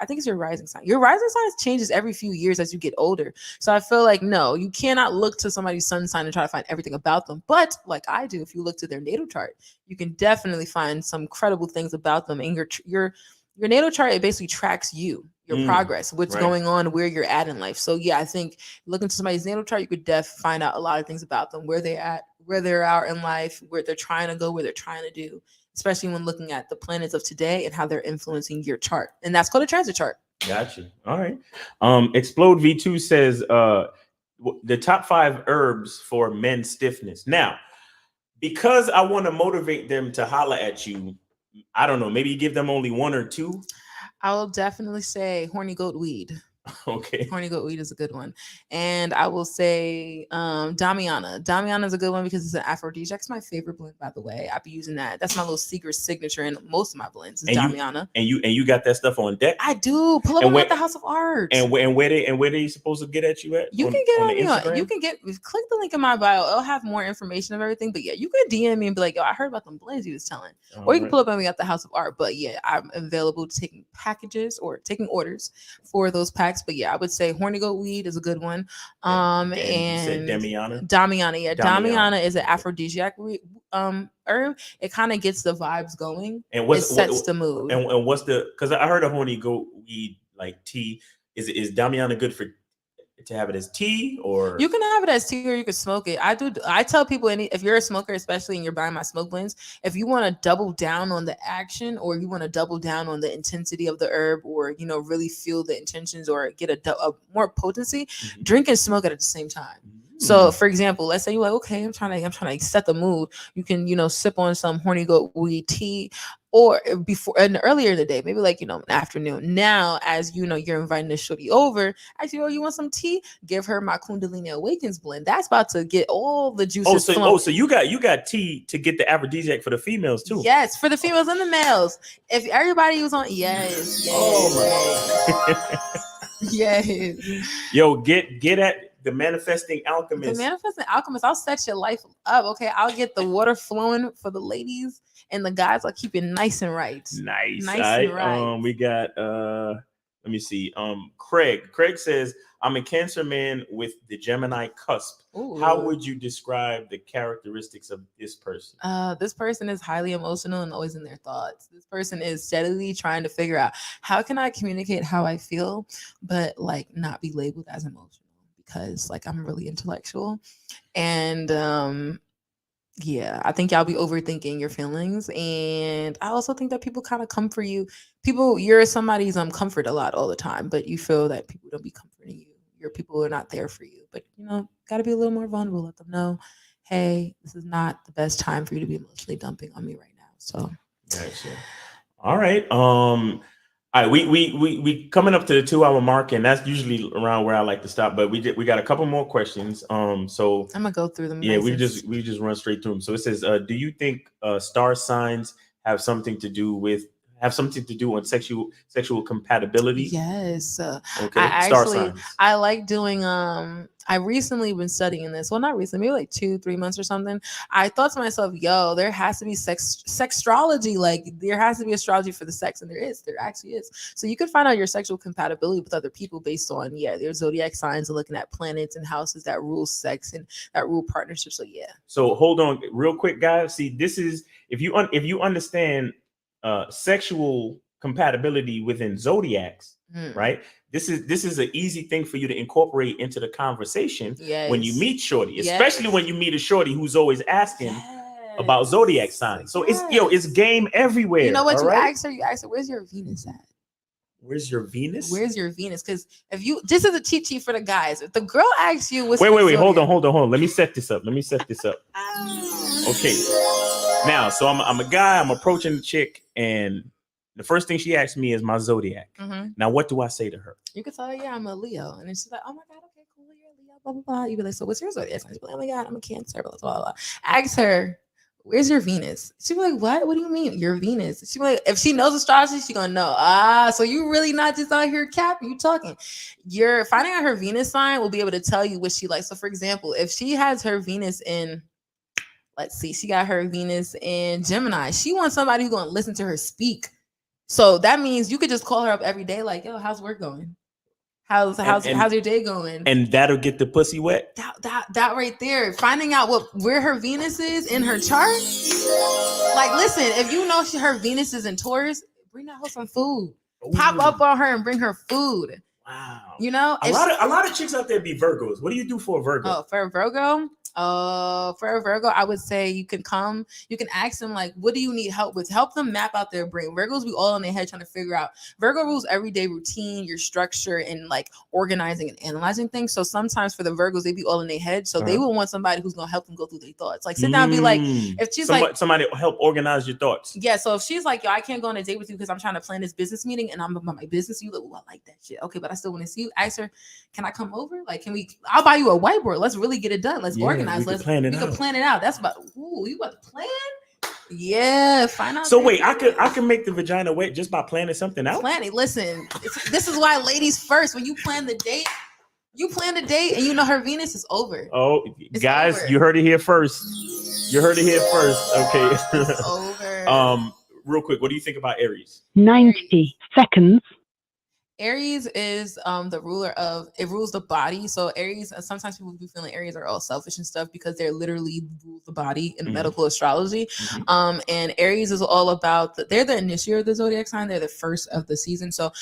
think it's your rising sign. Your rising sign changes every few years as you get older. So I feel like no, you cannot look to somebody's sun sign and try to find everything about them. But like I do, if you look to their natal chart, you can definitely find some credible things about them. And your natal chart, it basically tracks your progress, what's going on, where you're at in life. So yeah, I think looking to somebody's natal chart, you could find out a lot of things about them, where they're at, where they're at in life, where they're trying to go, where they're trying to do, especially when looking at the planets of today and how they're influencing your chart. And that's called a transit chart.
Gotcha. All right. Explode V2 says the top 5 herbs for men's stiffness. Now, because I want to motivate them to holler at you, I don't know, maybe you give them only 1 or 2.
I will definitely say horny goat weed.
Okay.
Horny goat weed is a good one. And I will say Damiana. Damiana is a good one because it's an aphrodisiac. It's my favorite blend, by the way. I be using that. That's my little secret signature in most of my blends is Damiana.
And you got that stuff on deck?
I do. Pull up on at the House of Art.
And where they supposed to get at you at?
You can get on Instagram. You can click the link in my bio. It'll have more information of everything. But yeah, you can DM me and be like, yo, I heard about them blends you was telling. Or you can pull up on me at the House of Art. But yeah, I'm available to taking packages or taking orders for those packs. But yeah, I would say horny goat weed is a good one. And you said
Damiana?
Damiana, yeah. Damiana is an aphrodisiac herb. It kind of gets the vibes going. And it sets the mood.
And what's because I heard a horny goat weed like tea. Is Damiana good to have it as tea, or
you can have it as tea or you can smoke it? I tell people if you're a smoker, especially and you're buying my smoke blends, if you want to double down on the action or you want to double down on the intensity of the herb, or really feel the intentions or get a more potency, drink and smoke it at the same time. So for example, let's say you're like, okay, I'm trying to set the mood. You can, sip on some horny goat weed tea, or earlier in the day, maybe like, an afternoon. Now, as you're inviting this shorty over, actually, you want some tea? Give her my Kundalini Awakens blend. That's about to get all the juices flowing.
So you got tea to get the aphrodisiac for the females too.
Yes, for the females and the males. If everybody was on, yes. Oh my God. Yes.
Yo, get at the Manifesting Alchemist.
The Manifesting Alchemist, I'll set your life up. Okay, I'll get the water flowing for the ladies, and the guys I'll keep it nice and right.
Nice and right. We got let me see. Craig. Craig says, I'm a Cancer man with the Gemini cusp. Ooh. How would you describe the characteristics of this person?
This person is highly emotional and always in their thoughts. This person is steadily trying to figure out, how can I communicate how I feel, but like not be labeled as emotional, because like I'm really intellectual. And yeah, I think y'all be overthinking your feelings. And I also think that people kind of comfort you. You're somebody's comfort a lot all the time, but you feel that people don't be comforting you. Your people are not there for you. But gotta be a little more vulnerable. Let them know, hey, this is not the best time for you to be emotionally dumping on me right now. So
gotcha. All right. All right, we coming up to the 2-hour mark, and that's usually around where I like to stop. But we got a couple more questions. So
I'm gonna go through them.
Yeah, we just run straight through them. So it says, do you think star signs have something to do on sexual compatibility?
Yes.
Okay.
I like doing I recently been studying this. Well, not recently, maybe like 2-3 months or something. I thought to myself, yo, there has to be sextrology. Like there has to be astrology for the sex, and there actually is. So you could find out your sexual compatibility with other people based on their zodiac signs and looking at planets and houses that rule sex and that rule partnerships. So yeah.
So hold on real quick, guys. See, this is if you understand sexual compatibility within zodiacs, right? This is an easy thing for you to incorporate into the conversation when you meet shorty, especially when you meet a shorty who's always asking about zodiac signs. So it's game everywhere.
You know what you ask her? You ask her, where's your Venus at?
Where's your Venus?
Where's your Venus? Because this is a cheat sheet for the guys. If the girl asks you, wait,
hold on. Let me set this up. Okay. Now, so I'm a guy. I'm approaching the chick, and the first thing she asks me is my zodiac. Now, what do I say to her?
You can tell her, yeah, I'm a Leo, and then she's like, oh my God, okay, cool, you're a Leo, blah blah blah. You be like, so what's your zodiac? She's like, oh my God, I'm a Cancer, blah blah blah. Ask her, where's your Venus? She'd be like, what? What do you mean, your Venus? She'd be like, if she knows astrology, she's gonna know. So you really not just out here capping, you talking. You're finding out her Venus sign will be able to tell you what she likes. So for example, if she has her Venus in, let's see, she got her Venus in Gemini, she wants somebody who's gonna listen to her speak. So that means you could just call her up every day, like, yo, how's work going? How's your day going?
And that'll get the pussy wet.
That right there, finding out where her Venus is in her chart. Like, listen, if you know her Venus is in Taurus, bring that hoe some food. Ooh. Pop up on her and bring her food.
Wow.
You know,
a lot of chicks out there be Virgos. What do you do for a Virgo?
Oh, for a Virgo,
For a Virgo, I would say you can ask them like, what do you need help with? Help them map out their brain. Virgos be all in their head trying to figure out. Virgo rules everyday routine, your structure, and like organizing and analyzing things. So sometimes for the Virgos, they be all in their head. So they would want somebody who's gonna help them go through their thoughts. Like sit down and be like, if she's
somebody help organize your thoughts.
Yeah, so if she's like, yo, I can't go on a date with you because I'm trying to plan this business meeting and I'm about my business, you like, oh, I like that shit. Okay, but I still want to see you. Ask her, can I come over? Like, I'll buy you a whiteboard. Let's really get it done. Let's organize. We can plan it out. That's about, you about to plan? Yeah, find out.
So wait, I can make the vagina wet just by planning something out?
Planning. Listen, this is why ladies first, when you plan the date, and you know her Venus is over.
Oh, it's guys, over. You heard it here first. Okay.
It's over.
Real quick, what do you think about Aries?
90 seconds.
Aries is the ruler of, it rules the body. So Aries, sometimes people be feeling Aries are all selfish and stuff because they're literally rule the body in medical astrology. And Aries is all about they're the initiator of the zodiac sign. They're the first of the season. So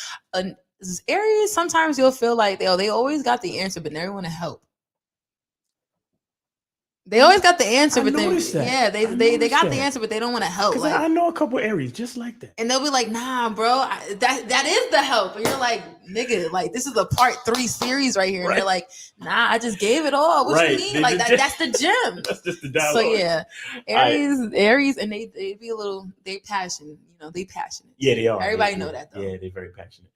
Aries, sometimes you'll feel like they always got the answer, but never want to help. They always got the answer, but they got the answer, but they don't want to help.
Like, I know a couple Aries just like that,
and they'll be like, "Nah, bro, that is the help." And you're like, "Nigga, like this is a part 3 series right here," and they're like, "Nah, I just gave it all. What you mean? Like that's the gem."
That's just the dialogue.
So yeah, Aries, and they be a little, they passionate. You know, they passionate.
Yeah, they are.
Everybody know that though.
Yeah, they're very passionate.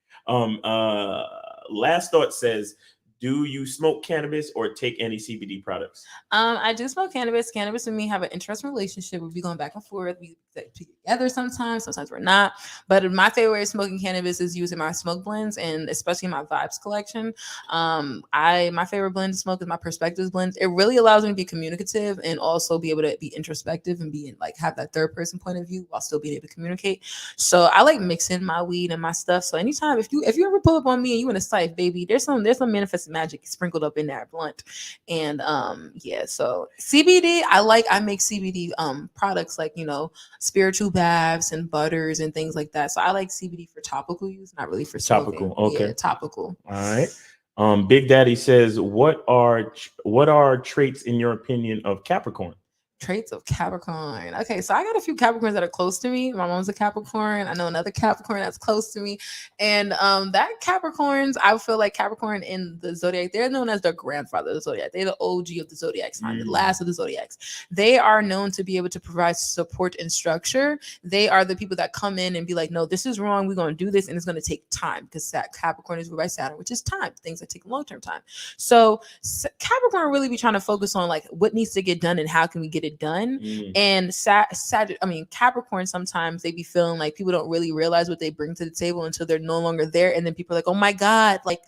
Last thought says, do you smoke cannabis or take any CBD products?
I do smoke cannabis. Cannabis and me have an interesting relationship. We'll be going back and forth. We together sometimes we're not. But my favorite way of smoking cannabis is using my smoke blends, and especially my Vibes collection. My favorite blend to smoke is my Perspectives blend. It really allows me to be communicative and also be able to be introspective and be like have that third person point of view while still being able to communicate. So I like mixing my weed and my stuff. So anytime if you ever pull up on me and you in a site, baby, there's some manifest magic sprinkled up in that blunt. And so CBD, I make CBD products like, spiritual baths and butters and things like that. So I like CBD for topical use, not really for smoking.
Topical. Okay.
Yeah, topical.
All right. Big Daddy says, what are traits in your opinion of Capricorn?
Traits of Capricorn. Okay, so I got a few Capricorns that are close to me. My mom's a Capricorn. I know another Capricorn that's close to me. And that Capricorns, I feel like Capricorn in the zodiac, they're known as the grandfather of the zodiac. They're the OG of the zodiac sign, the last of the zodiacs. They are known to be able to provide support and structure. They are the people that come in and be like, no, this is wrong. We're going to do this, and it's going to take time, because Capricorn is ruled by Saturn, which is time, things that take long-term time. So Capricorn really be trying to focus on like what needs to get done and how can we get it done. And Capricorn, sometimes they be feeling like people don't really realize what they bring to the table until they're no longer there, and then people are like, oh my god, like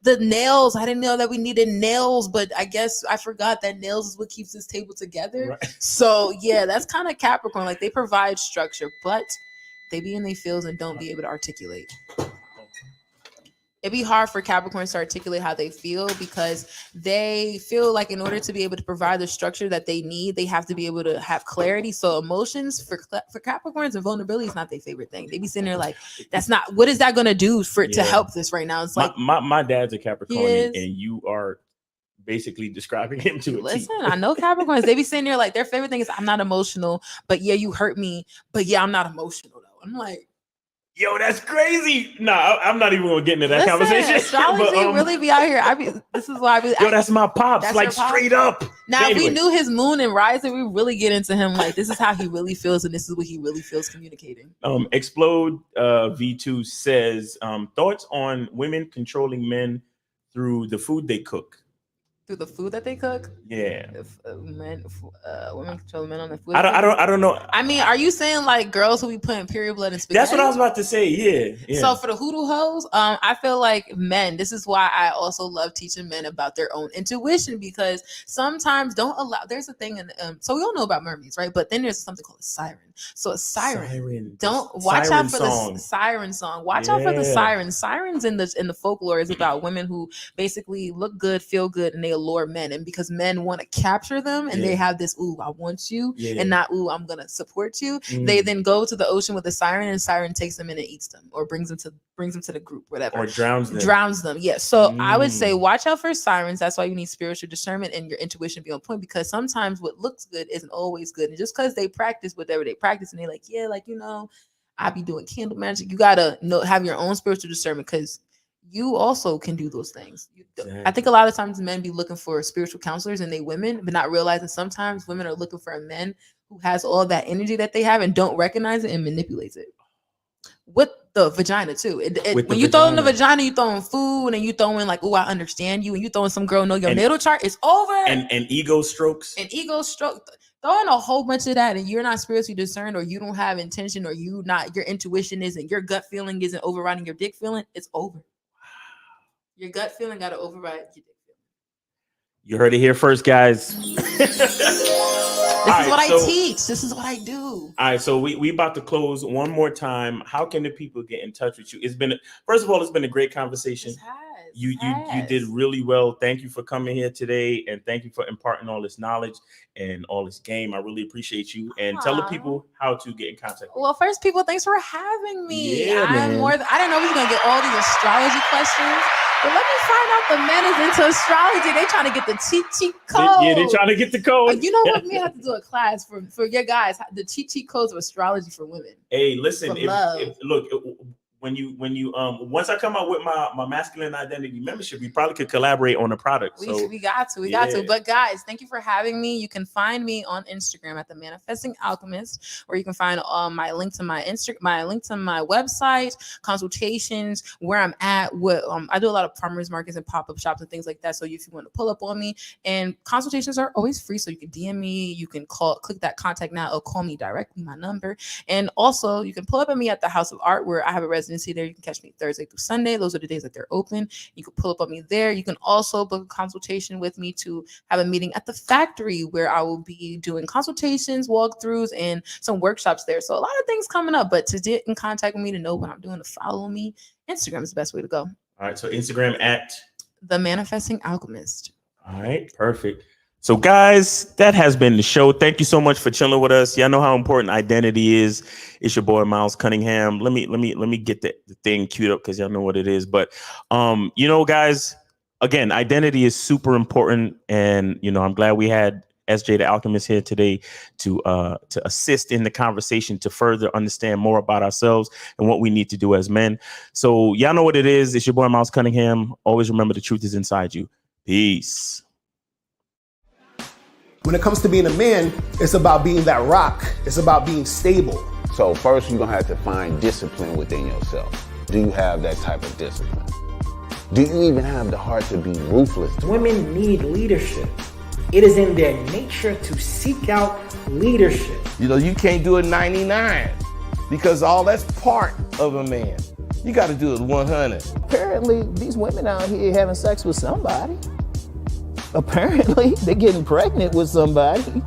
the nails, I didn't know that we needed nails, but I guess I forgot that nails is what keeps this table together. Right. So yeah, that's kind of Capricorn. Like they provide structure, but they be in their feels and don't be able to articulate. It'd be hard for Capricorns to articulate how they feel, because they feel like in order to be able to provide the structure that they need, they have to be able to have clarity. So emotions for Capricorns and vulnerability is not their favorite thing. They be sitting there like, that's not, what is that going to do to help this right now? It's like,
my dad's a Capricorn, and you are basically describing him to a
Listen, I know Capricorns, they be sitting there like their favorite thing is, I'm not emotional, but yeah, you hurt me, but yeah, I'm not emotional though. I'm like,
yo, that's crazy. Nah, I'm not even gonna get into that conversation.
Astrology really be out here. This is why
yo, that's my pops, like straight up.
Now, if we knew his moon and rising, we really get into him. Like, this is how he really feels, and this is what he really feels communicating.
Explode V2 says, thoughts on women controlling men through the food they cook.
Through the food that they cook?
Yeah.
Women control men on the food.
I don't know.
I mean, are you saying like girls who be putting period blood in spaghetti?
That's what I was about to say. Yeah.
So for the hoodoo hoes, I feel like men, this is why I also love teaching men about their own intuition, because sometimes there's a thing so we all know about mermaids, right? But then there's something called a siren. So a siren. Watch out for the siren song. Watch out for the siren. Sirens in the folklore is about women who basically look good, feel good, and they
allure men, and because men want to capture them, and they have this, ooh, I want you, and not, ooh, I'm gonna support you. They then go to the ocean with a siren, and siren takes them in and eats them, or brings them to the group, whatever,
or drowns them.
Yeah. So I would say watch out for sirens. That's why you need spiritual discernment and your intuition be on point, because sometimes what looks good isn't always good, and just because they practice whatever they practice, and they like, yeah, like, you know, I be doing candle magic. You gotta have your own spiritual discernment, because you also can do those things. I think a lot of times men be looking for spiritual counselors and they women, but not realizing sometimes women are looking for a man who has all that energy that they have and don't recognize it and manipulates it. With the vagina too. When you throw in the vagina, you throwing food, and you throwing like, oh, I understand you, and you throwing some girl know your natal chart, it's over.
And ego strokes.
Throwing a whole bunch of that, and you're not spiritually discerned, or you don't have intention, or your intuition isn't, your gut feeling isn't overriding your dick feeling, it's over. Your gut feeling got to override your dick feeling.
You heard it here first, guys.
This is what I teach. This is what I do.
All right, so we about to close one more time. How can the people get in touch with you? First of all, it's been a great conversation. You did really well. Thank you for coming here today, and thank you for imparting all this knowledge and all this game. I really appreciate you. And tell the people how to get in contact with you.
Well, first, people, thanks for having me.
Yeah,
I didn't know we were gonna get all these astrology questions. But let me find out the men is into astrology. They trying to get the cheat code.
Yeah, they trying to get the code.
You know what? We have to do a class for your guys, the cheat codes of astrology for women.
Hey, listen, when you once I come out with my masculine identity membership, we probably could collaborate on a product.
We got to. But guys, thank you for having me. You can find me on Instagram at the Manifesting Alchemist, or you can find my link to my website, consultations, where I'm at. I do a lot of farmers markets and pop-up shops and things like that. So if you want to pull up on me, and consultations are always free, so you can DM me, you can click that contact now, or call me directly, my number. And also you can pull up on me at the House of Art, where I have a residency there. You can catch me Thursday through Sunday. Those are the days that they're open. You can pull up on me there. You can also book a consultation with me to have a meeting at the factory, where I will be doing consultations, walkthroughs, and some workshops there. So a lot of things coming up, but to get in contact with me, to know what I'm doing, to follow me, Instagram is the best way to go.
All right. So Instagram at
the Manifesting Alchemist.
All right. Perfect. So guys, that has been the show. Thank you so much for chilling with us. Y'all know how important identity is. It's your boy Miles Cunningham. Let me get the thing queued up, because y'all know what it is. But guys, again, identity is super important, and I'm glad we had SJ the Alchemist here today to assist in the conversation, to further understand more about ourselves and what we need to do as men. So y'all know what it is. It's your boy Miles Cunningham. Always remember, the truth is inside you. Peace.
When it comes to being a man, it's about being that rock. It's about being stable.
So first, you're gonna have to find discipline within yourself. Do you have that type of discipline? Do you even have the heart to be ruthless?
Women need leadership. It is in their nature to seek out leadership.
You can't do it 99, because all that's part of a man. You got to do it 100.
Apparently, these women out here having sex with somebody. Apparently, they're getting pregnant with somebody.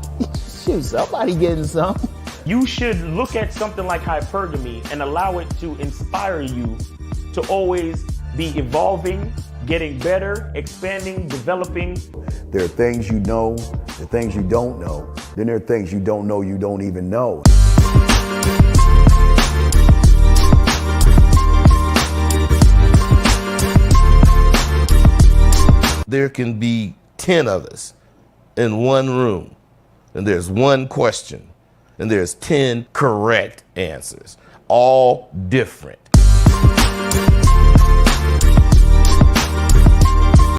Shoot, somebody getting something.
You should look at something like hypergamy and allow it to inspire you to always be evolving, getting better, expanding, developing.
There are things you know, the things you don't know. Then there are things you don't know you don't even know.
There can be 10 of us in one room, and there's one question, and there's 10 correct answers, all different.